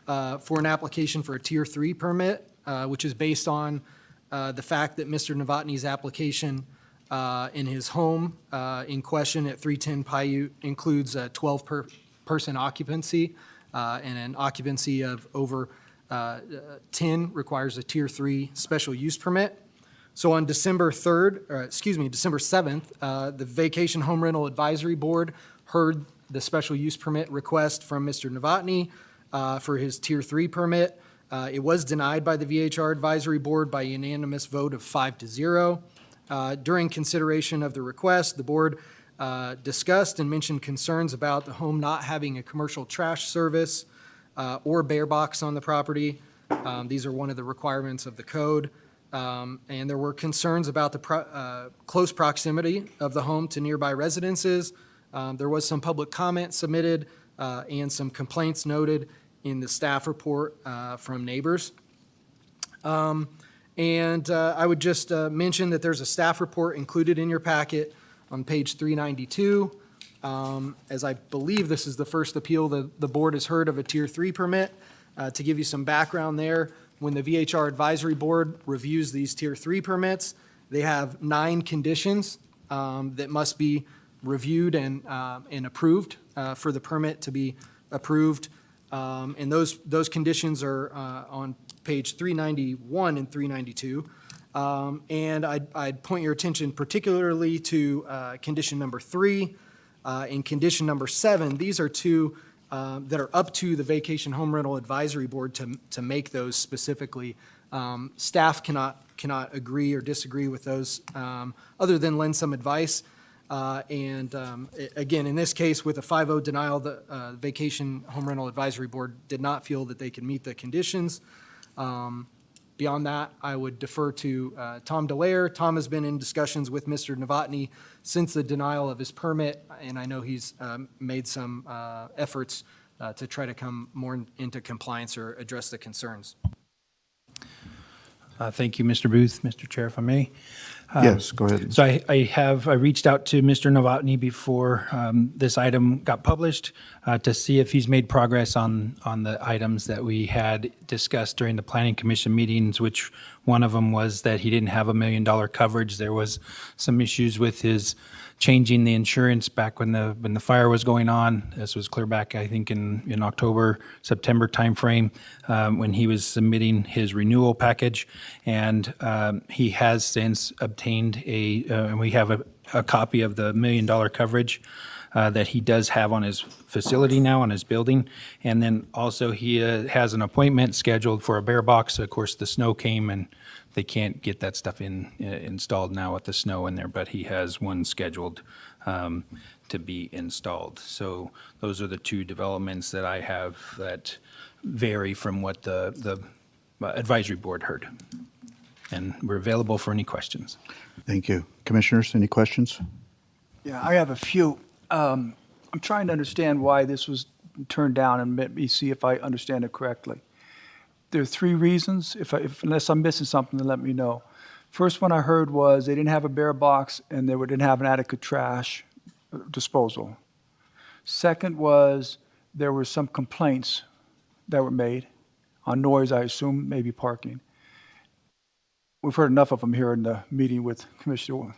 Speaker 15: for an application for a Tier 3 permit, which is based on the fact that Mr. Novotny's application in his home in question at 310 Paiute includes a 12-person occupancy, and an occupancy of over 10 requires a Tier 3 special use permit. So on December 7th, the Vacation Home Rental Advisory Board heard the special use permit request from Mr. Novotny for his Tier 3 permit. It was denied by the VHR Advisory Board by a unanimous vote of 5-0. During consideration of the request, the board discussed and mentioned concerns about the home not having a commercial trash service or bear box on the property. These are one of the requirements of the code. And there were concerns about the close proximity of the home to nearby residences. There was some public comment submitted and some complaints noted in the staff report from neighbors. And I would just mention that there's a staff report included in your packet on page 392. As I believe this is the first appeal that the board has heard of a Tier 3 permit. To give you some background there, when the VHR Advisory Board reviews these Tier 3 permits, they have 9 conditions that must be reviewed and approved for the permit to be approved. And those conditions are on page 391 and 392. And I'd point your attention particularly to condition number 3 and condition number 7. These are two that are up to the Vacation Home Rental Advisory Board to make those specifically. Staff cannot agree or disagree with those other than lend some advice. Again, in this case, with a 5-0 denial, the Vacation Home Rental Advisory Board did not feel that they could meet the conditions. Beyond that, I would defer to Tom Delaire. Tom has been in discussions with Mr. Novotny since the denial of his permit, and I know he's made some efforts to try to come more into compliance or address the concerns.
Speaker 16: Thank you, Mr. Booth. Mr. Chair, if I may.
Speaker 1: Yes, go ahead.
Speaker 16: So I reached out to Mr. Novotny before this item got published to see if he's made progress on the items that we had discussed during the Planning Commission meetings, which one of them was that he didn't have $1 million coverage. There was some issues with his changing the insurance back when the fire was going on. This was clear back, I think, in October, September timeframe when he was submitting his renewal package. And he has since obtained and we have a copy of the $1 million coverage that he does have on his facility now, on his building. And then also he has an appointment scheduled for a bear box. Of course, the snow came and they can't get that stuff installed now with the snow in there, but he has one scheduled to be installed. So those are the two developments that I have that vary from what the advisory board heard. And we're available for any questions.
Speaker 1: Thank you. Commissioners, any questions?
Speaker 8: Yeah, I have a few. I'm trying to understand why this was turned down, and let me see if I understand it correctly. There are 3 reasons. Unless I'm missing something, then let me know. First one I heard was they didn't have a bear box and they didn't have an adequate trash disposal. Second was there were some complaints that were made on noise, I assume, maybe parking. We've heard enough of them here in the meeting with Commissioner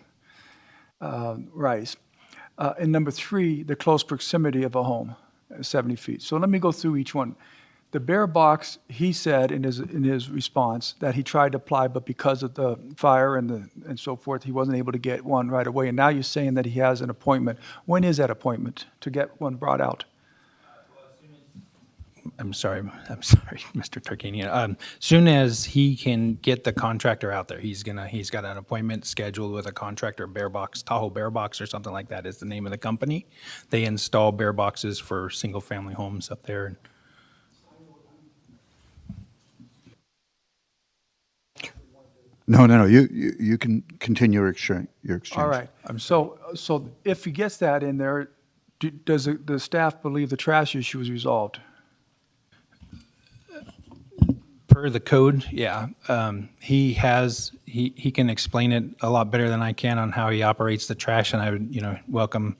Speaker 8: Rice. And number 3, the close proximity of a home, 70 feet. So let me go through each one. The bear box, he said in his response that he tried to apply, but because of the fire and so forth, he wasn't able to get one right away. And now you're saying that he has an appointment. When is that appointment to get one brought out?
Speaker 16: I'm sorry, Mr. Tarkanian. Soon as he can get the contractor out there, he's got an appointment scheduled with a contractor, Bear Box, Tahoe Bear Box or something like that is the name of the company. They install bear boxes for single-family homes up there.
Speaker 1: No. You can continue your exchange.
Speaker 8: All right. So if he gets that in there, does the staff believe the trash issue is resolved?
Speaker 16: Per the code, yeah. He can explain it a lot better than I can on how he operates the trash, and I would, welcome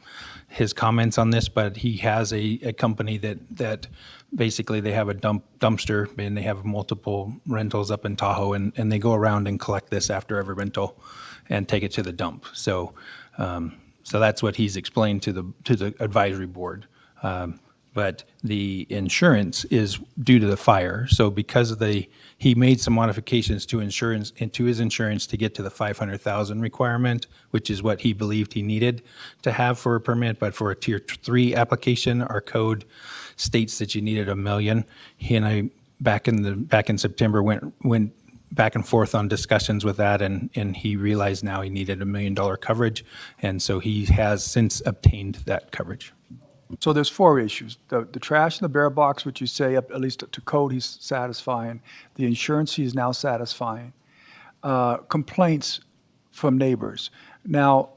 Speaker 16: his comments on this, but he has a company that basically they have a dumpster, and they have multiple rentals up in Tahoe, and they go around and collect this after every rental and take it to the dump. So that's what he's explained to the advisory board. But the insurance is due to the fire. So because he made some modifications to his insurance to get to the $500,000 requirement, which is what he believed he needed to have for a permit. But for a tier 3 application, our code states that you needed $1 million. He and I back in September went back and forth on discussions with that, and he realized now he needed $1 million coverage, and so he has since obtained that coverage.
Speaker 8: So there's 4 issues. The trash in the bear box, which you say, at least to code, he's satisfying. The insurance, he's now satisfying. Complaints from neighbors. Now,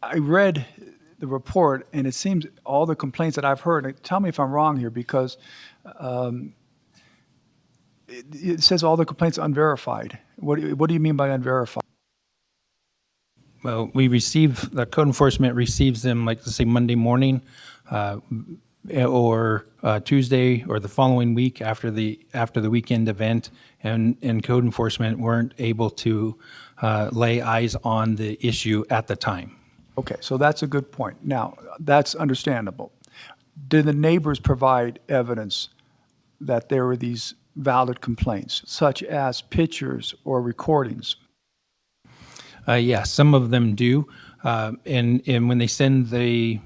Speaker 8: I read the report, and it seems all the complaints that I've heard, tell me if I'm wrong here, because it says all the complaints unverified. What do you mean by unverified?
Speaker 16: Well, the code enforcement receives them, like, let's say, Monday morning. or Tuesday or the following week after the weekend event, and code enforcement weren't able to lay eyes on the issue at the time.
Speaker 8: Okay, so that's a good point. Now, that's understandable. Did the neighbors provide evidence that there were these valid complaints, such as pictures or recordings?
Speaker 16: Yeah, some of them do. And when they send a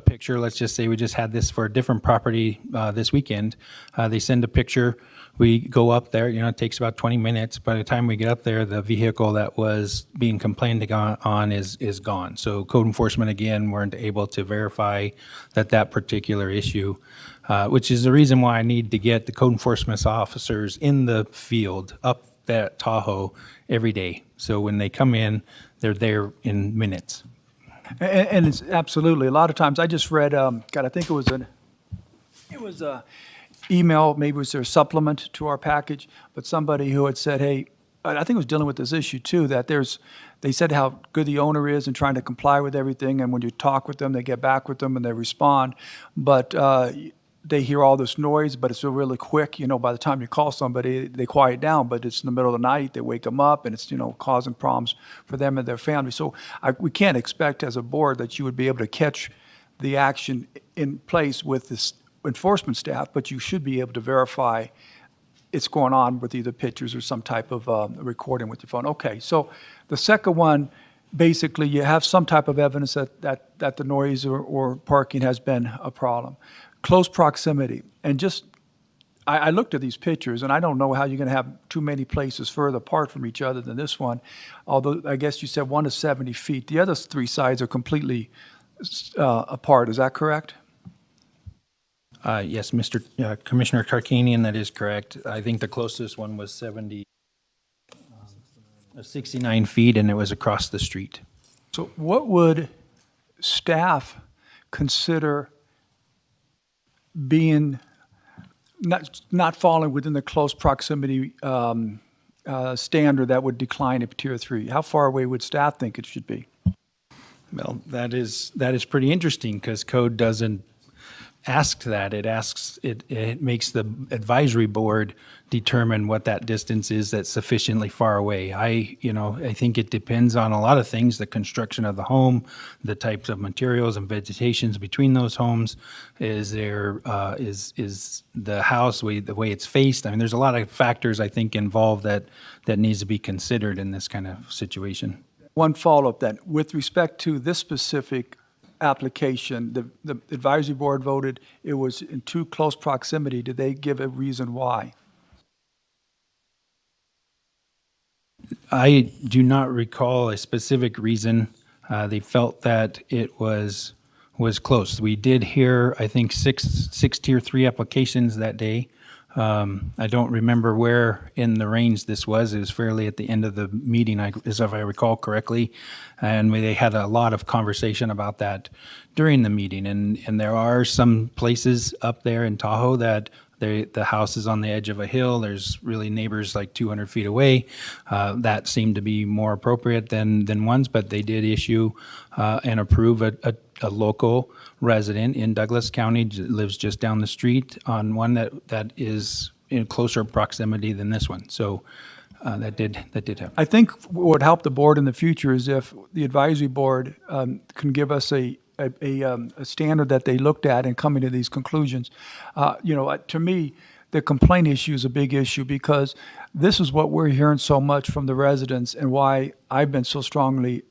Speaker 16: picture, let's just say we just had this for a different property this weekend, they send a picture, we go up there, it takes about 20 minutes. By the time we get up there, the vehicle that was being complained on is gone. So code enforcement, again, weren't able to verify that particular issue, which is the reason why I need to get the code enforcement officers in the field up at Tahoe every day. So when they come in, they're there in minutes.
Speaker 8: And it's absolutely, a lot of times, I just read, I think it was a email, maybe it was their supplement to our package, but somebody who had said, hey, I think it was dealing with this issue too, that they said how good the owner is and trying to comply with everything, and when you talk with them, they get back with them and they respond, but they hear all this noise, but it's really quick. By the time you call somebody, they quiet down, but it's in the middle of the night, they wake them up, and it's, causing problems for them and their family. So we can't expect as a board that you would be able to catch the action in place with this enforcement staff, but you should be able to verify it's going on with either pictures or some type of recording with your phone. Okay, so the second one, basically, you have some type of evidence that the noise or parking has been a problem. Close proximity, and I looked at these pictures, and I don't know how you're going to have too many places further apart from each other than this one, although I guess you said 1 is 70 feet. The other 3 sides are completely apart, is that correct?
Speaker 16: Yes, Commissioner Tarkanian, that is correct. I think the closest one was 69 feet, and it was across the street.
Speaker 8: So what would staff consider being not falling within the close proximity standard that would decline at Tier 3? How far away would staff think it should be?
Speaker 16: Well, that is pretty interesting because code doesn't ask that. It makes the advisory board determine what that distance is that's sufficiently far away. I think it depends on a lot of things: the construction of the home, the types of materials and vegetations between those homes. Is the house the way it's faced? I mean, there's a lot of factors I think involved that needs to be considered in this kind of situation.
Speaker 8: One follow-up then, with respect to this specific application, the advisory board voted it was in too close proximity. Did they give a reason why?
Speaker 16: I do not recall a specific reason. They felt that it was close. We did hear, I think, six Tier 3 applications that day. I don't remember where in the range this was. It was fairly at the end of the meeting, as if I recall correctly. And they had a lot of conversation about that during the meeting. And there are some places up there in Tahoe that the house is on the edge of a hill. There's really neighbors like 200 feet away. That seemed to be more appropriate than ones, but they did issue and approve a local resident in Douglas County, lives just down the street, on one that is in closer proximity than this one. So that did happen.
Speaker 8: I think what would help the board in the future is if the advisory board can give us a standard that they looked at in coming to these conclusions. To me, the complaint issue is a big issue because this is what we're hearing so much from the residents, and why I've been so strongly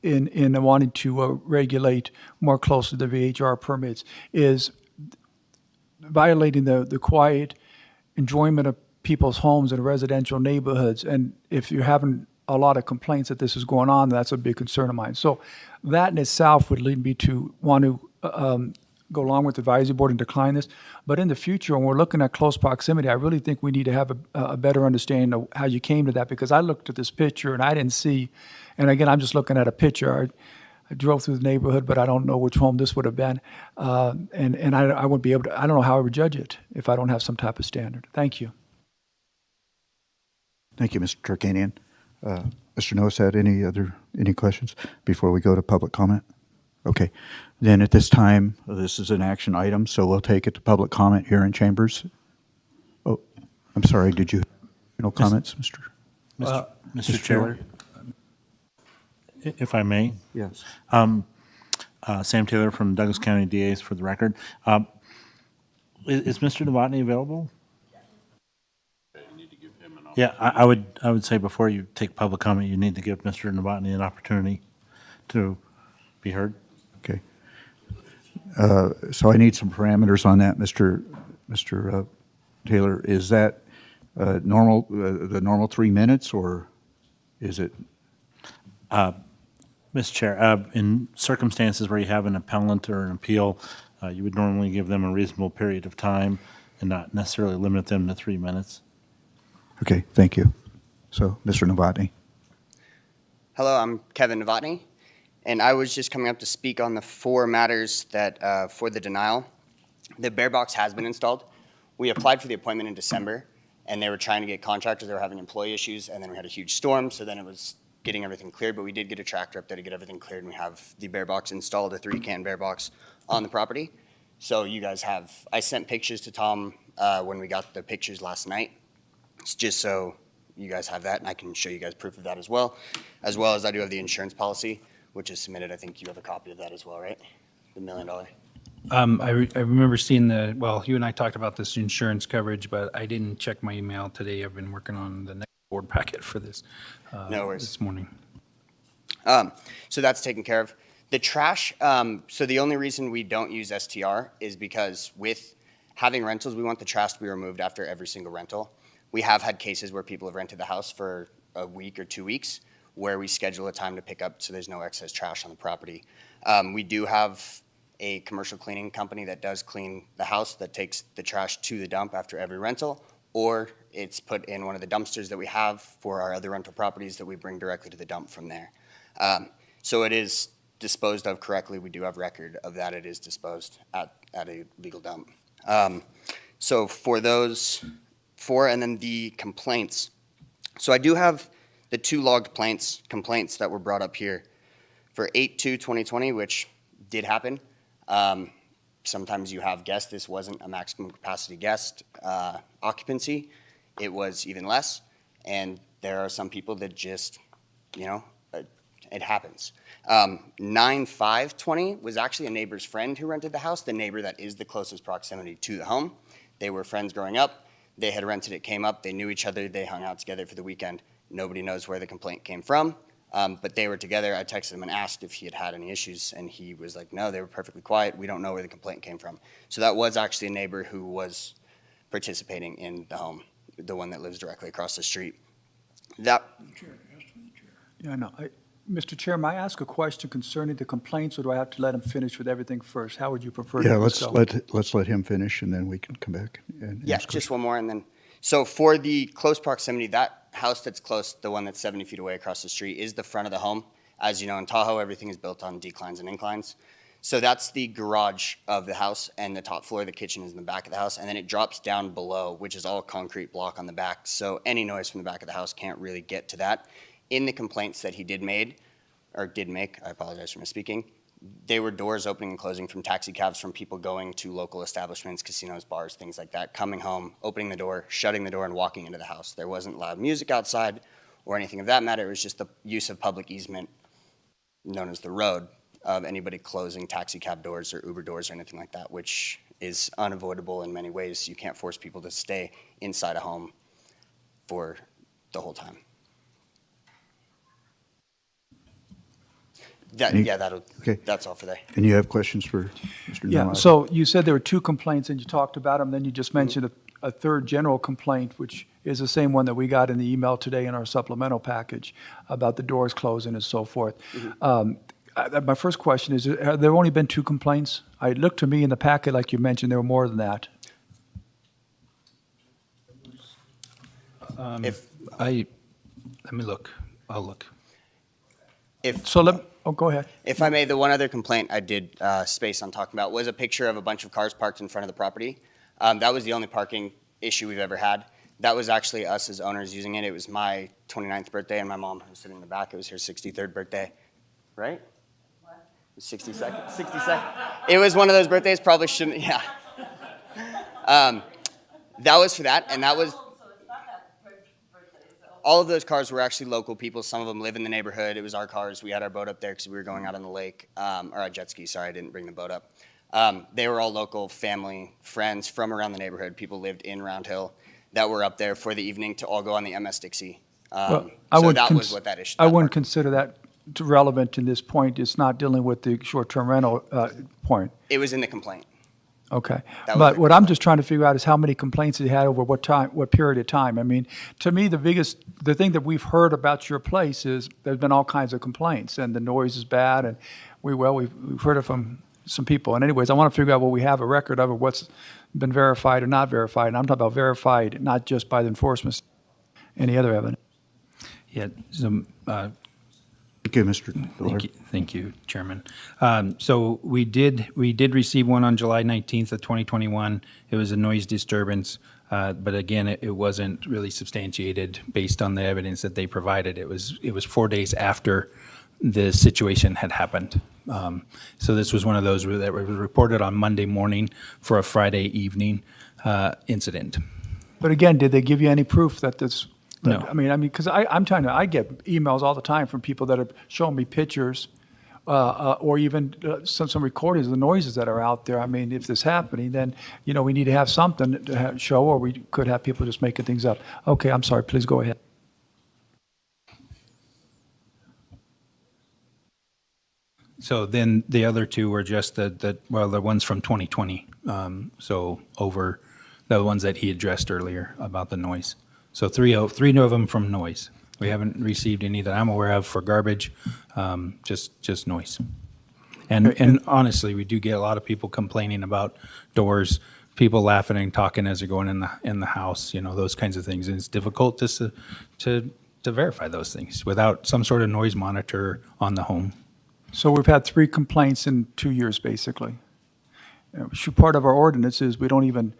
Speaker 8: in wanting to regulate more closely the VHR permits, is violating the quiet enjoyment of people's homes in residential neighborhoods. And if you're having a lot of complaints that this is going on, that's a big concern of mine. So that in itself would lead me to want to go along with the advisory board and decline this. But in the future, when we're looking at close proximity, I really think we need to have a better understanding of how you came to that, because I looked at this picture and I didn't see, and again, I'm just looking at a picture. I drove through the neighborhood, but I don't know which home this would have been. And I wouldn't be able to, I don't know how I would judge it if I don't have some type of standard. Thank you.
Speaker 1: Thank you, Mr. Tarkanian. Mr. Noes, had any questions before we go to public comment? Okay. Then at this time, this is an action item, so we'll take it to public comment here in chambers. Oh, I'm sorry, did you, no comments, Mr.?
Speaker 4: Mr. Chair, if I may?
Speaker 1: Yes.
Speaker 4: Sam Taylor from Douglas County DAs for the record. Is Mr. Novotny available? Yeah, I would say before you take public comment, you need to give Mr. Novotny an opportunity to be heard.
Speaker 1: Okay. So I need some parameters on that, Mr. Taylor. Is that normal, the normal 3 minutes, or is it?
Speaker 4: Mr. Chair, in circumstances where you have an appellant or an appeal, you would normally give them a reasonable period of time and not necessarily limit them to 3 minutes.
Speaker 1: Okay, thank you. So, Mr. Novotny.
Speaker 17: Hello, I'm Kevin Novotny, and I was just coming up to speak on the 4 matters that for the denial. The bear box has been installed. We applied for the appointment in December, and they were trying to get contractors. They were having employee issues, and then we had a huge storm, so then it was getting everything cleared, but we did get a tractor up there to get everything cleared, and we have the bear box installed, a 3-can bear box on the property. So you guys have, I sent pictures to Tom when we got the pictures last night, just so you guys have that, and I can show you guys proof of that as well as I do have the insurance policy, which is submitted. I think you have a copy of that as well, right? The $1 million.
Speaker 16: I remember seeing well, you and I talked about this insurance coverage, but I didn't check my email today. I've been working on the next board packet for this
Speaker 17: No worries.
Speaker 16: this morning.
Speaker 17: So that's taken care of. The trash, so the only reason we don't use STR is because with having rentals, we want the trash to be removed after every single rental. We have had cases where people have rented the house for a week or 2 weeks where we schedule a time to pick up so there's no excess trash on the property. We do have a commercial cleaning company that does clean the house, that takes the trash to the dump after every rental, or it's put in one of the dumpsters that we have for our other rental properties that we bring directly to the dump from there. So it is disposed of correctly. We do have record of that. It is disposed at a legal dump. So for those 4, and then the complaints. So I do have the 2 logged complaints that were brought up here for 8/2/2020, which did happen. Sometimes you have guests. This wasn't a maximum capacity guest occupancy. It was even less. And there are some people that just, it happens. 9/5/20 was actually a neighbor's friend who rented the house, the neighbor that is the closest proximity to the home. They were friends growing up. They had rented it, came up, they knew each other, they hung out together for the weekend. Nobody knows where the complaint came from, but they were together. I texted him and asked if he had had any issues, and he was like, no, they were perfectly quiet. We don't know where the complaint came from. So that was actually a neighbor who was participating in the home, the one that lives directly across the street.
Speaker 8: Yeah, no, Mr. Chair, may I ask a question concerning the complaints, or do I have to let him finish with everything first? How would you prefer to
Speaker 1: Yeah,
Speaker 8: go?
Speaker 1: let's let him finish, and then we can come back and
Speaker 17: Yeah,
Speaker 1: ask
Speaker 17: just one more, and then, so for the close proximity, that house that's close, the one that's 70 feet away across the street, is the front of the home. As you know, in Tahoe, everything is built on declines and inclines. So that's the garage of the house, and the top floor, the kitchen is in the back of the house, and then it drops down below, which is all concrete block on the back. So any noise from the back of the house can't really get to that. In the complaints that he did make, I apologize for misspeaking, they were doors opening and closing from taxi cabs, from people going to local establishments, casinos, bars, things like that, coming home, opening the door, shutting the door, and walking into the house. There wasn't loud music outside or anything of that matter. It was just the use of public easement, known as the road, of anybody closing taxi cab doors or Uber doors or anything like that, which is unavoidable in many ways. You can't force people to stay inside a home for the whole time. That's all for today.
Speaker 1: And you have questions for Mr.
Speaker 8: Yeah,
Speaker 1: Novotny?
Speaker 8: so you said there were 2 complaints, and you talked about them, then you just mentioned a third general complaint, which is the same one that we got in the email today in our supplemental package about the doors closing and so forth. My first question is, have there only been 2 complaints? It looked to me in the packet, like you mentioned, there were more than that.
Speaker 16: Let me look. I'll look.
Speaker 8: Go ahead.
Speaker 17: If I may, the one other complaint I did space on talking about was a picture of a bunch of cars parked in front of the property. That was the only parking issue we've ever had. That was actually us as owners using it. It was my 29th birthday, and my mom, who was sitting in the back, it was her 63rd birthday. Right? What? 60 seconds. 60 seconds. It was one of those birthdays. Probably shouldn't. Yeah. That was for that, and that was. All of those cars were actually local people. Some of them live in the neighborhood. It was our cars. We had our boat up there because we were going out on the lake, or our jet ski. Sorry, I didn't bring the boat up. They were all local family, friends from around the neighborhood. People lived in Round Hill that were up there for the evening to all go on the MS Dixie.
Speaker 8: Well,
Speaker 17: So that was what that issue.
Speaker 8: I wouldn't consider that relevant in this point. It's not dealing with the short-term rental point.
Speaker 17: It was in the complaint.
Speaker 8: Okay.
Speaker 17: That was
Speaker 8: But
Speaker 17: the
Speaker 8: what I'm just trying to figure out is how many complaints you had over what time, what period of time. I mean, to me, the thing that we've heard about your place is there's been all kinds of complaints, and the noise is bad, and we've heard it from some people. And anyways, I want to figure out what we have a record of, or what's been verified or not verified. And I'm talking about verified, not just by the enforcement, any other evidence.
Speaker 16: Yeah, so,
Speaker 1: Thank you, Mr. Miller.
Speaker 16: Thank you, Chairman. So we did receive one on July 19th of 2021. It was a noise disturbance, but again, it wasn't really substantiated based on the evidence that they provided. It was 4 days after the situation had happened. So this was one of those that was reported on Monday morning for a Friday evening incident.
Speaker 8: But again, did they give you any proof that this?
Speaker 16: No.
Speaker 8: I mean, because I get emails all the time from people that are showing me pictures, or even some recordings of the noises that are out there. I mean, if this is happening, then we need to have something to show, or we could have people just making things up. Okay, I'm sorry. Please go ahead.
Speaker 16: So then the other two were just the ones from 2020. So over the ones that he addressed earlier about the noise. So three of them from noise. We haven't received any that I'm aware of for garbage, just noise. And honestly, we do get a lot of people complaining about doors, people laughing and talking as they're going in the house, those kinds of things. And it's difficult just to verify those things without some sort of noise monitor on the home.
Speaker 8: So we've had 3 complaints in 2 years, basically. Part of our ordinance is we don't even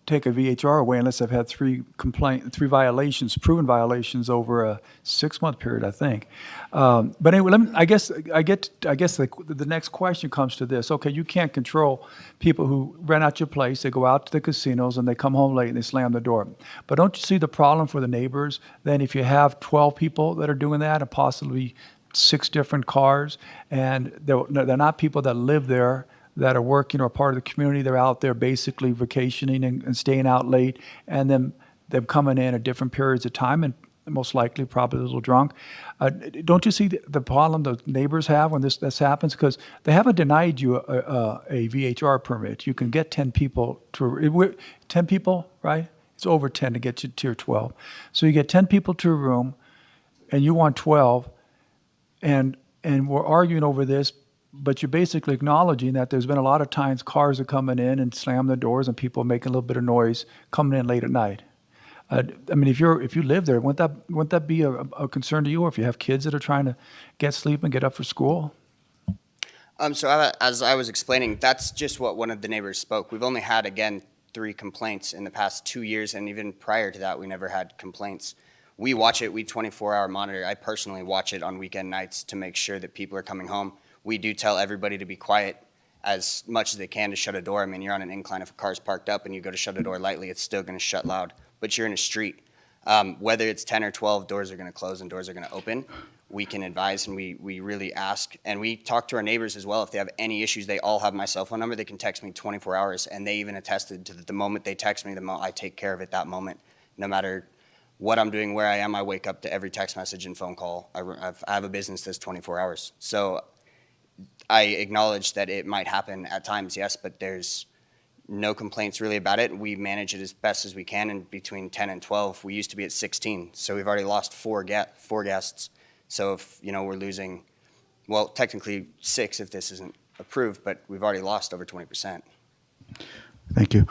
Speaker 8: take a VHR away unless I've had 3 violations, proven violations over a 6-month period, I think. But anyway, I guess the next question comes to this. Okay, you can't control people who rent out your place. They go out to the casinos and they come home late and they slam the door. But don't you see the problem for the neighbors? Then if you have 12 people that are doing that and possibly 6 different cars, and they're not people that live there, that are working or part of the community. They're out there basically vacationing and staying out late, and then them coming in at different periods of time, and most likely probably a little drunk. Don't you see the problem the neighbors have when this happens? Because they haven't denied you a VHR permit. You can get 10 people 10 people, right? It's over 10 to get you to tier 12. So you get 10 people to a room, and you want 12, and we're arguing over this. But you're basically acknowledging that there's been a lot of times cars are coming in and slam the doors and people making a little bit of noise coming in late at night. I mean, if you live there, wouldn't that be a concern to you, or if you have kids that are trying to get sleep and get up for school?
Speaker 17: So as I was explaining, that's just what one of the neighbors spoke. We've only had, again, 3 complaints in the past 2 years, and even prior to that, we never had complaints. We watch it. We 24-hour monitor. I personally watch it on weekend nights to make sure that people are coming home. We do tell everybody to be quiet as much as they can to shut a door. I mean, you're on an incline. If a car's parked up and you go to shut a door lightly, it's still going to shut loud. But you're in a street. Whether it's 10 or 12, doors are going to close and doors are going to open. We can advise, and we really ask. And we talk to our neighbors as well. If they have any issues, they all have my cell phone number. They can text me 24 hours. And they even attested to the moment they text me, I take care of it that moment. No matter what I'm doing, where I am, I wake up to every text message and phone call. I have a business that's 24 hours. So I acknowledge that it might happen at times, yes, but there's no complaints really about it. We manage it as best as we can, and between 10 and 12, we used to be at 16, so we've already lost 4 guests. So if, we're losing, well, technically 6 if this isn't approved, but we've already lost over 20%.
Speaker 1: Thank you.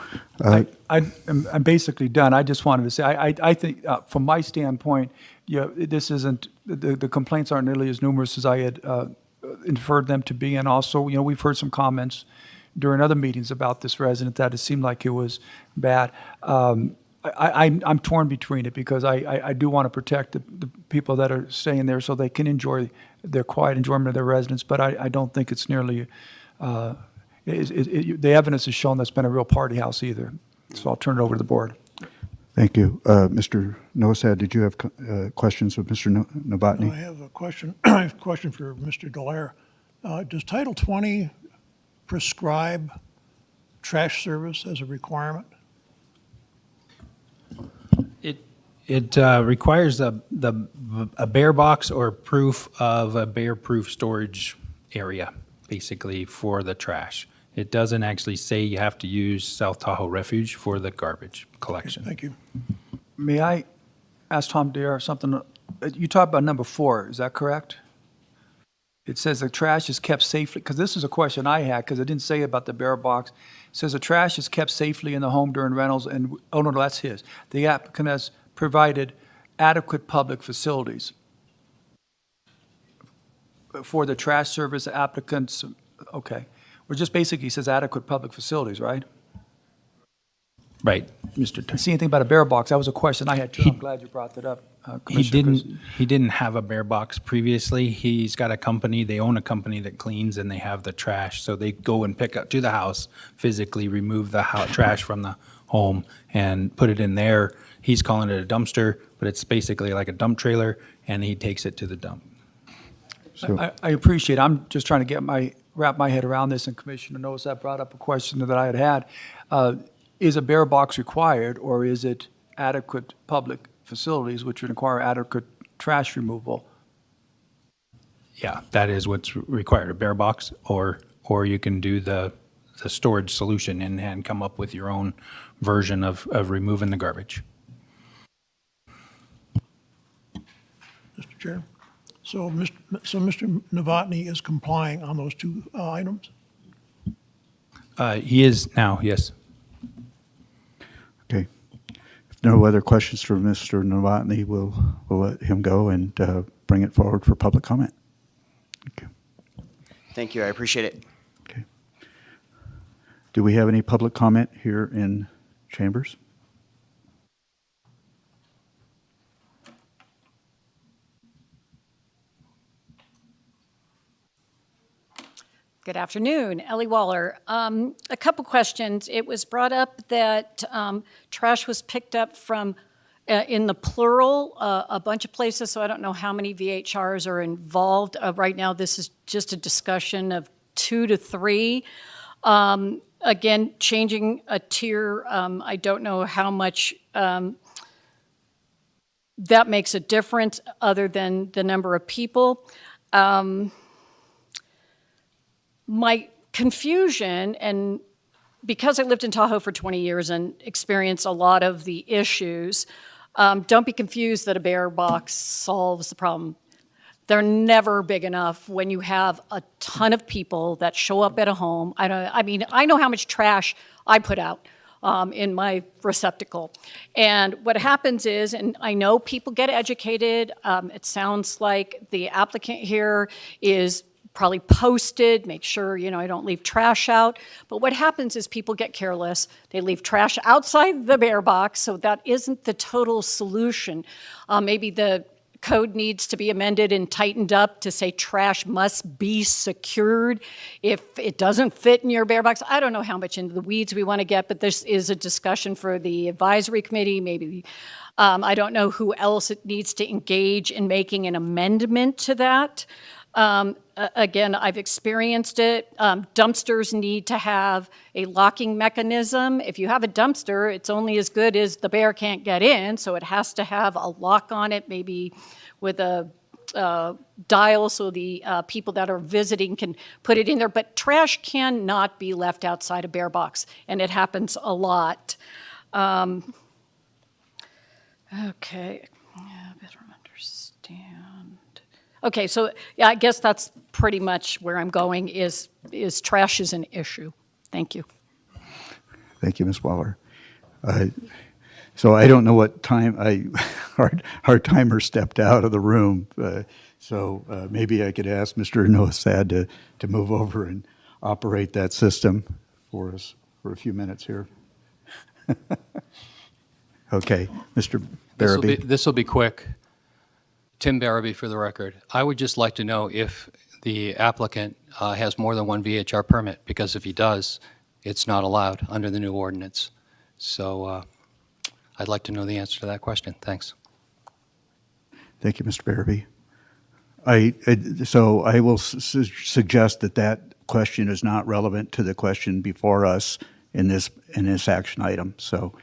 Speaker 8: I'm basically done. I just wanted to say, I think from my standpoint, this isn't, the complaints aren't nearly as numerous as I had inferred them to be. And also, we've heard some comments during other meetings about this resident that it seemed like it was bad. I'm torn between it because I do want to protect the people that are staying there so they can enjoy their quiet enjoyment of their residence, but I don't think it's nearly, the evidence has shown that's been a real party house either. So I'll turn it over to the board.
Speaker 1: Thank you. Mr. Nosad, did you have questions of Mr. Novotny?
Speaker 10: I have a question, question for Mr. Dallaire. Does Title 20 prescribe trash service as a requirement?
Speaker 16: It requires a bear box or proof of a bear-proof storage area, basically, for the trash. It doesn't actually say you have to use South Tahoe Refuge for the garbage collection.
Speaker 10: Thank you.
Speaker 8: May I ask Tom Dare something? You talked about number 4, is that correct? It says the trash is kept safely, because this is a question I had, because it didn't say about the bear box. It says the trash is kept safely in the home during rentals, and, oh, no, that's his. The applicant has provided adequate public facilities. For the trash service applicants, okay. Well, just basically says adequate public facilities, right?
Speaker 16: Right, Mr.
Speaker 8: See anything about a bear box? That was a question I had too. I'm glad you brought that up,
Speaker 16: He
Speaker 8: Commissioner.
Speaker 16: he didn't have a bear box previously. He's got a company, they own a company that cleans and they have the trash. So they go and pick up to the house, physically remove the trash from the home and put it in there. He's calling it a dumpster, but it's basically like a dump trailer, and he takes it to the dump.
Speaker 8: So I appreciate it. I'm just trying to wrap my head around this, and Commissioner Nosat brought up a question that I had. Is a bear box required, or is it adequate public facilities which would require adequate trash removal?
Speaker 16: Yeah, that is what's required, a bear box, or you can do the storage solution and come up with your own version of removing the garbage.
Speaker 10: Mr. Chair. So Mr. Novotny is complying on those 2 items?
Speaker 16: He is now, yes.
Speaker 1: Okay. If no other questions for Mr. Novotny, we'll let him go and bring it forward for public comment. Okay.
Speaker 17: Thank you, I appreciate it.
Speaker 1: Okay. Do we have any public comment here in chambers?
Speaker 18: Good afternoon, Ellie Waller. A couple questions. It was brought up that trash was picked up from, in the plural, a bunch of places, so I don't know how many VHRs are involved. Right now, this is just a discussion of 2 to 3. Again, changing a tier, I don't know how much that makes a difference other than the number of people. My confusion, and because I lived in Tahoe for 20 years and experienced a lot of the issues, don't be confused that a bear box solves the problem. They're never big enough when you have a ton of people that show up at a home. I know how much trash I put out in my receptacle. And what happens is, and I know people get educated, it sounds like the applicant here is probably posted, make sure, I don't leave trash out. But what happens is people get careless. They leave trash outside the bear box, so that isn't the total solution. Maybe the code needs to be amended and tightened up to say trash must be secured if it doesn't fit in your bear box. I don't know how much into the weeds we want to get, but this is a discussion for the advisory committee, maybe. I don't know who else it needs to engage in making an amendment to that. Again, I've experienced it. Dumpsters need to have a locking mechanism. If you have a dumpster, it's only as good as the bear can't get in, so it has to have a lock on it, maybe with a dial so the people that are visiting can put it in there. But trash cannot be left outside a bear box, and it happens a lot. Okay, yeah, better understand. Okay, so yeah, I guess that's pretty much where I'm going, is trash is an issue. Thank you.
Speaker 1: Thank you, Ms. Waller. So I don't know what time our timer stepped out of the room. So maybe I could ask Mr. Nosad to move over and operate that system for us for a few minutes here. Okay, Mr. Barabee.
Speaker 11: This will be quick. Tim Barabee for the record. I would just like to know if the applicant has more than one VHR permit, because if he does, it's not allowed under the new ordinance. So I'd like to know the answer to that question. Thanks.
Speaker 1: Thank you, Mr. Barabee. So I will suggest that that question is not relevant to the question before us in this action item. So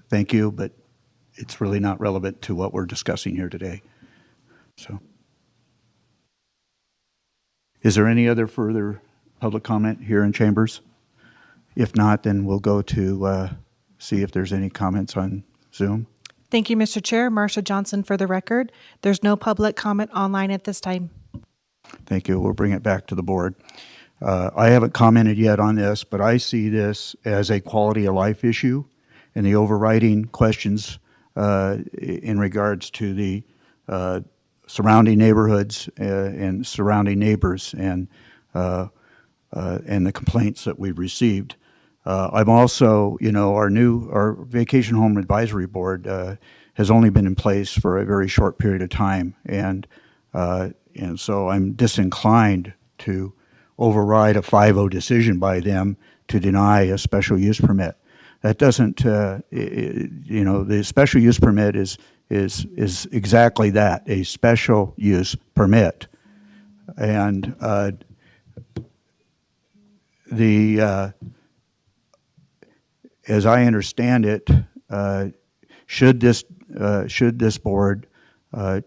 Speaker 1: thank you, but it's really not relevant to what we're discussing here today. So, is there any other further public comment here in chambers? If not, then we'll go to see if there's any comments on Zoom.
Speaker 9: Thank you, Mr. Chair. Marsha Johnson for the record. There's no public comment online at this time.
Speaker 1: Thank you. We'll bring it back to the board. I haven't commented yet on this, but I see this as a quality of life issue, and the overriding questions in regards to the surrounding neighborhoods and surrounding neighbors and the complaints that we've received. I'm also, our Vacation Home Advisory Board has only been in place for a very short period of time, and so I'm disinclined to override a 5-0 decision by them to deny a special use permit. That doesn't, the special use permit is exactly that, a special use permit, and as I understand it, should this board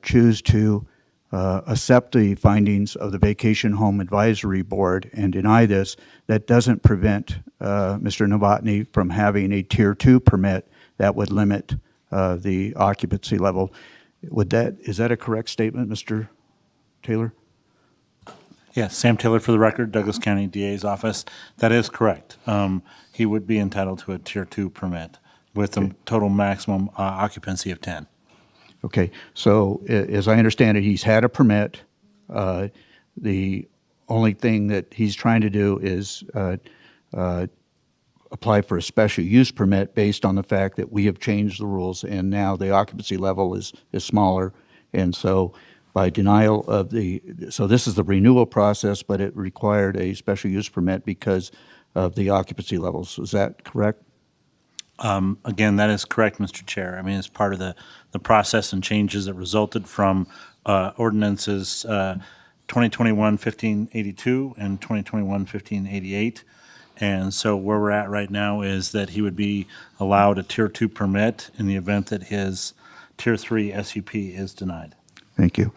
Speaker 1: choose to accept the findings of the Vacation Home Advisory Board and deny this, that doesn't prevent Mr. Novotny from having a Tier 2 permit that would limit the occupancy level. Is that a correct statement, Mr. Taylor?
Speaker 4: Yes, Sam Taylor for the record, Douglas County DA's office. That is correct. He would be entitled to a Tier 2 permit with a total maximum occupancy of 10.
Speaker 1: Okay, so as I understand it, he's had a permit. The only thing that he's trying to do is apply for a special use permit based on the fact that we have changed the rules and now the occupancy level is smaller. And so by denial of so this is the renewal process, but it required a special use permit because of the occupancy levels. Is that correct?
Speaker 4: Again, that is correct, Mr. Chair. I mean, it's part of the process and changes that resulted from ordinances 2021-1582 and 2021-1588. And so where we're at right now is that he would be allowed a Tier 2 permit in the event that his Tier 3 SUP is denied.
Speaker 1: Thank you.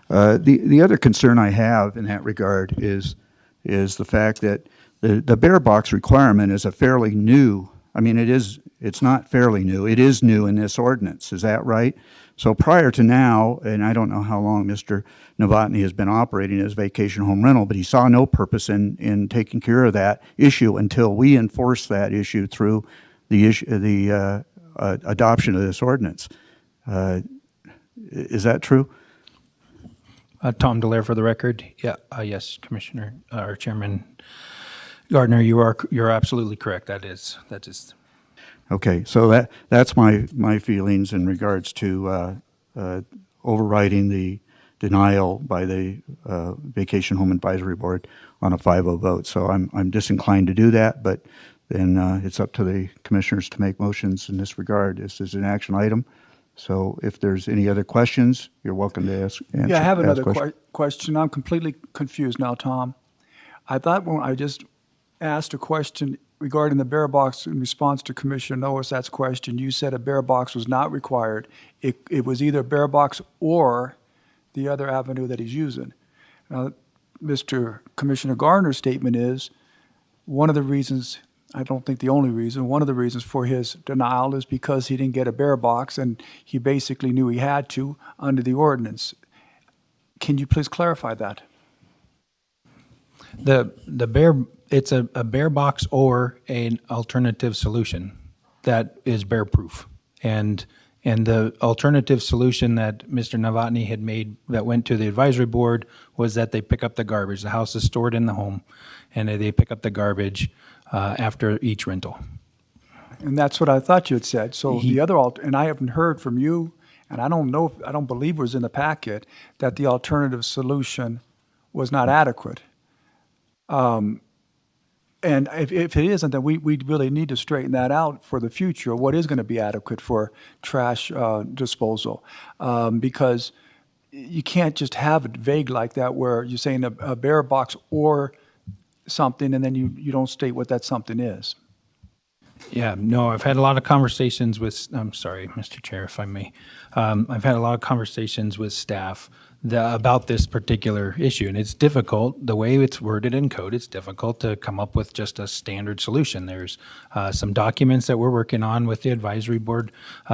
Speaker 1: The other concern I have in that regard is the fact that the bear box requirement is a fairly new, it's not fairly new, it is new in this ordinance, is that right? So prior to now, and I don't know how long Mr. Novotny has been operating as vacation home rental, but he saw no purpose in taking care of that issue until we enforced that issue through the adoption of this ordinance. Is that true?
Speaker 16: Tom Dallaire for the record. Yeah, yes, Commissioner or Chairman Gardner, you're absolutely correct. That is.
Speaker 1: Okay, so that's my feelings in regards to overriding the denial by the Vacation Home Advisory Board on a 5-0 vote. So I'm disinclined to do that, but then it's up to the commissioners to make motions in this regard. This is an action item. So if there's any other questions, you're welcome to ask.
Speaker 8: Yeah, I have another question. I'm completely confused now, Tom. I thought when I just asked a question regarding the bear box in response to Commissioner Nowosat's question, you said a bear box was not required. It was either a bear box or the other avenue that he's using. Now, Mr. Commissioner Gardner's statement is one of the reasons, I don't think the only reason, one of the reasons for his denial is because he didn't get a bear box and he basically knew he had to under the ordinance. Can you please clarify that?
Speaker 16: It's a bear box or an alternative solution that is bear proof. And the alternative solution that Mr. Novotny had made that went to the advisory board was that they pick up the garbage. The house is stored in the home and they pick up the garbage after each rental.
Speaker 8: And that's what I thought you had said. So the other, and I haven't heard from you, and I don't know, I don't believe it was in the packet, that the alternative solution was not adequate. And if it isn't, then we really need to straighten that out for the future. What is going to be adequate for trash disposal? Because you can't just have it vague like that where you're saying a bear box or something, and then you don't state what that something is.
Speaker 16: Yeah, no, I've had a lot of conversations with, I'm sorry, Mr. Chair, if I may. I've had a lot of conversations with staff about this particular issue, and it's difficult, the way it's worded in code, it's difficult to come up with just a standard solution. There's some documents that we're working on with the advisory board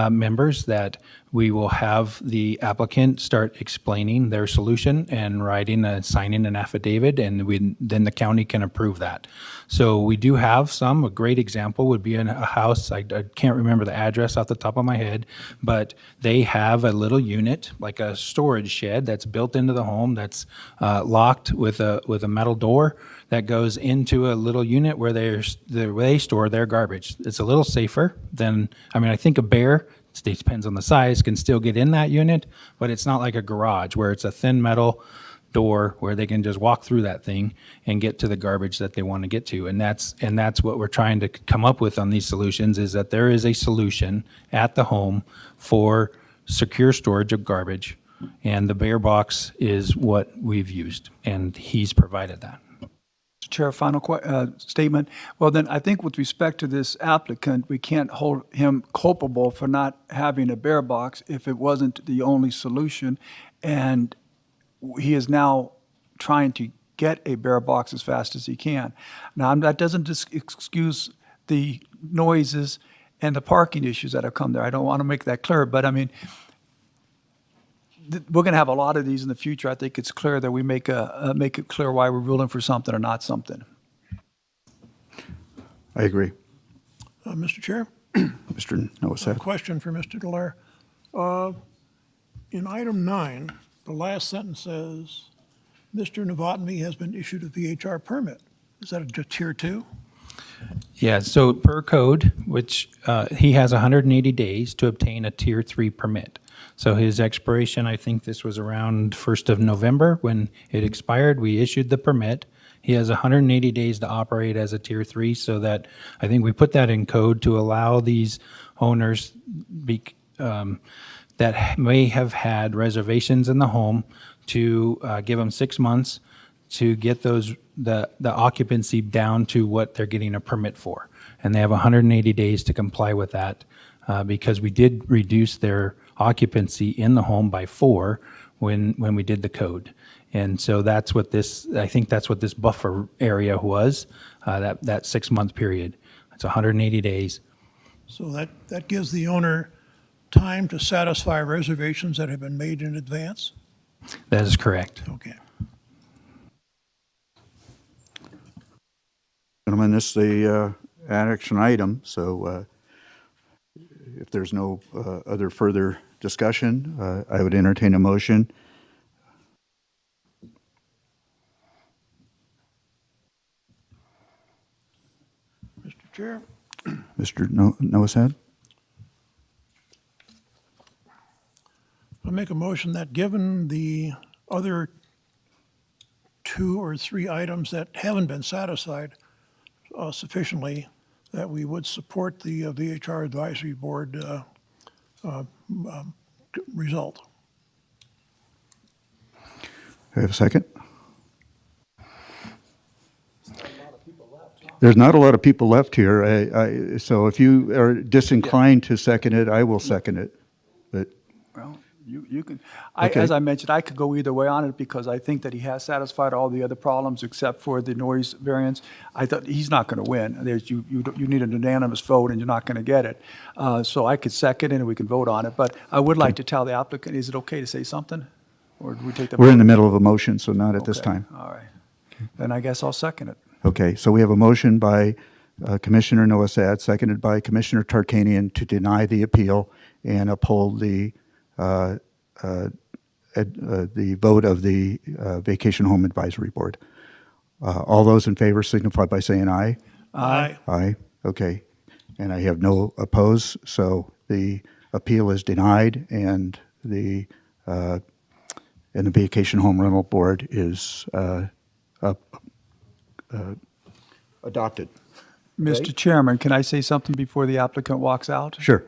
Speaker 16: members that we will have the applicant start explaining their solution and signing an affidavit, and then the county can approve that. So we do have some. A great example would be in a house, I can't remember the address off the top of my head, but they have a little unit, like a storage shed that's built into the home that's locked with a metal door that goes into a little unit where they store their garbage. It's a little safer than, I think a bear, it depends on the size, can still get in that unit, but it's not like a garage where it's a thin metal door where they can just walk through that thing and get to the garbage that they want to get to. And that's what we're trying to come up with on these solutions, is that there is a solution at the home for secure storage of garbage. And the bear box is what we've used, and he's provided that.
Speaker 8: Chair, final statement. Well, then I think with respect to this applicant, we can't hold him culpable for not having a bear box if it wasn't the only solution. And he is now trying to get a bear box as fast as he can. Now, that doesn't excuse the noises and the parking issues that have come there. I don't want to make that clear, but we're going to have a lot of these in the future. I think it's clear that we make it clear why we're ruling for something or not something.
Speaker 1: I agree.
Speaker 10: Mr. Chair?
Speaker 1: Mr. Noah.
Speaker 10: Question for Mr. Dallaire. In item 9, the last sentence says, Mr. Novotny has been issued a VHR permit. Is that a tier 2?
Speaker 16: Yeah, so per code, which he has 180 days to obtain a tier 3 permit. So his expiration, I think this was around 1st of November when it expired. We issued the permit. He has 180 days to operate as a tier 3, so that I think we put that in code to allow these owners that may have had reservations in the home to give them 6 months to get the occupancy down to what they're getting a permit for. And they have 180 days to comply with that because we did reduce their occupancy in the home by 4 when we did the code. And so I think that's what this buffer area was, that 6-month period. It's 180 days.
Speaker 10: So that gives the owner time to satisfy reservations that have been made in advance?
Speaker 16: That is correct.
Speaker 10: Okay.
Speaker 1: Gentlemen, this is the action item, so if there's no other further discussion, I would entertain a motion.
Speaker 10: Mr. Chair?
Speaker 1: Mr. Noah.
Speaker 10: I make a motion that given the other 2 or 3 items that haven't been satisfied sufficiently, that we would support the VHR Advisory Board result.
Speaker 1: Do I have a second? There's not a lot of people left here, so if you are disinclined to second it, I will second it. But
Speaker 8: Well, you can,
Speaker 1: Okay.
Speaker 8: as I mentioned, I could go either way on it because I think that he has satisfied all the other problems except for the noise variance. I thought he's not going to win. You need a unanimous vote and you're not going to get it. So I could second it and we can vote on it. But I would like to tell the applicant, is it okay to say something? Or do we take the
Speaker 1: we're in
Speaker 8: vote?
Speaker 1: the middle of a motion, so not at this
Speaker 8: Okay,
Speaker 1: time.
Speaker 8: All right. Then I guess I'll second it.
Speaker 1: Okay, so we have a motion by Commissioner Noah, seconded by Commissioner Tarkanian to deny the appeal and uphold the vote of the Vacation Home Advisory Board. All those in favor signify by saying aye.
Speaker 10: Aye.
Speaker 1: Aye, okay. and I have no opposed, so the appeal is denied, and the Vacation Home Rental Board is adopted.
Speaker 8: Mr. Chairman, can I say something before the applicant walks out?
Speaker 1: Sure.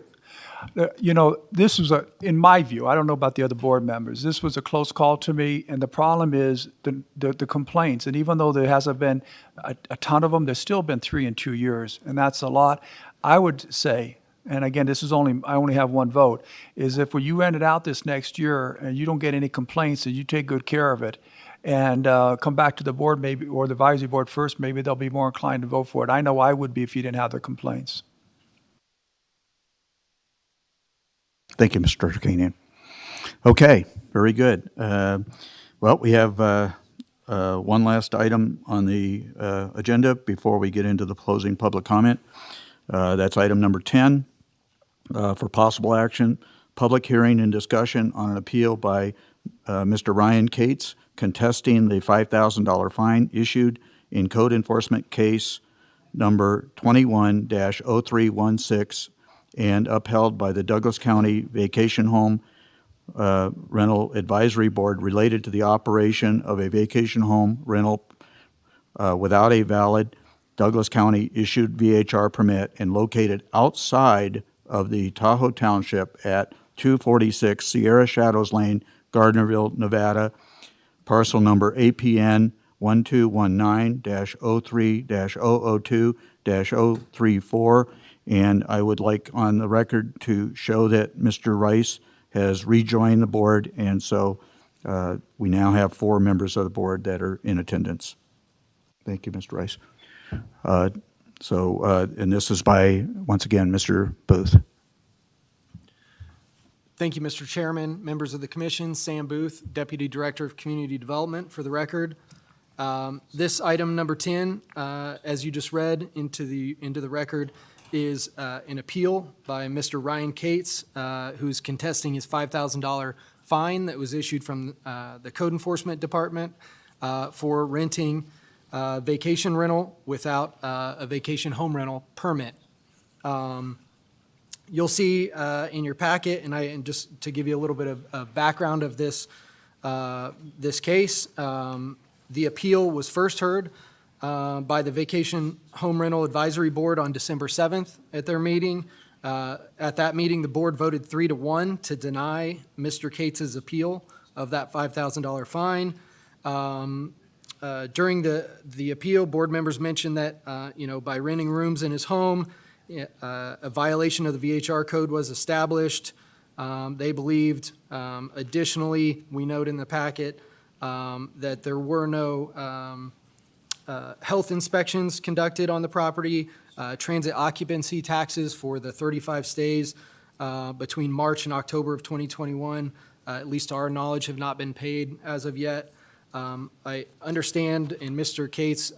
Speaker 8: You know, this was in my view, I don't know about the other board members, this was a close call to me, and the problem is the complaints, and even though there hasn't been a ton of them, there's still been 3 in 2 years, and that's a lot. I would say, and again, I only have one vote, is if you rent it out this next year and you don't get any complaints and you take good care of it, and come back to the board maybe, or the advisory board first, maybe they'll be more inclined to vote for it. I know I would be if you didn't have the complaints.
Speaker 1: Thank you, Mr. Turkanian. Okay, very good. Well, we have one last item on the agenda before we get into the closing public comment. That's item number 10 for possible action, public hearing and discussion on an appeal by Mr. Ryan Cates contesting the $5,000 fine issued in code enforcement case number 21-0316 and upheld by the Douglas County Vacation Home Rental Advisory Board related to the operation of a vacation home rental without a valid Douglas County issued VHR permit and located outside of the Tahoe Township at 246 Sierra Shadows Lane, Gardnerville, Nevada, parcel number APN 1219-03-002-034. And I would like on the record to show that Mr. Rice has rejoined the board, and so we now have 4 members of the board that are in attendance. Thank you, Mr. Rice. And this is by, once again, Mr. Booth.
Speaker 15: Thank you, Mr. Chairman, members of the commission. Sam Booth, Deputy Director of Community Development, for the record. This item number 10, as you just read into the record, is an appeal by Mr. Ryan Cates, who's contesting his $5,000 fine that was issued from the Code Enforcement Department for renting vacation rental without a vacation home rental permit. You'll see in your packet, and just to give you a little bit of background of this case, the appeal was first heard by the Vacation Home Rental Advisory Board on December 7th at their meeting. At that meeting, the board voted 3-1 to deny Mr. Cates' appeal of that $5,000 fine. During the appeal, board members mentioned that, by renting rooms in his home, a violation of the VHR code was established. They believed, additionally, we note in the packet, that there were no health inspections conducted on the property, transit occupancy taxes for the 35 stays between March and October of 2021, at least to our knowledge, have not been paid as of yet. I understand, and Mr. Cates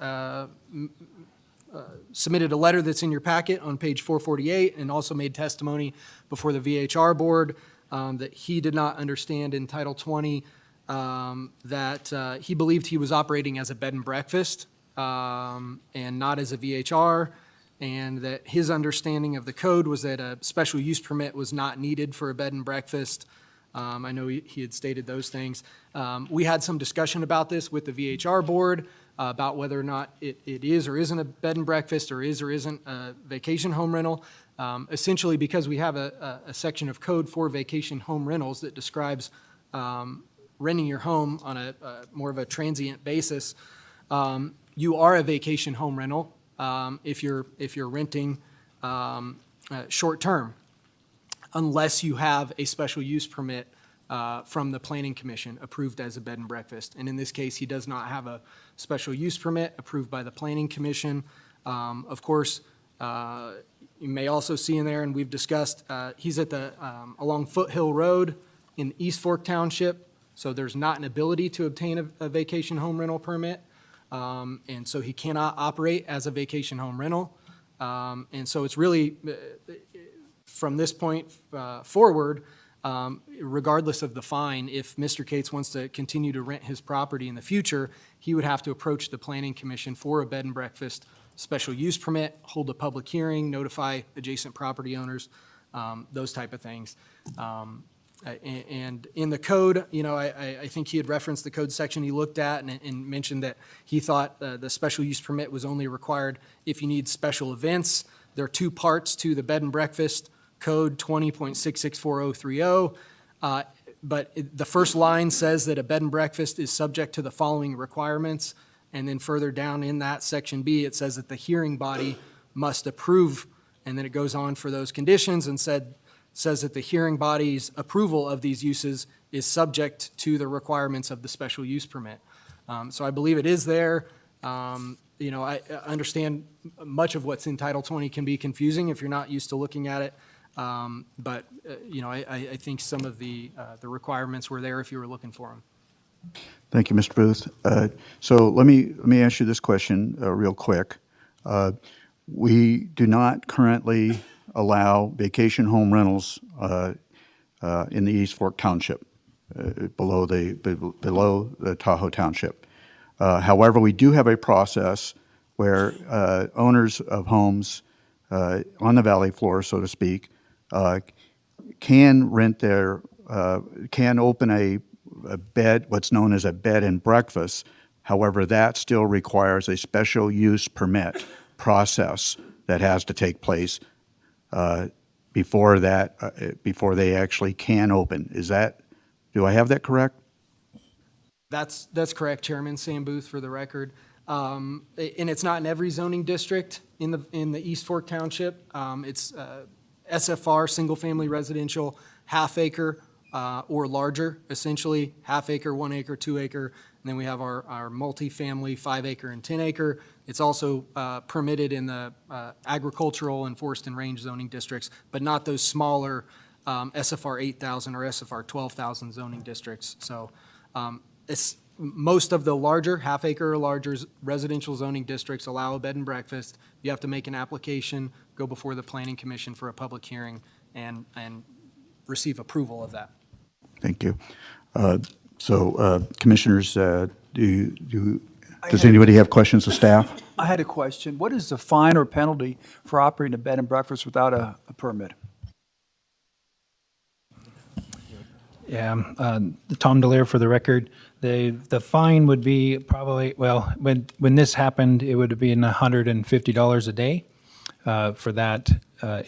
Speaker 15: submitted a letter that's in your packet on page 448 and also made testimony before the VHR board that he did not understand in Title 20 that he believed he was operating as a bed and breakfast and not as a VHR, and that his understanding of the code was that a special use permit was not needed for a bed and breakfast. I know he had stated those things. We had some discussion about this with the VHR board about whether or not it is or isn't a bed and breakfast or isn't a vacation home rental. Essentially, because we have a section of code for vacation home rentals that describes renting your home on a more of a transient basis, you are a vacation home rental if you're renting short term, unless you have a special use permit from the Planning Commission approved as a bed and breakfast. And in this case, he does not have a special use permit approved by the Planning Commission. Of course, you may also see in there, and we've discussed, he's at the along Foothill Road in East Fork Township, so there's not an ability to obtain a vacation home rental permit. And so he cannot operate as a vacation home rental. And so it's really, from this point forward, regardless of the fine, if Mr. Cates wants to continue to rent his property in the future, he would have to approach the Planning Commission for a bed and breakfast special use permit, hold a public hearing, notify adjacent property owners, those type of things. And in the code, I think he had referenced the code section he looked at and mentioned that he thought the special use permit was only required if you need special events. There are two parts to the bed and breakfast code, 20.664030. But the first line says that a bed and breakfast is subject to the following requirements. And then further down in that section B, it says that the hearing body must approve. And then it goes on for those conditions and says that the hearing body's approval of these uses is subject to the requirements of the special use permit. So I believe it is there. I understand much of what's in Title 20 can be confusing if you're not used to looking at it. But I think some of the requirements were there if you were looking for them.
Speaker 1: Thank you, Mr. Booth. So let me ask you this question real quick. We do not currently allow vacation home rentals in the East Fork Township, below the Tahoe Township. However, we do have a process where owners of homes on the valley floor, so to speak, can open a bed, what's known as a bed and breakfast. However, that still requires a special use permit process that has to take place before they actually can open. Do I have that correct?
Speaker 15: That's correct, Chairman. Sam Booth for the record. And it's not in every zoning district in the East Fork Township. It's SFR, single family residential, half acre or larger, essentially half acre, 1 acre, 2 acre. And then we have our multifamily 5 acre and 10 acre. It's also permitted in the agricultural and forest and range zoning districts, but not those smaller SFR 8,000 or SFR 12,000 zoning districts. So most of the larger, half acre or larger residential zoning districts allow a bed and breakfast. You have to make an application, go before the Planning Commission for a public hearing, and receive approval of that.
Speaker 1: Thank you. Commissioners, does anybody have questions of staff?
Speaker 8: I had a question. What is the fine or penalty for operating a bed and breakfast without a permit?
Speaker 16: Yeah, Tom Delaire for the record. The fine would be probably, well, when this happened, it would have been $150 a day for that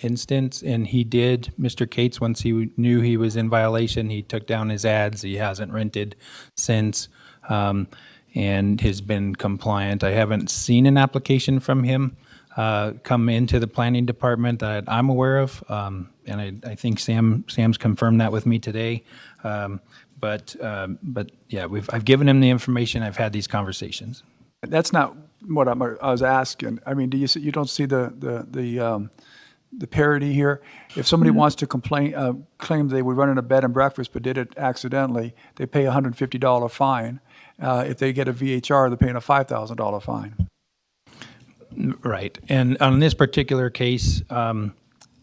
Speaker 16: instance. And he did, Mr. Cates, once he knew he was in violation, he took down his ads. He hasn't rented since and has been compliant. I haven't seen an application from him come into the planning department that I'm aware of. And I think Sam's confirmed that with me today. But yeah, I've given him the information. I've had these conversations.
Speaker 8: That's not what I was asking. I mean, you don't see the parity here? If somebody wants to claim they were running a bed and breakfast but did it accidentally, they pay a $150 fine. If they get a VHR, they're paying a $5,000 fine.
Speaker 16: Right. And on this particular case,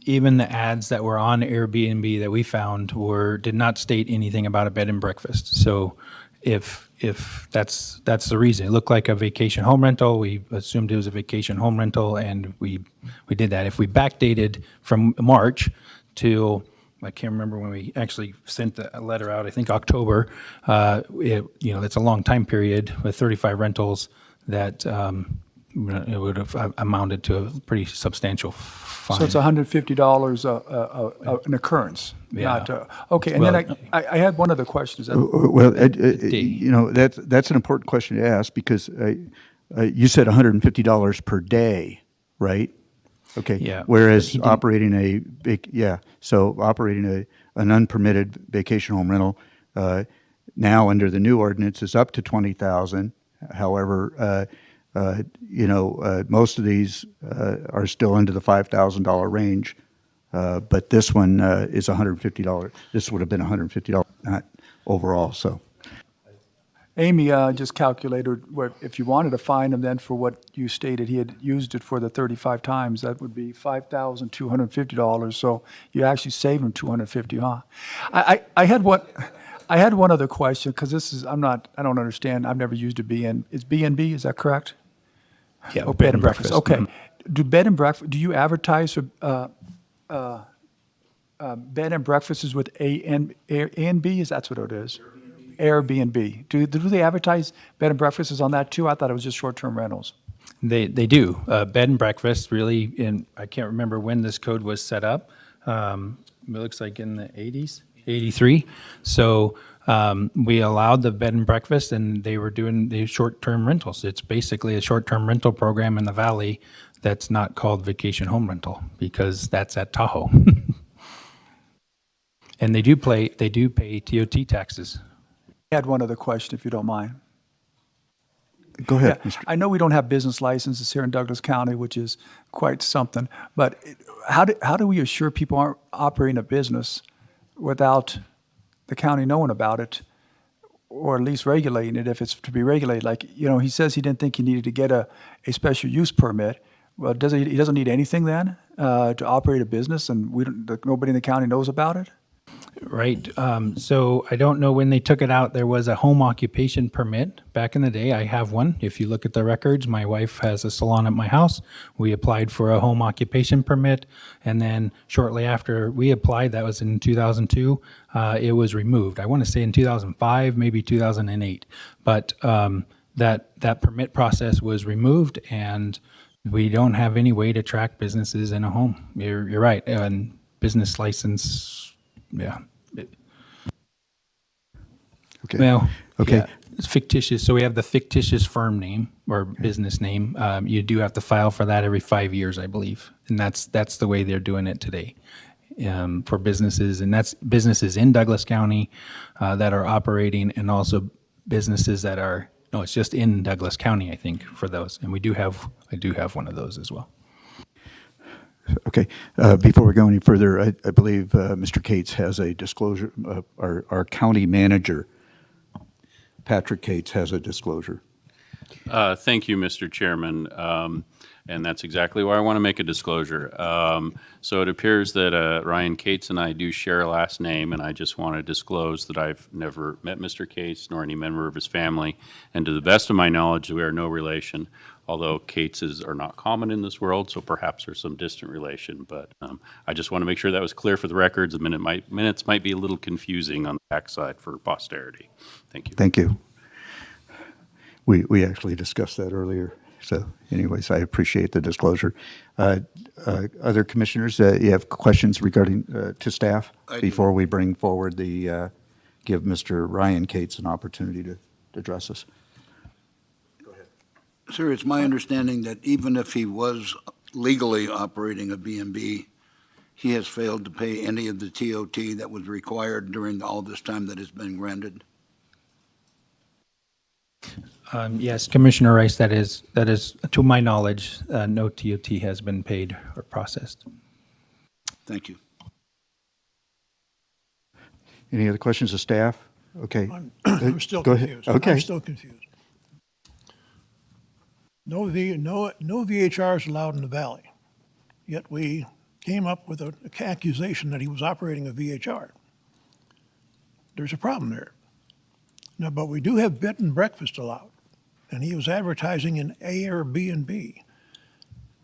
Speaker 16: even the ads that were on Airbnb that we found did not state anything about a bed and breakfast. So if that's the reason, it looked like a vacation home rental. We assumed it was a vacation home rental, and we did that. If we backdated from March to, I can't remember when we actually sent the letter out, I think October, that's a long time period with 35 rentals that it would have amounted to a pretty substantial fine.
Speaker 8: So it's $150 an occurrence.
Speaker 16: Yeah.
Speaker 8: Okay, and then I had one other question.
Speaker 1: Well, that's an important question to ask because you said $150 per day, right? Okay.
Speaker 16: Yeah.
Speaker 1: Whereas operating an unpermitted vacation home rental now under the new ordinance is up to $20,000. However, most of these are still into the $5,000 range, but this one is $150. This would have been $150 not overall. So,
Speaker 8: Amy just calculated what, if you wanted to fine him then for what you stated he had used it for the 35 times, that would be $5,250. So you actually save him $250, huh? I had one other question, because this is, I don't understand. I've never used a BN. Is B&B, is that correct?
Speaker 16: Yeah,
Speaker 8: Oh, bed and breakfast. Okay.
Speaker 16: Mhm.
Speaker 8: Do bed and breakfast, do you advertise for bed and breakfasts with A and B? That's what it is? Airbnb. Do they advertise bed and breakfasts on that too? I thought it was just short-term rentals.
Speaker 16: They do. Bed and breakfast really, I can't remember when this code was set up. It looks like in the 80s, 83. So we allowed the bed and breakfast, and they were doing the short-term rentals. It's basically a short-term rental program in the valley that's not called vacation home rental, because that's at Tahoe. And they do pay TOT taxes.
Speaker 8: I had one other question, if you don't mind.
Speaker 1: Go ahead,
Speaker 8: Yeah, I know we don't have business licenses here in Douglas County, which is quite something, but how do we assure people aren't operating a business without the county knowing about it, or at least regulating it if it's to be regulated? Like, he says he didn't think he needed to get a special use permit. Well, he doesn't need anything then to operate a business, and nobody in the county knows about it?
Speaker 16: Right. So I don't know when they took it out. There was a home occupation permit back in the day. I have one. If you look at the records, my wife has a salon at my house. We applied for a home occupation permit, and then shortly after we applied, that was in 2002, it was removed. I want to say in 2005, maybe 2008. But that permit process was removed, and we don't have any way to track businesses in a home. You're right. And business license, yeah.
Speaker 1: Okay.
Speaker 16: Well,
Speaker 1: Okay.
Speaker 16: yeah, it's fictitious. So we have the fictitious firm name or business name. You do have to file for that every 5 years, I believe, and that's the way they're doing it today for businesses, and that's businesses in Douglas County that are operating, and also businesses that are it's just in Douglas County, I think, for those, and I do have one of those as well.
Speaker 1: Okay. Before we go any further, I believe Mr. Cates has a disclosure. Our county manager, Patrick Cates, has a disclosure.
Speaker 12: Thank you, Mr. Chairman. And that's exactly why I want to make a disclosure. So it appears that Ryan Cates and I do share a last name, and I just want to disclose that I've never met Mr. Cates nor any member of his family. And to the best of my knowledge, we are no relation, although Cateses are not common in this world, so perhaps there's some distant relation. But I just want to make sure that was clear for the records. The minutes might be a little confusing on the backside for posterity. Thank you.
Speaker 1: Thank you. We actually discussed that earlier. So anyways, I appreciate the disclosure. Other commissioners, you have questions regarding to staff before we bring forward give Mr. Ryan Cates an opportunity to address us?
Speaker 13: Sir, it's my understanding that even if he was legally operating a B&B, he has failed to pay any of the TOT that was required during all this time that has been granted?
Speaker 16: Yes, Commissioner Rice, that is, to my knowledge, no TOT has been paid or processed.
Speaker 13: Thank you.
Speaker 1: Any other questions of staff? Okay.
Speaker 10: I'm still
Speaker 1: Go ahead.
Speaker 10: confused.
Speaker 1: Okay.
Speaker 10: I'm still confused. No VHR is allowed in the valley, yet we came up with an accusation that he was operating a VHR. There's a problem there. Now, but we do have bed and breakfast allowed, and he was advertising an Airbnb.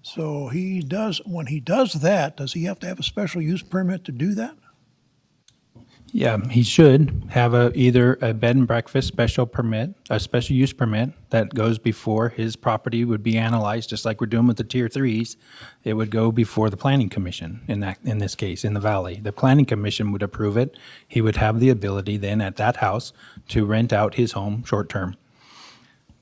Speaker 10: So when he does that, does he have to have a special use permit to do that?
Speaker 16: Yeah, he should have either a bed and breakfast special permit, a special use permit that goes before his property would be analyzed, just like we're doing with the tier 3s. It would go before the planning commission in this case, in the valley. The planning commission would approve it. He would have the ability then at that house to rent out his home short term.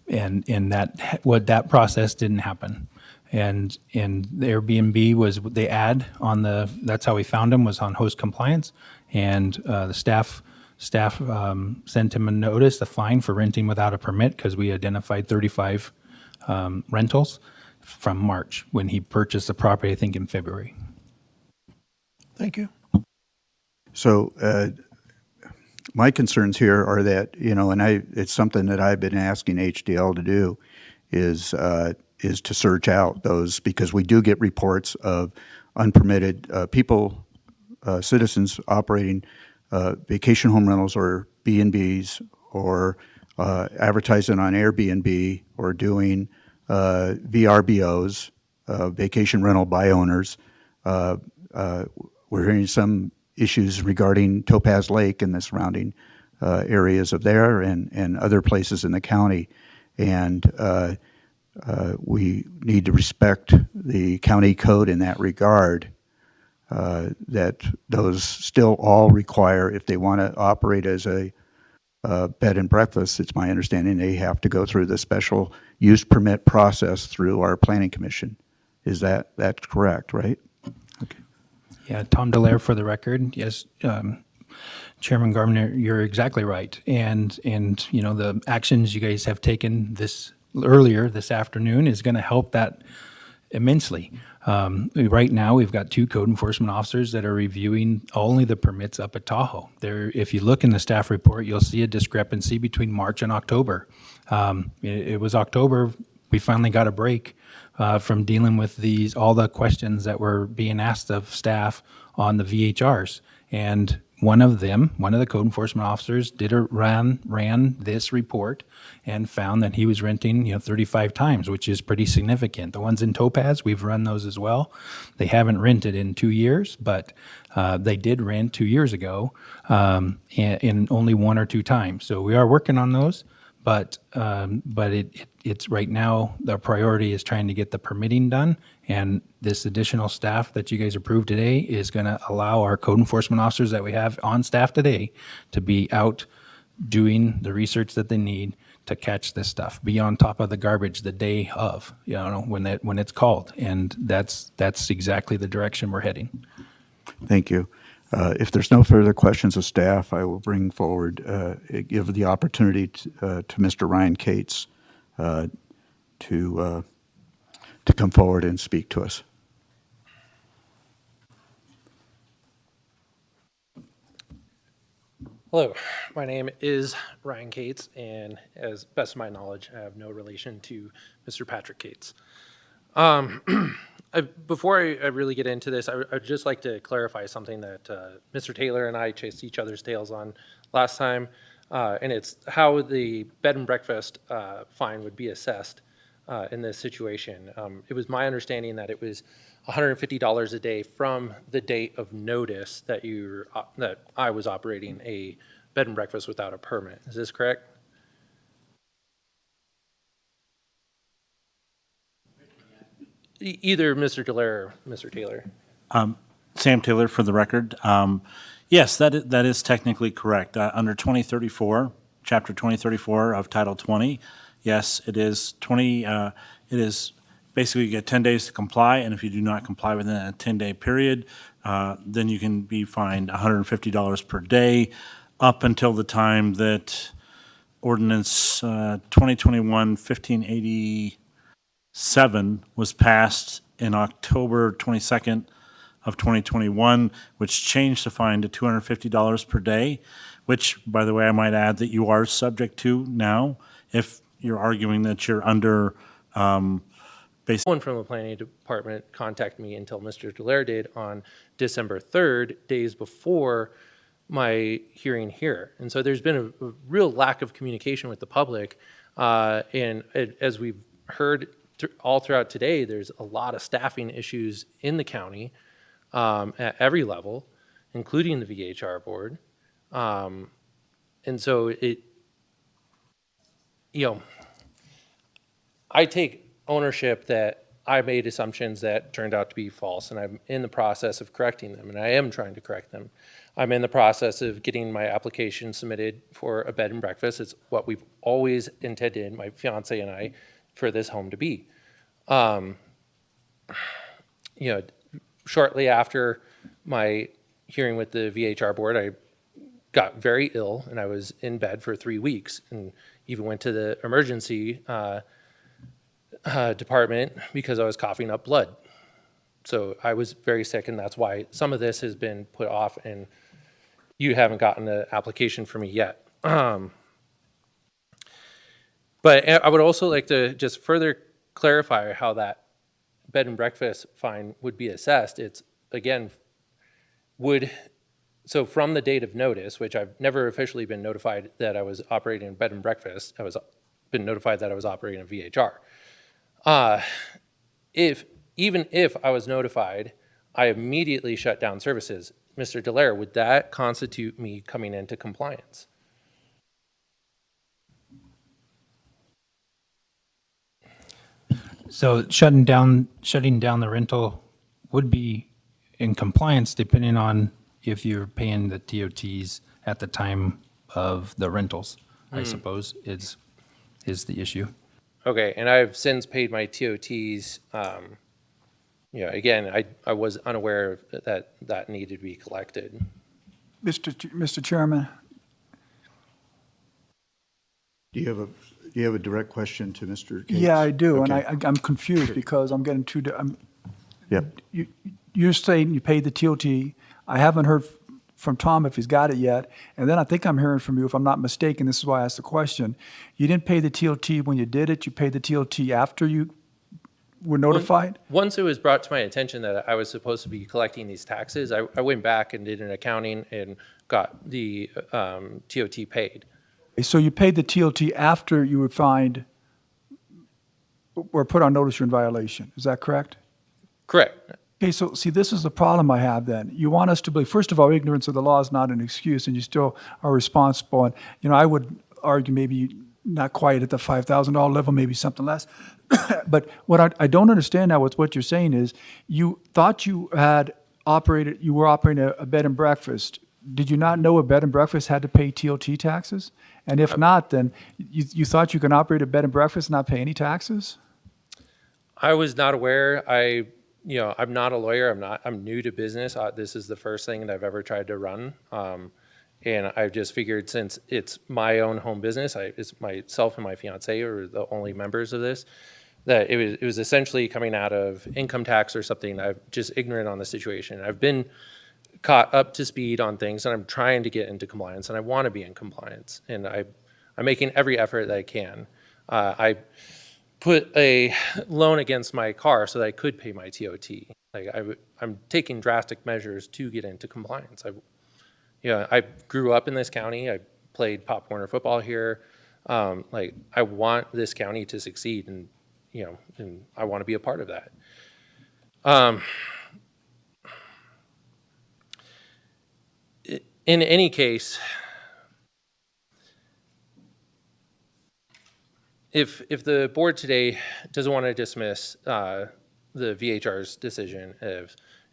Speaker 16: And that process didn't happen. And the Airbnb was the ad on that's how we found him, was on host compliance. And the staff sent him a notice, a fine for renting without a permit, because we identified 35 rentals from March when he purchased the property, I think in February.
Speaker 10: Thank you.
Speaker 1: So my concerns here are that, and it's something that I've been asking HDL to do is to search out those, because we do get reports of unpermitted people, citizens operating vacation home rentals or B&Bs, or advertising on Airbnb, or doing VRBOs, vacation rental by owners. We're hearing some issues regarding Topaz Lake and the surrounding areas of there, and other places in the county. And we need to respect the county code in that regard, that those still all require, if they want to operate as a bed and breakfast, it's my understanding they have to go through the special use permit process through our planning commission. Is that's correct, right?
Speaker 16: Yeah, Tom Delaire for the record. Yes, Chairman Gardner, you're exactly right. And the actions you guys have taken earlier this afternoon is going to help that immensely. Right now, we've got 2 code enforcement officers that are reviewing only the permits up at Tahoe. If you look in the staff report, you'll see a discrepancy between March and October. It was October, we finally got a break from dealing with all the questions that were being asked of staff on the VHRs. And one of the code enforcement officers ran this report and found that he was renting 35 times, which is pretty significant. The ones in Topaz, we've run those as well. They haven't rented in 2 years, but they did rent 2 years ago in only 1 or 2 times. So we are working on those. But it's right now, the priority is trying to get the permitting done, and this additional staff that you guys approved today is going to allow our code enforcement officers that we have on staff today to be out doing the research that they need to catch this stuff, be on top of the garbage the day of, when it's called, and that's exactly the direction we're heading.
Speaker 1: Thank you. If there's no further questions of staff, I will bring forward, give the opportunity to Mr. Ryan Cates to come forward and speak to us.
Speaker 14: Hello, my name is Ryan Cates, and as best of my knowledge, I have no relation to Mr. Patrick Cates. Before I really get into this, I'd just like to clarify something that Mr. Taylor and I chased each other's tails on last time, and it's how the bed and breakfast fine would be assessed in this situation. It was my understanding that it was $150 a day from the date of notice that I was operating a bed and breakfast without a permit. Is this correct? Either Mr. Delaire or Mr. Taylor.
Speaker 4: Sam Taylor for the record. Yes, that is technically correct. Under 2034, Chapter 2034 of Title 20, yes, it is 20. It is basically you get 10 days to comply, and if you do not comply within a 10-day period, then you can be fined $150 per day up until the time that Ordinance 2021-1587 was passed in October 22nd of 2021, which changed the fine to $250 per day, which, by the way, I might add that you are subject to now if you're arguing that you're under
Speaker 14: Someone from the planning department contacted me until Mr. Delaire did on December 3rd, days before my hearing here. And so there's been a real lack of communication with the public. As we've heard all throughout today, there's a lot of staffing issues in the county at every level, including the VHR board. And so I take ownership that I made assumptions that turned out to be false, and I'm in the process of correcting them, and I am trying to correct them. I'm in the process of getting my application submitted for a bed and breakfast. It's what we've always intended, my fiance and I, for this home to be. Shortly after my hearing with the VHR board, I got very ill, and I was in bed for 3 weeks, and even went to the emergency department because I was coughing up blood. So I was very sick, and that's why some of this has been put off. And you haven't gotten an application for me yet. But I would also like to just further clarify how that bed and breakfast fine would be assessed. It's, again, so from the date of notice, which I've never officially been notified that I was operating a bed and breakfast, I was been notified that I was operating a VHR. Even if I was notified, I immediately shut down services. Mr. Dallaire, would that constitute me coming into compliance?
Speaker 16: So shutting down the rental would be in compliance depending on if you're paying the TOTs at the time of the rentals, I suppose, is the issue.
Speaker 14: Okay, and I've since paid my TOTs. Again, I was unaware that needed to be collected.
Speaker 8: Mr. Chairman,
Speaker 1: Do you have a direct question to Mr. Cates?
Speaker 8: yeah, I do,
Speaker 1: Okay.
Speaker 8: and I'm confused because I'm getting
Speaker 1: Yep.
Speaker 8: you're saying you paid the TOT. I haven't heard from Tom if he's got it yet, and then I think I'm hearing from you, if I'm not mistaken, this is why I asked the question. You didn't pay the TOT when you did it, you paid the TOT after you were notified?
Speaker 14: Once it was brought to my attention that I was supposed to be collecting these taxes, I went back and did an accounting and got the TOT paid.
Speaker 8: So you paid the TOT after you were fined or put on notice you're in violation, is that correct?
Speaker 14: Correct.
Speaker 8: Okay, so see, this is the problem I have then. You want us to believe, first of all, ignorance of the law is not an excuse, and you still are responsible. And, I would argue maybe not quite at the $5,000 level, maybe something less. But what I don't understand now with what you're saying is you thought you were operating a bed and breakfast. Did you not know a bed and breakfast had to pay TOT taxes? And if not, then you thought you can operate a bed and breakfast and not pay any taxes?
Speaker 14: I was not aware. I'm not a lawyer. I'm new to business. This is the first thing that I've ever tried to run. And I just figured since it's my own home business, it's myself and my fiance are the only members of this, that it was essentially coming out of income tax or something. I'm just ignorant on the situation. I've been caught up to speed on things, and I'm trying to get into compliance, and I want to be in compliance, and I'm making every effort that I can. I put a loan against my car so that I could pay my TOT. I'm taking drastic measures to get into compliance. I grew up in this county. I played Pop Warner football here. I want this county to succeed, and and I want to be a part of that. In any case, if the board today doesn't want to dismiss the VHR's decision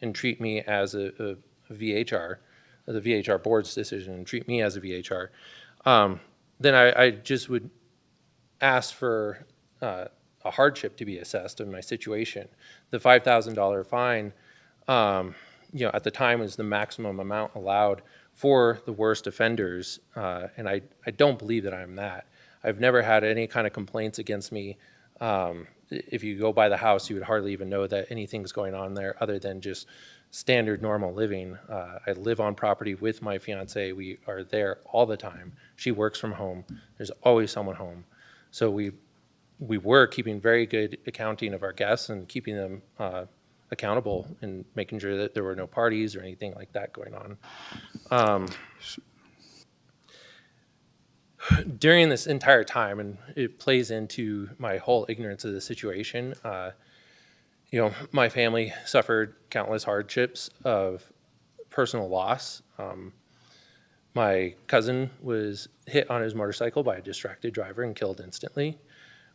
Speaker 14: and treat me as a VHR, the VHR board's decision and treat me as a VHR, then I just would ask for a hardship to be assessed in my situation. The $5,000 fine, at the time was the maximum amount allowed for the worst offenders, and I don't believe that I'm that. I've never had any kind of complaints against me. If you go by the house, you would hardly even know that anything's going on there other than just standard normal living. I live on property with my fiance. We are there all the time. She works from home. There's always someone home. So we were keeping very good accounting of our guests and keeping them accountable and making sure that there were no parties or anything like that going on. During this entire time, and it plays into my whole ignorance of the situation, my family suffered countless hardships of personal loss. My cousin was hit on his motorcycle by a distracted driver and killed instantly.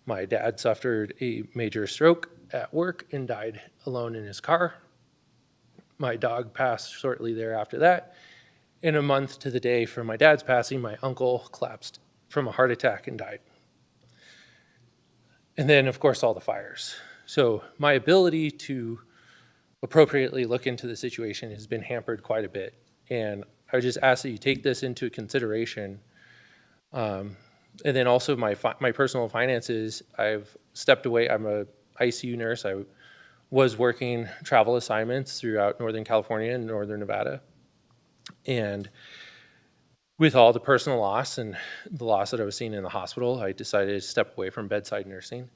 Speaker 14: My dad suffered a major stroke at work and died alone in his car. My dog passed shortly thereafter that. In a month to the day for my dad's passing, my uncle collapsed from a heart attack and died. And then, of course, all the fires. So my ability to appropriately look into the situation has been hampered quite a bit. And I would just ask that you take this into consideration. And then also my personal finances, I've stepped away. I'm a ICU nurse. I was working travel assignments throughout Northern California and Northern Nevada. And with all the personal loss and the loss that I was seeing in the hospital, I decided to step away from bedside nursing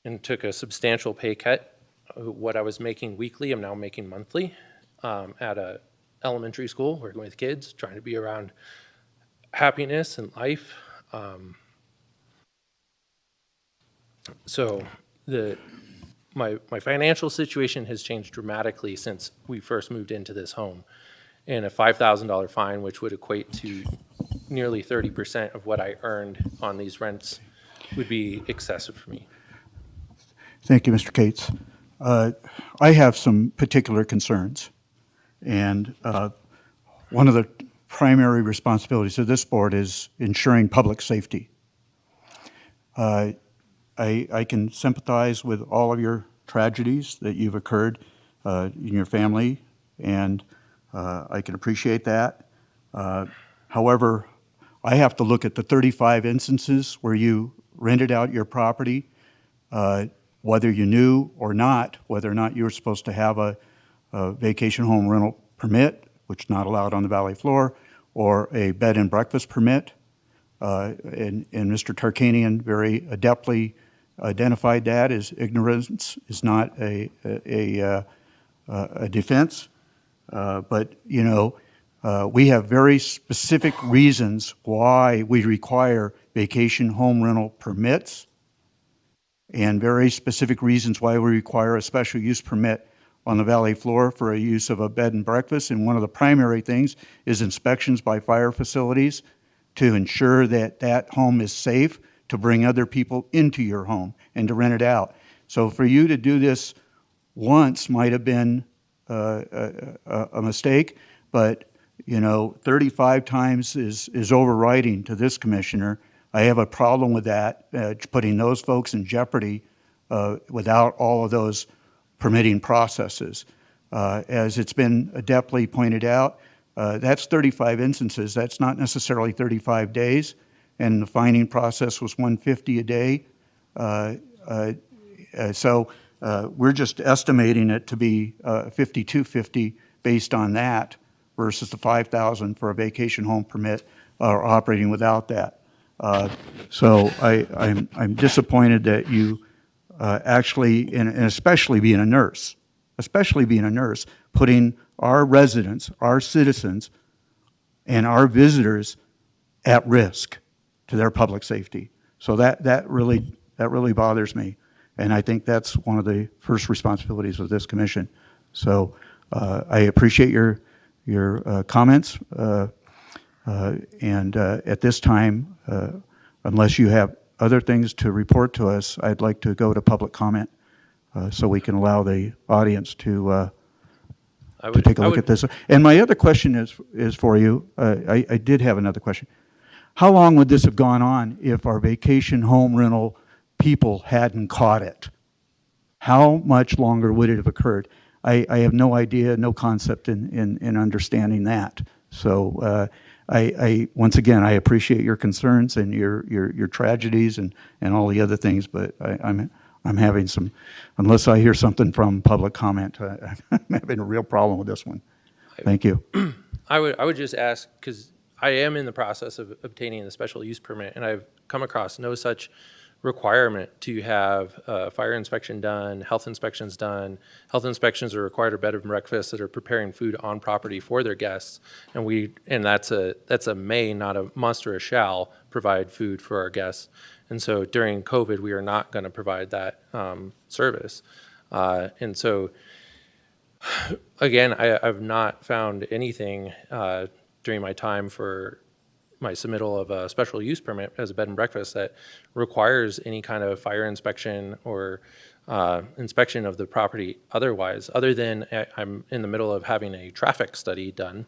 Speaker 14: and took a substantial pay cut. What I was making weekly, I'm now making monthly at a elementary school, working with kids, trying to be around happiness and life. So my financial situation has changed dramatically since we first moved into this home. And a $5,000 fine, which would equate to nearly 30% of what I earned on these rents, would be excessive for me.
Speaker 1: Thank you, Mr. Cates. I have some particular concerns, and one of the primary responsibilities of this board is ensuring public safety. I can sympathize with all of your tragedies that you've occurred in your family, and I can appreciate that. However, I have to look at the 35 instances where you rented out your property, whether you knew or not, whether or not you were supposed to have a vacation home rental permit, which is not allowed on the valley floor, or a bed and breakfast permit. And Mr. Tarkanian very adeptly identified that as ignorance is not a defense. But, you know, we have very specific reasons why we require vacation home rental permits, and very specific reasons why we require a special use permit on the valley floor for a use of a bed and breakfast. And one of the primary things is inspections by fire facilities to ensure that that home is safe to bring other people into your home and to rent it out. So for you to do this once might have been a mistake, but, you know, 35 times is overriding to this commissioner. I have a problem with that, putting those folks in jeopardy without all of those permitting processes. As it's been adeptly pointed out, that's 35 instances. That's not necessarily 35 days, and the fining process was $150 a day. So we're just estimating it to be $5,250 based on that versus the $5,000 for a vacation home permit or operating without that. So I'm disappointed that you actually, and especially being a nurse, putting our residents, our citizens, and our visitors at risk to their public safety. So that really bothers me, and I think that's one of the first responsibilities of this commission. So I appreciate your comments, and at this time, unless you have other things to report to us, I'd like to go to public comment so we can allow the audience to take a look at this. And my other question is for you. I did have another question. How long would this have gone on if our vacation home rental people hadn't caught it? How much longer would it have occurred? I have no idea, no concept in understanding that. So I once again, I appreciate your concerns and your tragedies and all the other things, but I'm having some, unless I hear something from public comment, I'm having a real problem with this one. Thank you.
Speaker 14: I would just ask, because I am in the process of obtaining the special use permit, and I've come across no such requirement to have fire inspection done, health inspections done. Health inspections are required of bed and breakfasts that are preparing food on property for their guests, and that's a may, not a must or a shall, provide food for our guests. And so during COVID, we are not going to provide that service. And so, again, I've not found anything during my time for my submittal of a special use permit as a bed and breakfast that requires any kind of fire inspection or inspection of the property otherwise, other than I'm in the middle of having a traffic study done.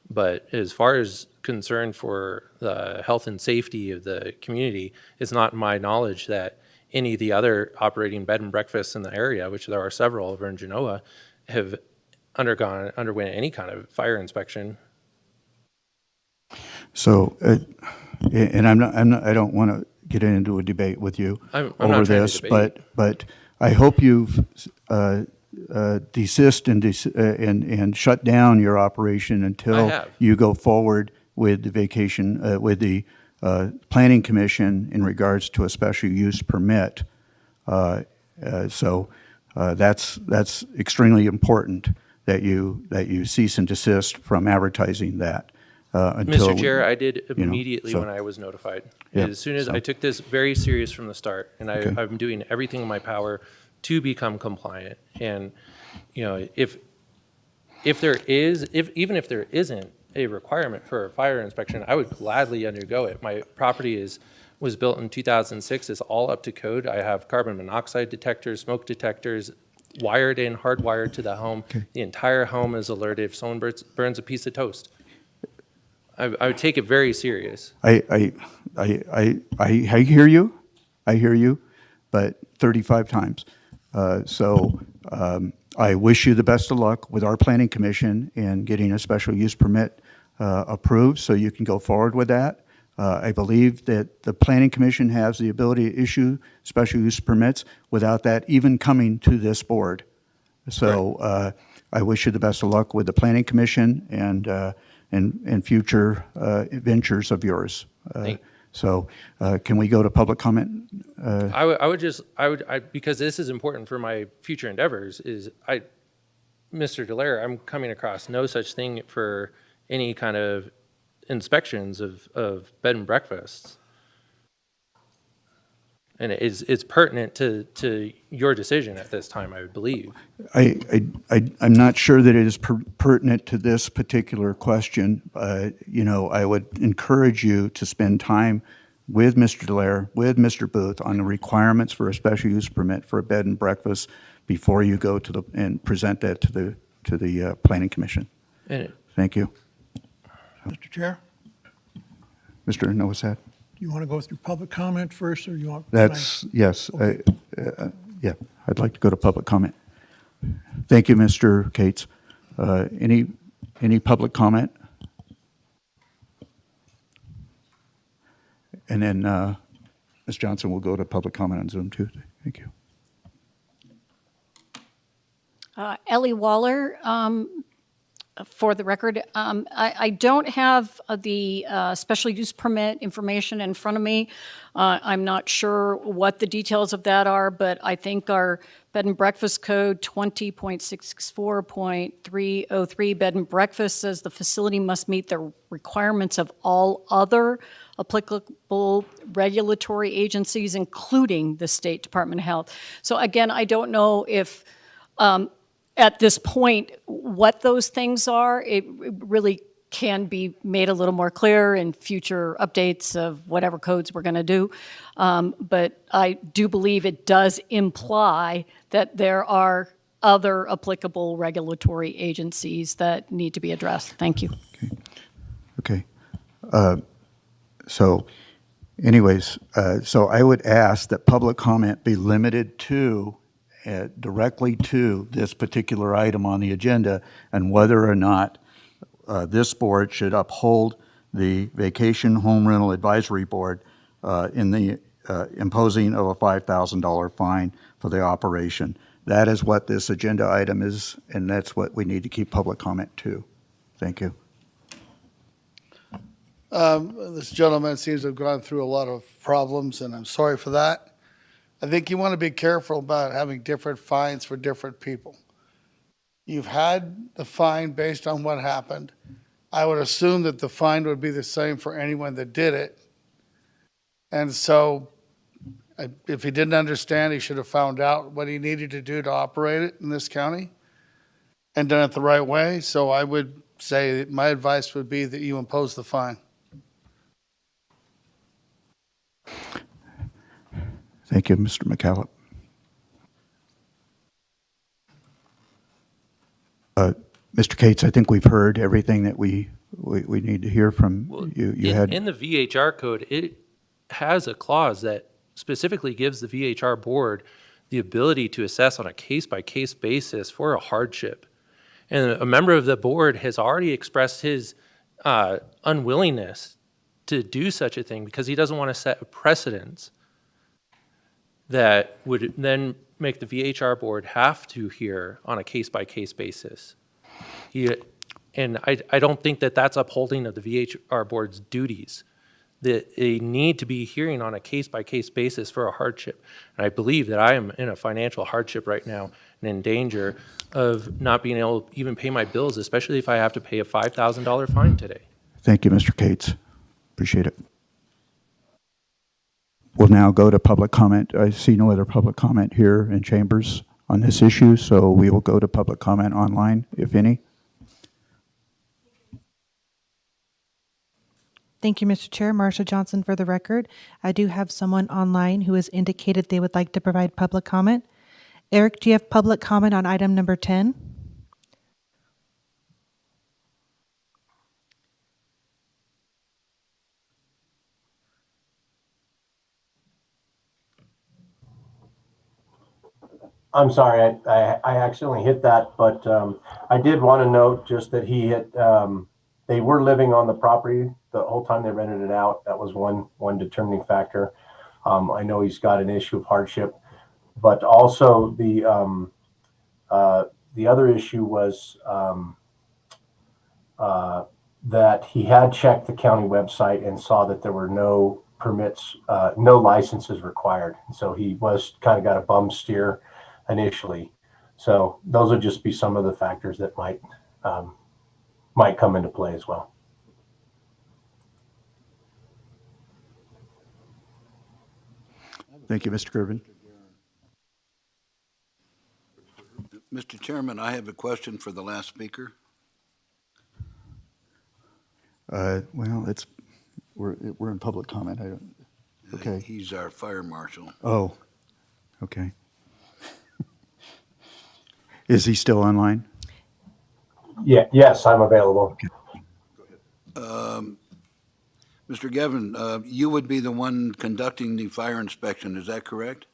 Speaker 14: But as far as concern for the health and safety of the community, it's not my knowledge that any of the other operating bed and breakfasts in the area, which there are several over in Genoa, have underwent any kind of fire inspection.
Speaker 1: So, and I don't want to get into a debate with you over this, but I hope you've desist and shut down your operation until you go forward with the with the Planning Commission in regards to a special use permit. So that's extremely important that you cease and desist from advertising that. Until,
Speaker 14: Mr. Chair, I did
Speaker 1: you know,
Speaker 14: immediately
Speaker 1: so-
Speaker 14: when I was notified.
Speaker 1: Yeah,
Speaker 14: As soon as
Speaker 1: so-
Speaker 14: I took this very serious from the start, and
Speaker 1: Okay.
Speaker 14: I'm doing everything in my power to become compliant. And, you know, even if there isn't a requirement for a fire inspection, I would gladly undergo it. My property was built in 2006. It's all up to code. I have carbon monoxide detectors, smoke detectors, wired in, hardwired to the home. The entire home is alerted if someone burns a piece of toast. I would take it very serious.
Speaker 1: I hear you. I hear you, but 35 times. I wish you the best of luck with our Planning Commission in getting a special use permit approved so you can go forward with that. I believe that the Planning Commission has the ability to issue special use permits without that even coming to this board. So I wish you the best of luck with the Planning Commission and future ventures of yours. Can we go to public comment?
Speaker 14: Because this is important for my future endeavors, Mr. Dallaire, I'm coming across no such thing for any kind of inspections of bed and breakfasts. And it's pertinent to your decision at this time, I would believe.
Speaker 1: I'm not sure that it is pertinent to this particular question. I would encourage you to spend time with Mr. Dallaire, with Mr. Booth on the requirements for a special use permit for a bed and breakfast before you go and present that to the Planning Commission. Thank you.
Speaker 10: Mr. Chair,
Speaker 1: Mr. Nowasad?
Speaker 10: you want to go through public comment first, or you want?
Speaker 1: Yes. Yeah, I'd like to go to public comment. Thank you, Mr. Cates. Any public comment? And then Ms. Johnson will go to public comment on Zoom too. Thank you.
Speaker 18: Ellie Waller, for the record, I don't have the special use permit information in front of me. I'm not sure what the details of that are, but I think our bed and breakfast code 20.64.303 bed and breakfast says the facility must meet the requirements of all other applicable regulatory agencies, including the State Department of Health. So again, I don't know if at this point what those things are. It really can be made a little more clear in future updates of whatever codes we're going to do. But I do believe it does imply that there are other applicable regulatory agencies that need to be addressed. Thank you.
Speaker 1: Okay. So I would ask that public comment be limited to directly to this particular item on the agenda and whether or not this board should uphold the Vacation Home Rental Advisory Board in the imposing of a $5,000 fine for the operation. That is what this agenda item is, and that's what we need to keep public comment to. Thank you.
Speaker 5: This gentleman seems to have gone through a lot of problems, and I'm sorry for that. I think you want to be careful about having different fines for different people. You've had the fine based on what happened. I would assume that the fine would be the same for anyone that did it. And so if he didn't understand, he should have found out what he needed to do to operate it in this county and done it the right way. So I would say that my advice would be that you impose the fine.
Speaker 1: Thank you, Mr. McCallum. Mr. Cates, I think we've heard everything that we need to hear from you.
Speaker 14: In the VHR code, it has a clause that specifically gives the VHR board the ability to assess on a case-by-case basis for a hardship. And a member of the board has already expressed his unwillingness to do such a thing because he doesn't want to set a precedence that would then make the VHR board have to hear on a case-by-case basis. And I don't think that that's upholding of the VHR board's duties. That they need to be hearing on a case-by-case basis for a hardship. And I believe that I am in a financial hardship right now and in danger of not being able to even pay my bills, especially if I have to pay a $5,000 fine today.
Speaker 1: Thank you, Mr. Cates. Appreciate it. We'll now go to public comment. I see no other public comment here in chambers on this issue, so we will go to public comment online, if any.
Speaker 9: Thank you, Mr. Chair. Marsha Johnson for the record. I do have someone online who has indicated they would like to provide public comment. Eric, do you have public comment on item number 10?
Speaker 3: I'm sorry, I accidentally hit that, but I did want to note just that he had, they were living on the property the whole time they rented it out. That was one determining factor. I know he's got an issue of hardship, but also the other issue was that he had checked the county website and saw that there were no permits, no licenses required. So he was kind of got a bum steer initially. So those would just be some of the factors that might come into play as well.
Speaker 1: Thank you, Mr. Gervin.
Speaker 13: Mr. Chairman, I have a question for the last speaker.
Speaker 1: Well, we're in public comment. I don't. Okay.
Speaker 13: He's our fire marshal.
Speaker 1: Oh, okay. Is he still online?
Speaker 3: Yeah. Yes, I'm available.
Speaker 13: Mr. Gavin, you would be the one conducting the fire inspection, is that correct?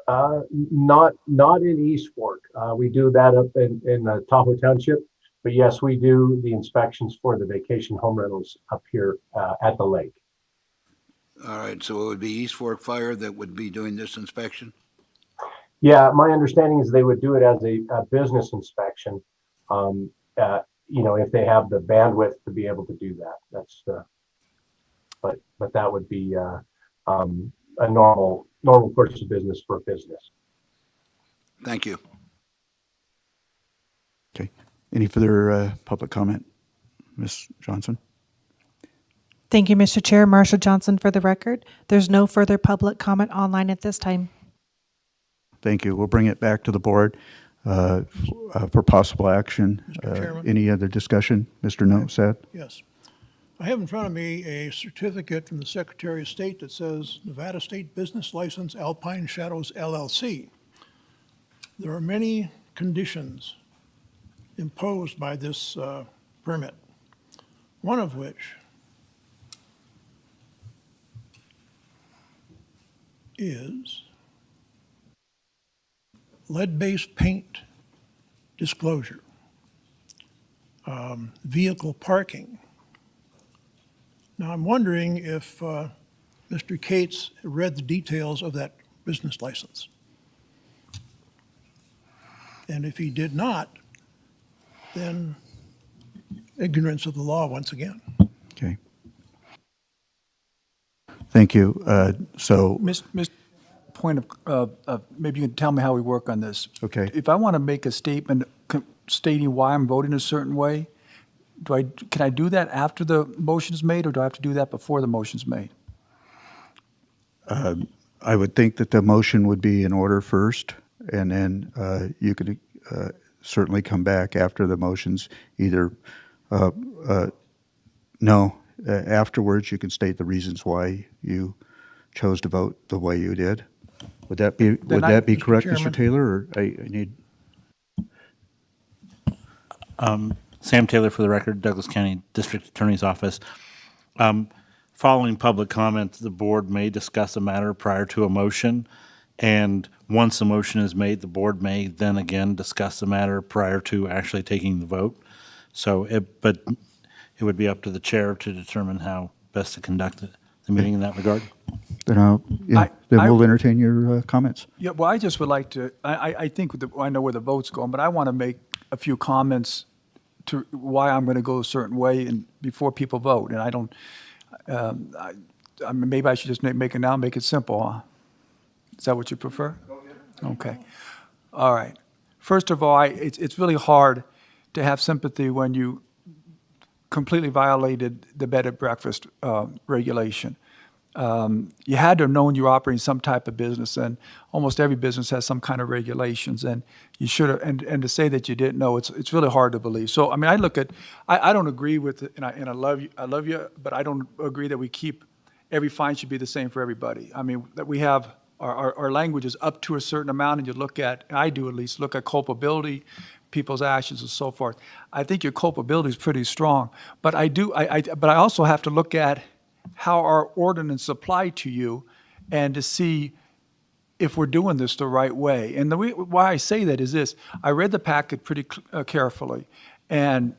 Speaker 3: Not in East Fork. We do that up in Tahoe Township, but yes, we do the inspections for the vacation home rentals up here at the lake.
Speaker 13: All right, so it would be East Fork Fire that would be doing this inspection?
Speaker 3: Yeah, my understanding is they would do it as a business inspection. If they have the bandwidth to be able to do that, that's but that would be a normal course of business for a business.
Speaker 13: Thank you.
Speaker 1: Okay. Any further public comment, Ms. Johnson?
Speaker 9: Thank you, Mr. Chair. Marsha Johnson for the record. There's no further public comment online at this time.
Speaker 1: Thank you. We'll bring it back to the board for possible action.
Speaker 10: Mr. Chairman?
Speaker 1: Any other discussion? Mr. No said?
Speaker 10: Yes. I have in front of me a certificate from the Secretary of State that says Nevada State Business License Alpine Shadows LLC. There are many conditions imposed by this permit, one of which is lead-based paint disclosure, vehicle parking. Now, I'm wondering if Mr. Cates read the details of that business license. And if he did not, then ignorance of the law once again.
Speaker 1: Okay. Thank you. So,
Speaker 8: Point of maybe you can tell me how we work on this.
Speaker 1: Okay.
Speaker 8: If I want to make a statement stating why I'm voting a certain way, can I do that after the motion is made, or do I have to do that before the motion's made?
Speaker 1: I would think that the motion would be in order first, and then you could certainly come back after the motion's either afterwards you can state the reasons why you chose to vote the way you did. Would that be
Speaker 10: Mr.
Speaker 1: correct,
Speaker 10: Chairman?
Speaker 1: Mr. Taylor? Or I need.
Speaker 4: Sam Taylor for the record, Douglas County District Attorney's Office. Following public comment, the board may discuss a matter prior to a motion, and once a motion is made, the board may then again discuss the matter prior to actually taking the vote. But it would be up to the chair to determine how best to conduct the meeting in that regard.
Speaker 1: Then we'll entertain your comments.
Speaker 8: Yeah, well, I just would like to, I think I know where the vote's going, but I want to make a few comments to why I'm going to go a certain way and before people vote. And I don't, I mean, maybe I should just make it now, make it simple, huh? Is that what you prefer? Okay. All right. First of all, it's really hard to have sympathy when you completely violated the bed and breakfast regulation. You had to have known you were operating some type of business, and almost every business has some kind of regulations, and you should have, and to say that you didn't know, it's really hard to believe. So, I mean, I look at, I don't agree with it, and I love you, but I don't agree that we keep, every fine should be the same for everybody. I mean, that we have, our language is up to a certain amount, and you look at, I do at least, look at culpability, people's actions and so forth. I think your culpability is pretty strong, but but I also have to look at how our ordinance apply to you and to see if we're doing this the right way. And why I say that is this: I read the packet pretty carefully, and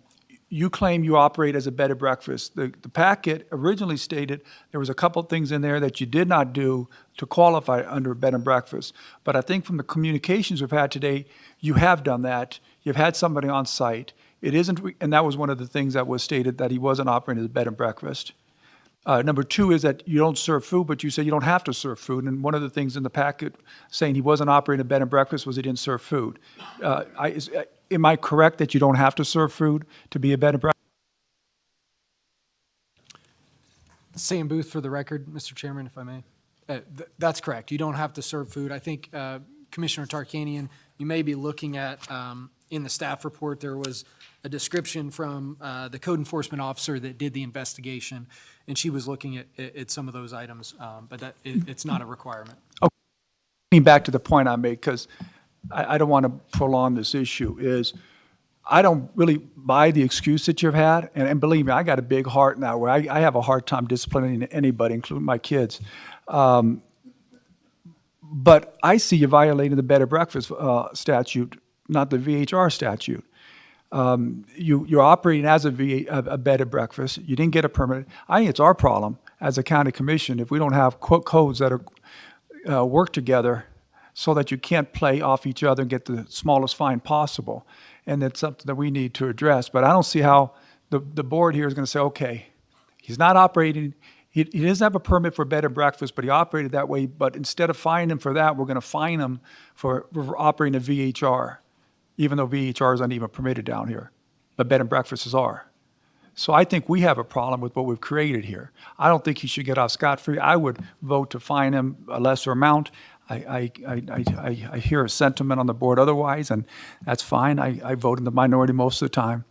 Speaker 8: you claim you operate as a bed and breakfast. The packet originally stated there was a couple things in there that you did not do to qualify under a bed and breakfast. But I think from the communications we've had today, you have done that. You've had somebody on site. It isn't, and that was one of the things that was stated, that he wasn't operating as a bed and breakfast. Number two is that you don't serve food, but you say you don't have to serve food. And one of the things in the packet saying he wasn't operating a bed and breakfast was he didn't serve food. Am I correct that you don't have to serve food to be a bed and breakfast?
Speaker 15: Sam Booth for the record, Mr. Chairman, if I may. That's correct. You don't have to serve food. I think Commissioner Tarkanian, you may be looking at, in the staff report, there was a description from the code enforcement officer that did the investigation, and she was looking at some of those items, but it's not a requirement.
Speaker 8: Okay. Getting back to the point I made, because I don't want to prolong this issue, is I don't really buy the excuse that you've had, and believe me, I got a big heart now where I have a hard time disciplining anybody, including my kids. But I see you violating the bed and breakfast statute, not the VHR statute. You're operating as a bed and breakfast. You didn't get a permit. I think it's our problem as a county commission if we don't have codes that are work together so that you can't play off each other and get the smallest fine possible. And that's something that we need to address. But I don't see how the board here is going to say, okay, he's not operating, he doesn't have a permit for bed and breakfast, but he operated that way. But instead of fining him for that, we're going to fine him for operating a VHR, even though VHRs aren't even permitted down here. But bed and breakfasts are. So I think we have a problem with what we've created here. I don't think he should get off scot-free. I would vote to fine him a lesser amount. I hear a sentiment on the board otherwise, and that's fine. I vote in the minority most of the time.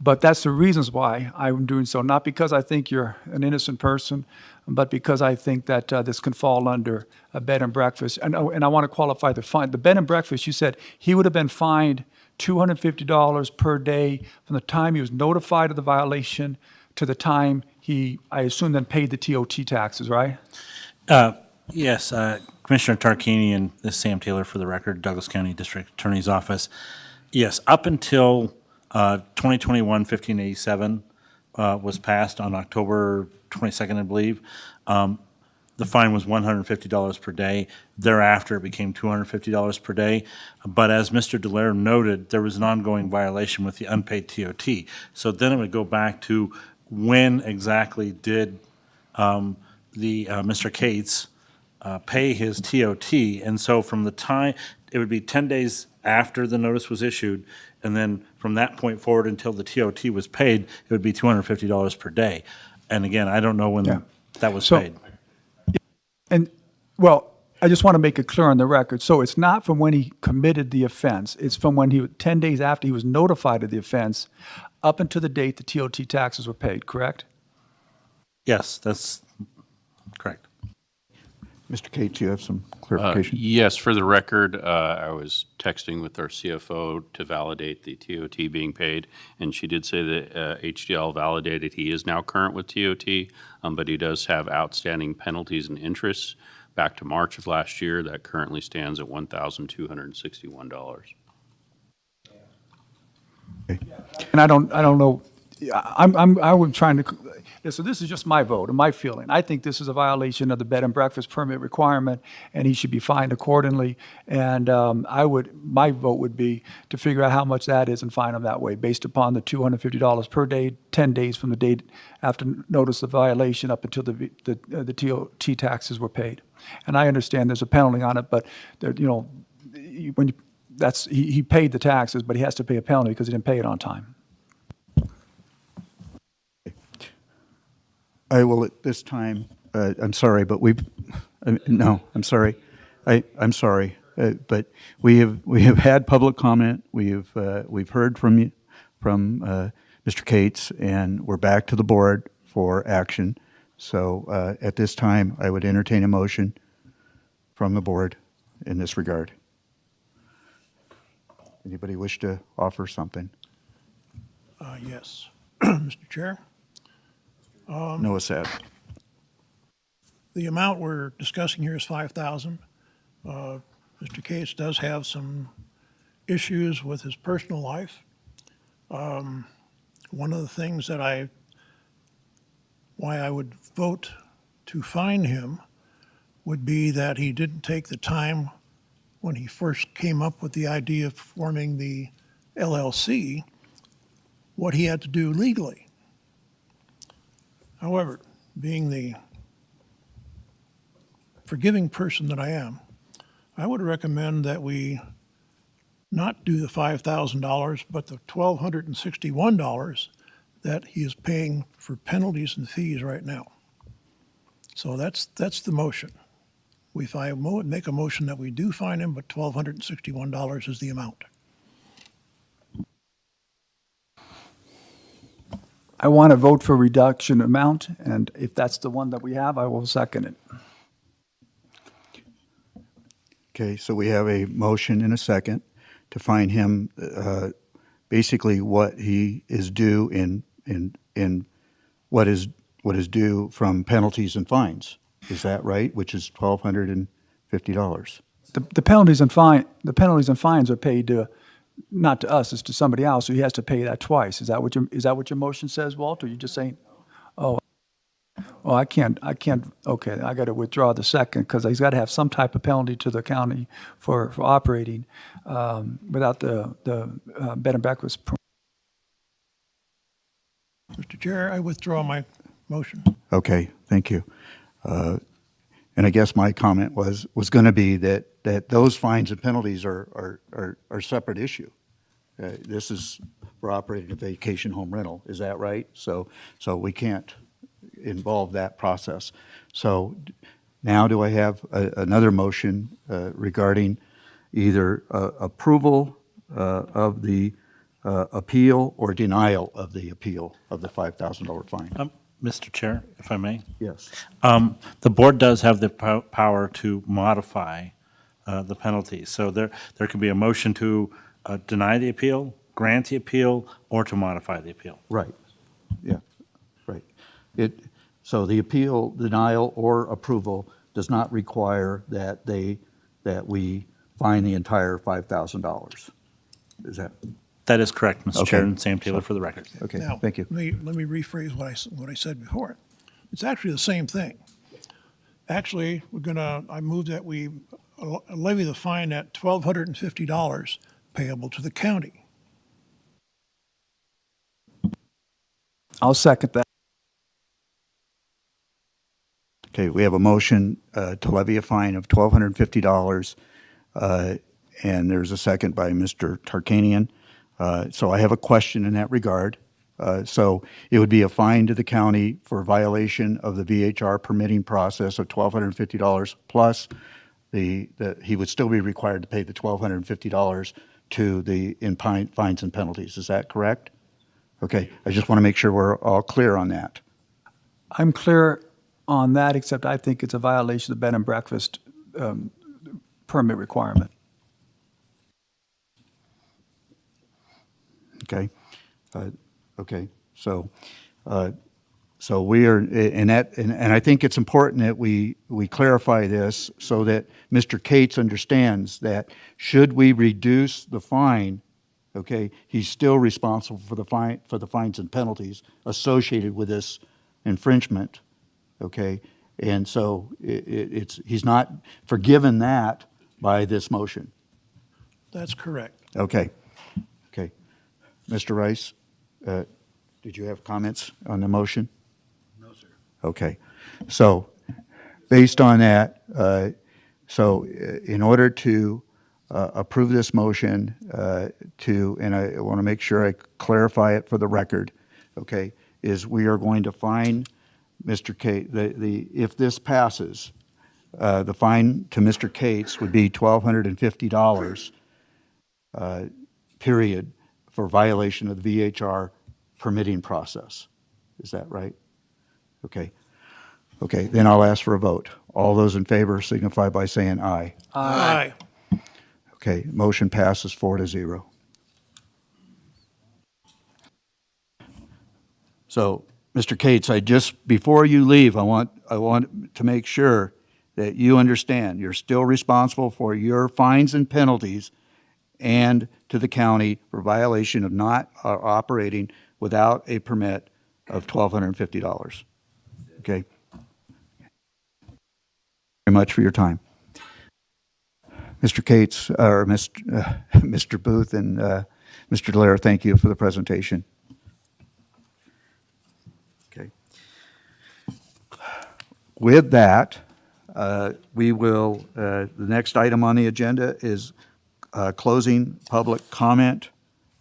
Speaker 8: But that's the reasons why I'm doing so, not because I think you're an innocent person, but because I think that this can fall under a bed and breakfast. And I want to qualify the fine. The bed and breakfast, you said he would have been fined $250 per day from the time he was notified of the violation to the time he, I assume, then paid the TOT taxes, right?
Speaker 4: Yes, Commissioner Tarkanian, this is Sam Taylor for the record, Douglas County District Attorney's Office. Yes, up until 2021-1587 was passed on October 22nd, I believe. The fine was $150 per day. Thereafter, it became $250 per day. But as Mr. Dallaire noted, there was an ongoing violation with the unpaid TOT. So then it would go back to when exactly did Mr. Cates pay his TOT. And so from the time, it would be 10 days after the notice was issued, and then from that point forward until the TOT was paid, it would be $250 per day. And again, I don't know when that was paid.
Speaker 8: And, well, I just want to make it clear on the record. So it's not from when he committed the offense. It's from when 10 days after he was notified of the offense up until the date the TOT taxes were paid, correct?
Speaker 4: Yes, that's correct.
Speaker 1: Mr. Cates, you have some clarification?
Speaker 12: Yes, for the record, I was texting with our CFO to validate the TOT being paid, and she did say that HDL validated he is now current with TOT, but he does have outstanding penalties and interests back to March of last year. That currently stands at $1,261.
Speaker 8: And I don't know. I was trying to. Yeah, so this is just my vote and my feeling. I think this is a violation of the bed and breakfast permit requirement, and he should be fined accordingly. And my vote would be to figure out how much that is and fine him that way, based upon the $250 per day, 10 days from the date after notice of violation up until the TOT taxes were paid. And I understand there's a penalty on it, but he paid the taxes, but he has to pay a penalty because he didn't pay it on time.
Speaker 1: I will at this time, I'm sorry, but no, I'm sorry. I'm sorry, but we have had public comment. We've heard from Mr. Cates, and we're back to the board for action. So at this time, I would entertain a motion from the board in this regard. Anybody wish to offer something?
Speaker 10: Yes. Mr. Chair?
Speaker 1: Noah said.
Speaker 10: The amount we're discussing here is $5,000. Mr. Cates does have some issues with his personal life. One of the things why I would vote to fine him would be that he didn't take the time when he first came up with the idea of forming the LLC, what he had to do legally. However, being the forgiving person that I am, I would recommend that we not do the $5,000, but the $1,261 that he is paying for penalties and fees right now. So that's the motion. If I make a motion that we do fine him, but $1,261 is the amount.
Speaker 8: I want to vote for reduction amount, and if that's the one that we have, I will second it.
Speaker 1: Okay, so we have a motion and a second to fine him basically what he is due in what is due from penalties and fines. Is that right? Which is $1,250.
Speaker 8: The penalties and fines are paid to, not to us, it's to somebody else, so he has to pay that twice. Is that what your motion says, Walt, or you just saying, oh, I can't, okay, I got to withdraw the second, because he's got to have some type of penalty to the county for operating without the bed and breakfast.
Speaker 10: Mr. Chair, I withdraw my motion.
Speaker 1: Okay, thank you. And I guess my comment was going to be that those fines and penalties are a separate issue. This is for operating a vacation home rental. Is that right? So we can't involve that process. So now do I have another motion regarding either approval of the appeal or denial of the appeal of the $5,000 fine?
Speaker 4: Mr. Chair, if I may?
Speaker 1: Yes.
Speaker 4: The board does have the power to modify the penalties. So there could be a motion to deny the appeal, grant the appeal, or to modify the appeal.
Speaker 1: Right. Yeah, right. So the appeal, denial, or approval does not require that we fine the entire $5,000. Is that?
Speaker 4: That is correct, Mr.
Speaker 1: Okay.
Speaker 4: Chair, and Sam Taylor for the record.
Speaker 1: Okay,
Speaker 10: Now,
Speaker 1: thank you.
Speaker 10: Let me rephrase what I said before. It's actually the same thing. Actually, I move that we levy the fine at $1,250 payable to the county.
Speaker 8: I'll second that.
Speaker 1: Okay, we have a motion to levy a fine of $1,250, and there's a second by Mr. Tarkanian. So I have a question in that regard. So it would be a fine to the county for violation of the VHR permitting process of $1,250 plus he would still be required to pay the $1,250 to the fines and penalties. Is that correct? Okay, I just want to make sure we're all clear on that.
Speaker 8: I'm clear on that, except I think it's a violation of the bed and breakfast permit requirement.
Speaker 1: Okay. Okay. So we are, and I think it's important that we clarify this so that Mr. Cates understands that should we reduce the fine, okay, he's still responsible for the fines and penalties associated with this infringement, okay? And so he's not forgiven that by this motion.
Speaker 10: That's correct.
Speaker 1: Okay, okay. Mr. Rice, did you have comments on the motion?
Speaker 6: No, sir.
Speaker 1: Okay, so based on that, in order to approve this motion and I want to make sure I clarify it for the record, okay, is we are going to fine Mr. Cates, if this passes, the fine to Mr. Cates would be $1,250, period, for violation of the VHR permitting process. Is that right? Okay. Okay, then I'll ask for a vote. All those in favor signify by saying aye.
Speaker 10: Aye.
Speaker 1: Okay, motion passes 4-0. So, Mr. Cates, before you leave, I want to make sure that you understand you're still responsible for your fines and penalties and to the county for violation of not operating without a permit of $1,250. Okay? Very much for your time. Mr. Cates, or Mr. Booth and Mr. Dallaire, thank you for the presentation. Okay. With that, we will, the next item on the agenda is closing public comment.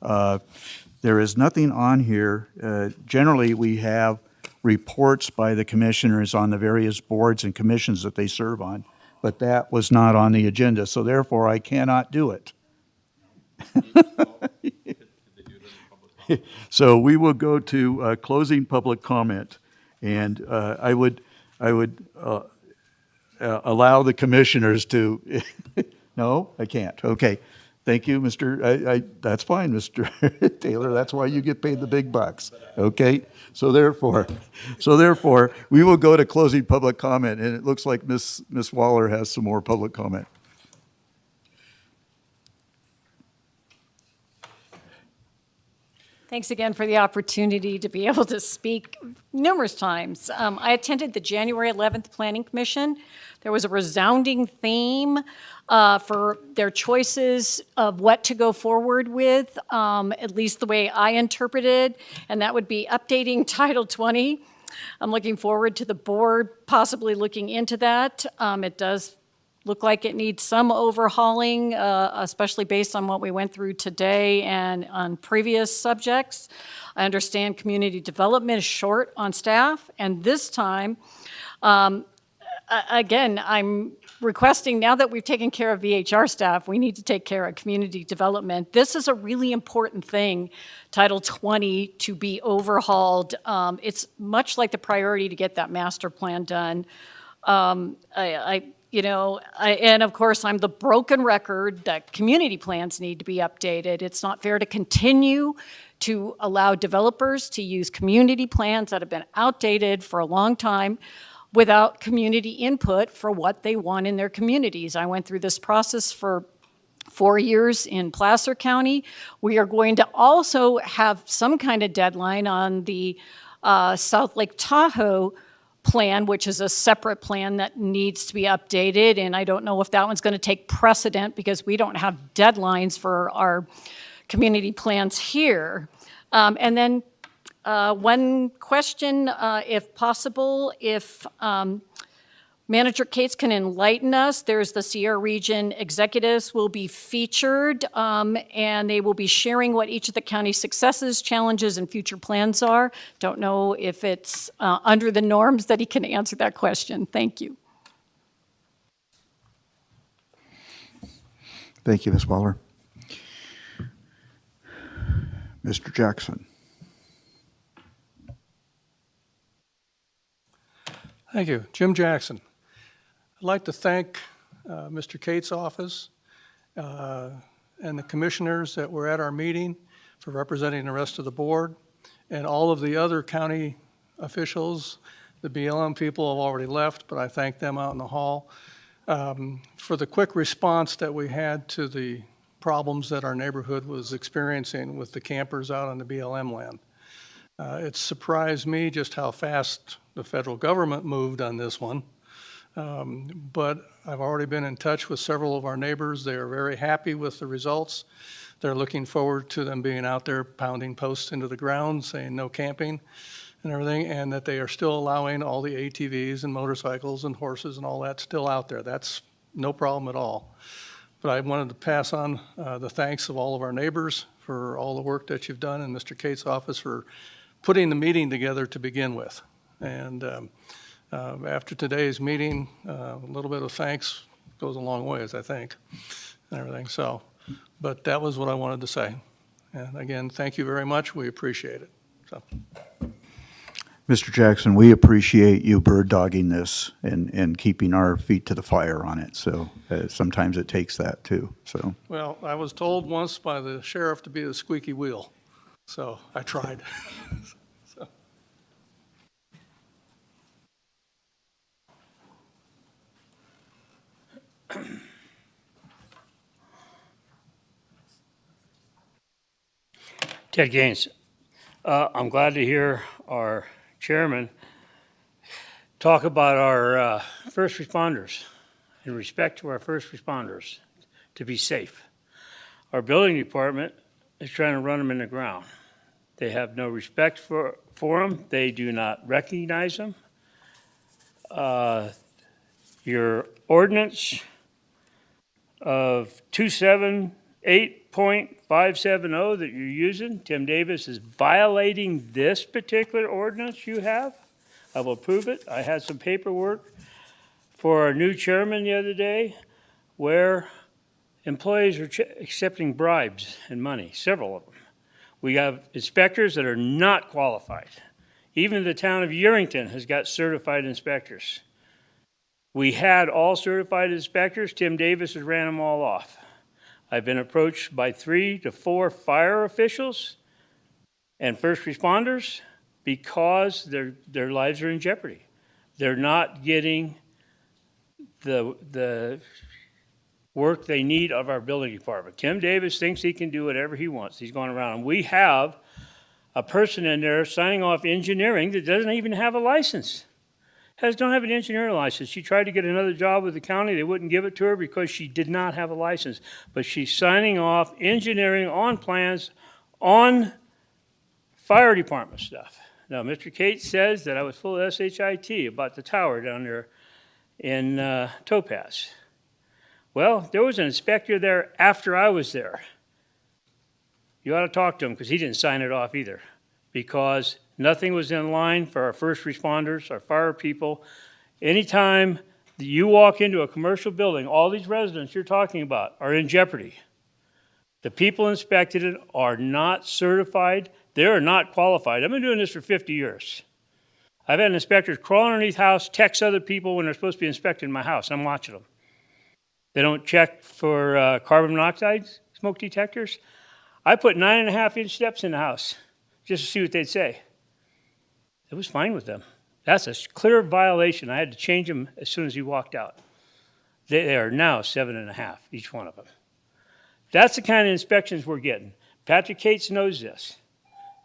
Speaker 1: There is nothing on here. Generally, we have reports by the commissioners on the various boards and commissions that they serve on, but that was not on the agenda, so therefore I cannot do it. So we will go to closing public comment, and I would allow the commissioners to. No, I can't. Okay. Thank you, Mr. That's fine, Mr. Taylor. That's why you get paid the big bucks. Okay. So therefore, we will go to closing public comment, and it looks like Miss Waller has some more public comment.
Speaker 18: Thanks again for the opportunity to be able to speak numerous times. I attended the January 11th Planning Commission. There was a resounding theme for their choices of what to go forward with, at least the way I interpreted, and that would be updating Title 20. I'm looking forward to the board possibly looking into that. It does look like it needs some overhauling, especially based on what we went through today and on previous subjects. I understand community development is short on staff, and this time, again, I'm requesting now that we've taken care of VHR staff, we need to take care of community development. This is a really important thing, Title 20, to be overhauled. It's much like the priority to get that master plan done. And of course, I'm the broken record that community plans need to be updated. It's not fair to continue to allow developers to use community plans that have been outdated for a long time without community input for what they want in their communities. I went through this process for 4 years in Placer County. We are going to also have some kind of deadline on the South Lake Tahoe plan, which is a separate plan that needs to be updated. And I don't know if that one's going to take precedent because we don't have deadlines for our community plans here. And then one question, if possible, if Manager Cates can enlighten us, there's the Sierra Region executives will be featured, and they will be sharing what each of the county's successes, challenges, and future plans are. Don't know if it's under the norms that he can answer that question. Thank you.
Speaker 1: Thank you, Ms. Waller. Mr. Jackson.
Speaker 19: Thank you. Jim Jackson. I'd like to thank Mr. Cates' office and the commissioners that were at our meeting for representing the rest of the board, and all of the other county officials. The BLM people have already left, but I thank them out in the hall for the quick response that we had to the problems that our neighborhood was experiencing with the campers out on the BLM land. It surprised me just how fast the federal government moved on this one. But I've already been in touch with several of our neighbors. They are very happy with the results. They're looking forward to them being out there pounding posts into the ground, saying no camping and everything, and that they are still allowing all the ATVs and motorcycles and horses and all that still out there. That's no problem at all. But I wanted to pass on the thanks of all of our neighbors for all the work that you've done, and Mr. Cates' office for putting the meeting together to begin with. And after today's meeting, a little bit of thanks goes a long ways, I think, and everything. So, but that was what I wanted to say. And again, thank you very much. We appreciate it. So.
Speaker 1: Mr. Jackson, we appreciate you bird dogging this and keeping our feet to the fire on it. So sometimes it takes that too. So.
Speaker 19: Well, I was told once by the sheriff to be the squeaky wheel, so I tried. So.
Speaker 7: Ted Gaines. I'm glad to hear our chairman talk about our first responders, in respect to our first responders, to be safe. Our building department is trying to run them in the ground. They have no respect for them. They do not recognize them. Your ordinance of 278.570 that you're using, Tim Davis is violating this particular ordinance you have. I will prove it. I had some paperwork for our new chairman the other day where employees are accepting bribes and money, several of them. We have inspectors that are not qualified. Even the town of Yerington has got certified inspectors. We had all certified inspectors. Tim Davis has ran them all off. I've been approached by 3 to 4 fire officials and first responders because their lives are in jeopardy. They're not getting the work they need of our building department. Tim Davis thinks he can do whatever he wants. He's going around. And we have a person in there signing off engineering that doesn't even have a license. Don't have an engineering license. She tried to get another job with the county. They wouldn't give it to her because she did not have a license. But she's signing off engineering on plans on fire department stuff. Now, Mr. Cates says that I was full of SHIT about the tower down there in Topaz. Well, there was an inspector there after I was there. You ought to talk to him because he didn't sign it off either, because nothing was in line for our first responders, our fire people. Anytime you walk into a commercial building, all these residents you're talking about are in jeopardy. The people inspected it are not certified. They are not qualified. I've been doing this for 50 years. I've had inspectors crawl underneath house, text other people when they're supposed to be inspecting my house. I'm watching them. They don't check for carbon monoxide smoke detectors. I put 9.5-inch steps in the house just to see what they'd say. It was fine with them. That's a clear violation. I had to change them as soon as he walked out. They are now 7.5, each one of them. That's the kind of inspections we're getting. Patrick Cates knows this.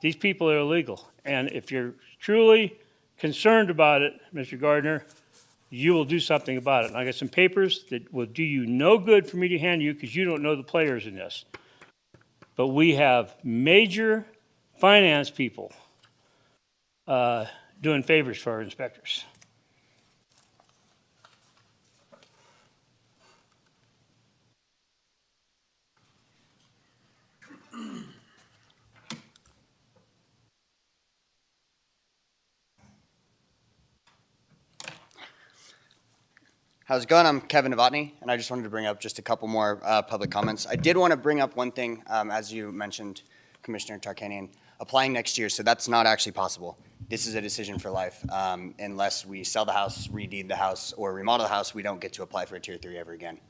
Speaker 7: These people are illegal. And if you're truly concerned about it, Mr. Gardner, you will do something about it. And I got some papers that will do you no good for me to hand you because you don't know the players in this. But we have major finance people doing favors for our inspectors.
Speaker 17: How's it going? I'm Kevin Novotny, and I just wanted to bring up just a couple more public comments. I did want to bring up one thing, as you mentioned, Commissioner Tarkanian, applying next year, so that's not actually possible. This is a decision for life. Unless we sell the house, redeed the house, or remodel the house, we don't get to apply for a Tier 3 ever again.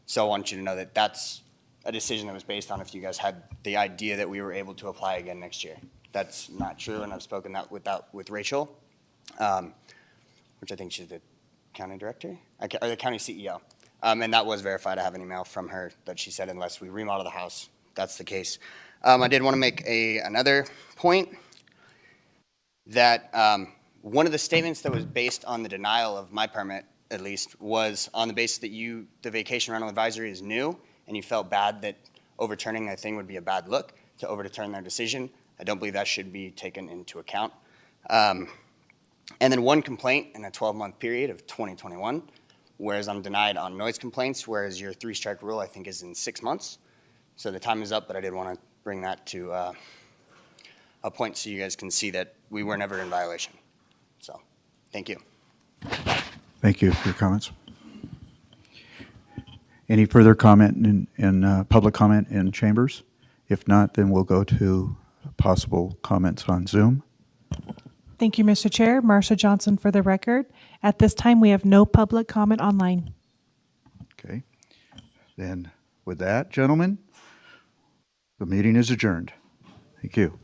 Speaker 17: So I want you to know that that's a decision that was based on if you guys had the idea that we were able to apply again next year. That's not true, and I've spoken that with Rachel, which I think she's the county director, or the county CEO. And that was verified. I have an email from her that she said unless we remodel the house, that's the case. I did want to make another point. that one of the statements that was based on the denial of my permit, at least, was on the basis that the vacation rental advisory is new, and you felt bad that overturning that thing would be a bad look to overturn their decision. I don't believe that should be taken into account. And then one complaint in a 12-month period of 2021, whereas I'm denied on noise complaints, whereas your 3-strike rule, I think, is in 6 months. So the time is up, but I did want to bring that to a point so you guys can see that we were never in violation. So, thank you.
Speaker 1: Thank you for your comments. Any further comment in public comment in chambers? If not, then we'll go to possible comments on Zoom.
Speaker 9: Thank you, Mr. Chair. Marsha Johnson for the record. At this time, we have no public comment online.
Speaker 1: Okay. Then with that, gentlemen, the meeting is adjourned. Thank you.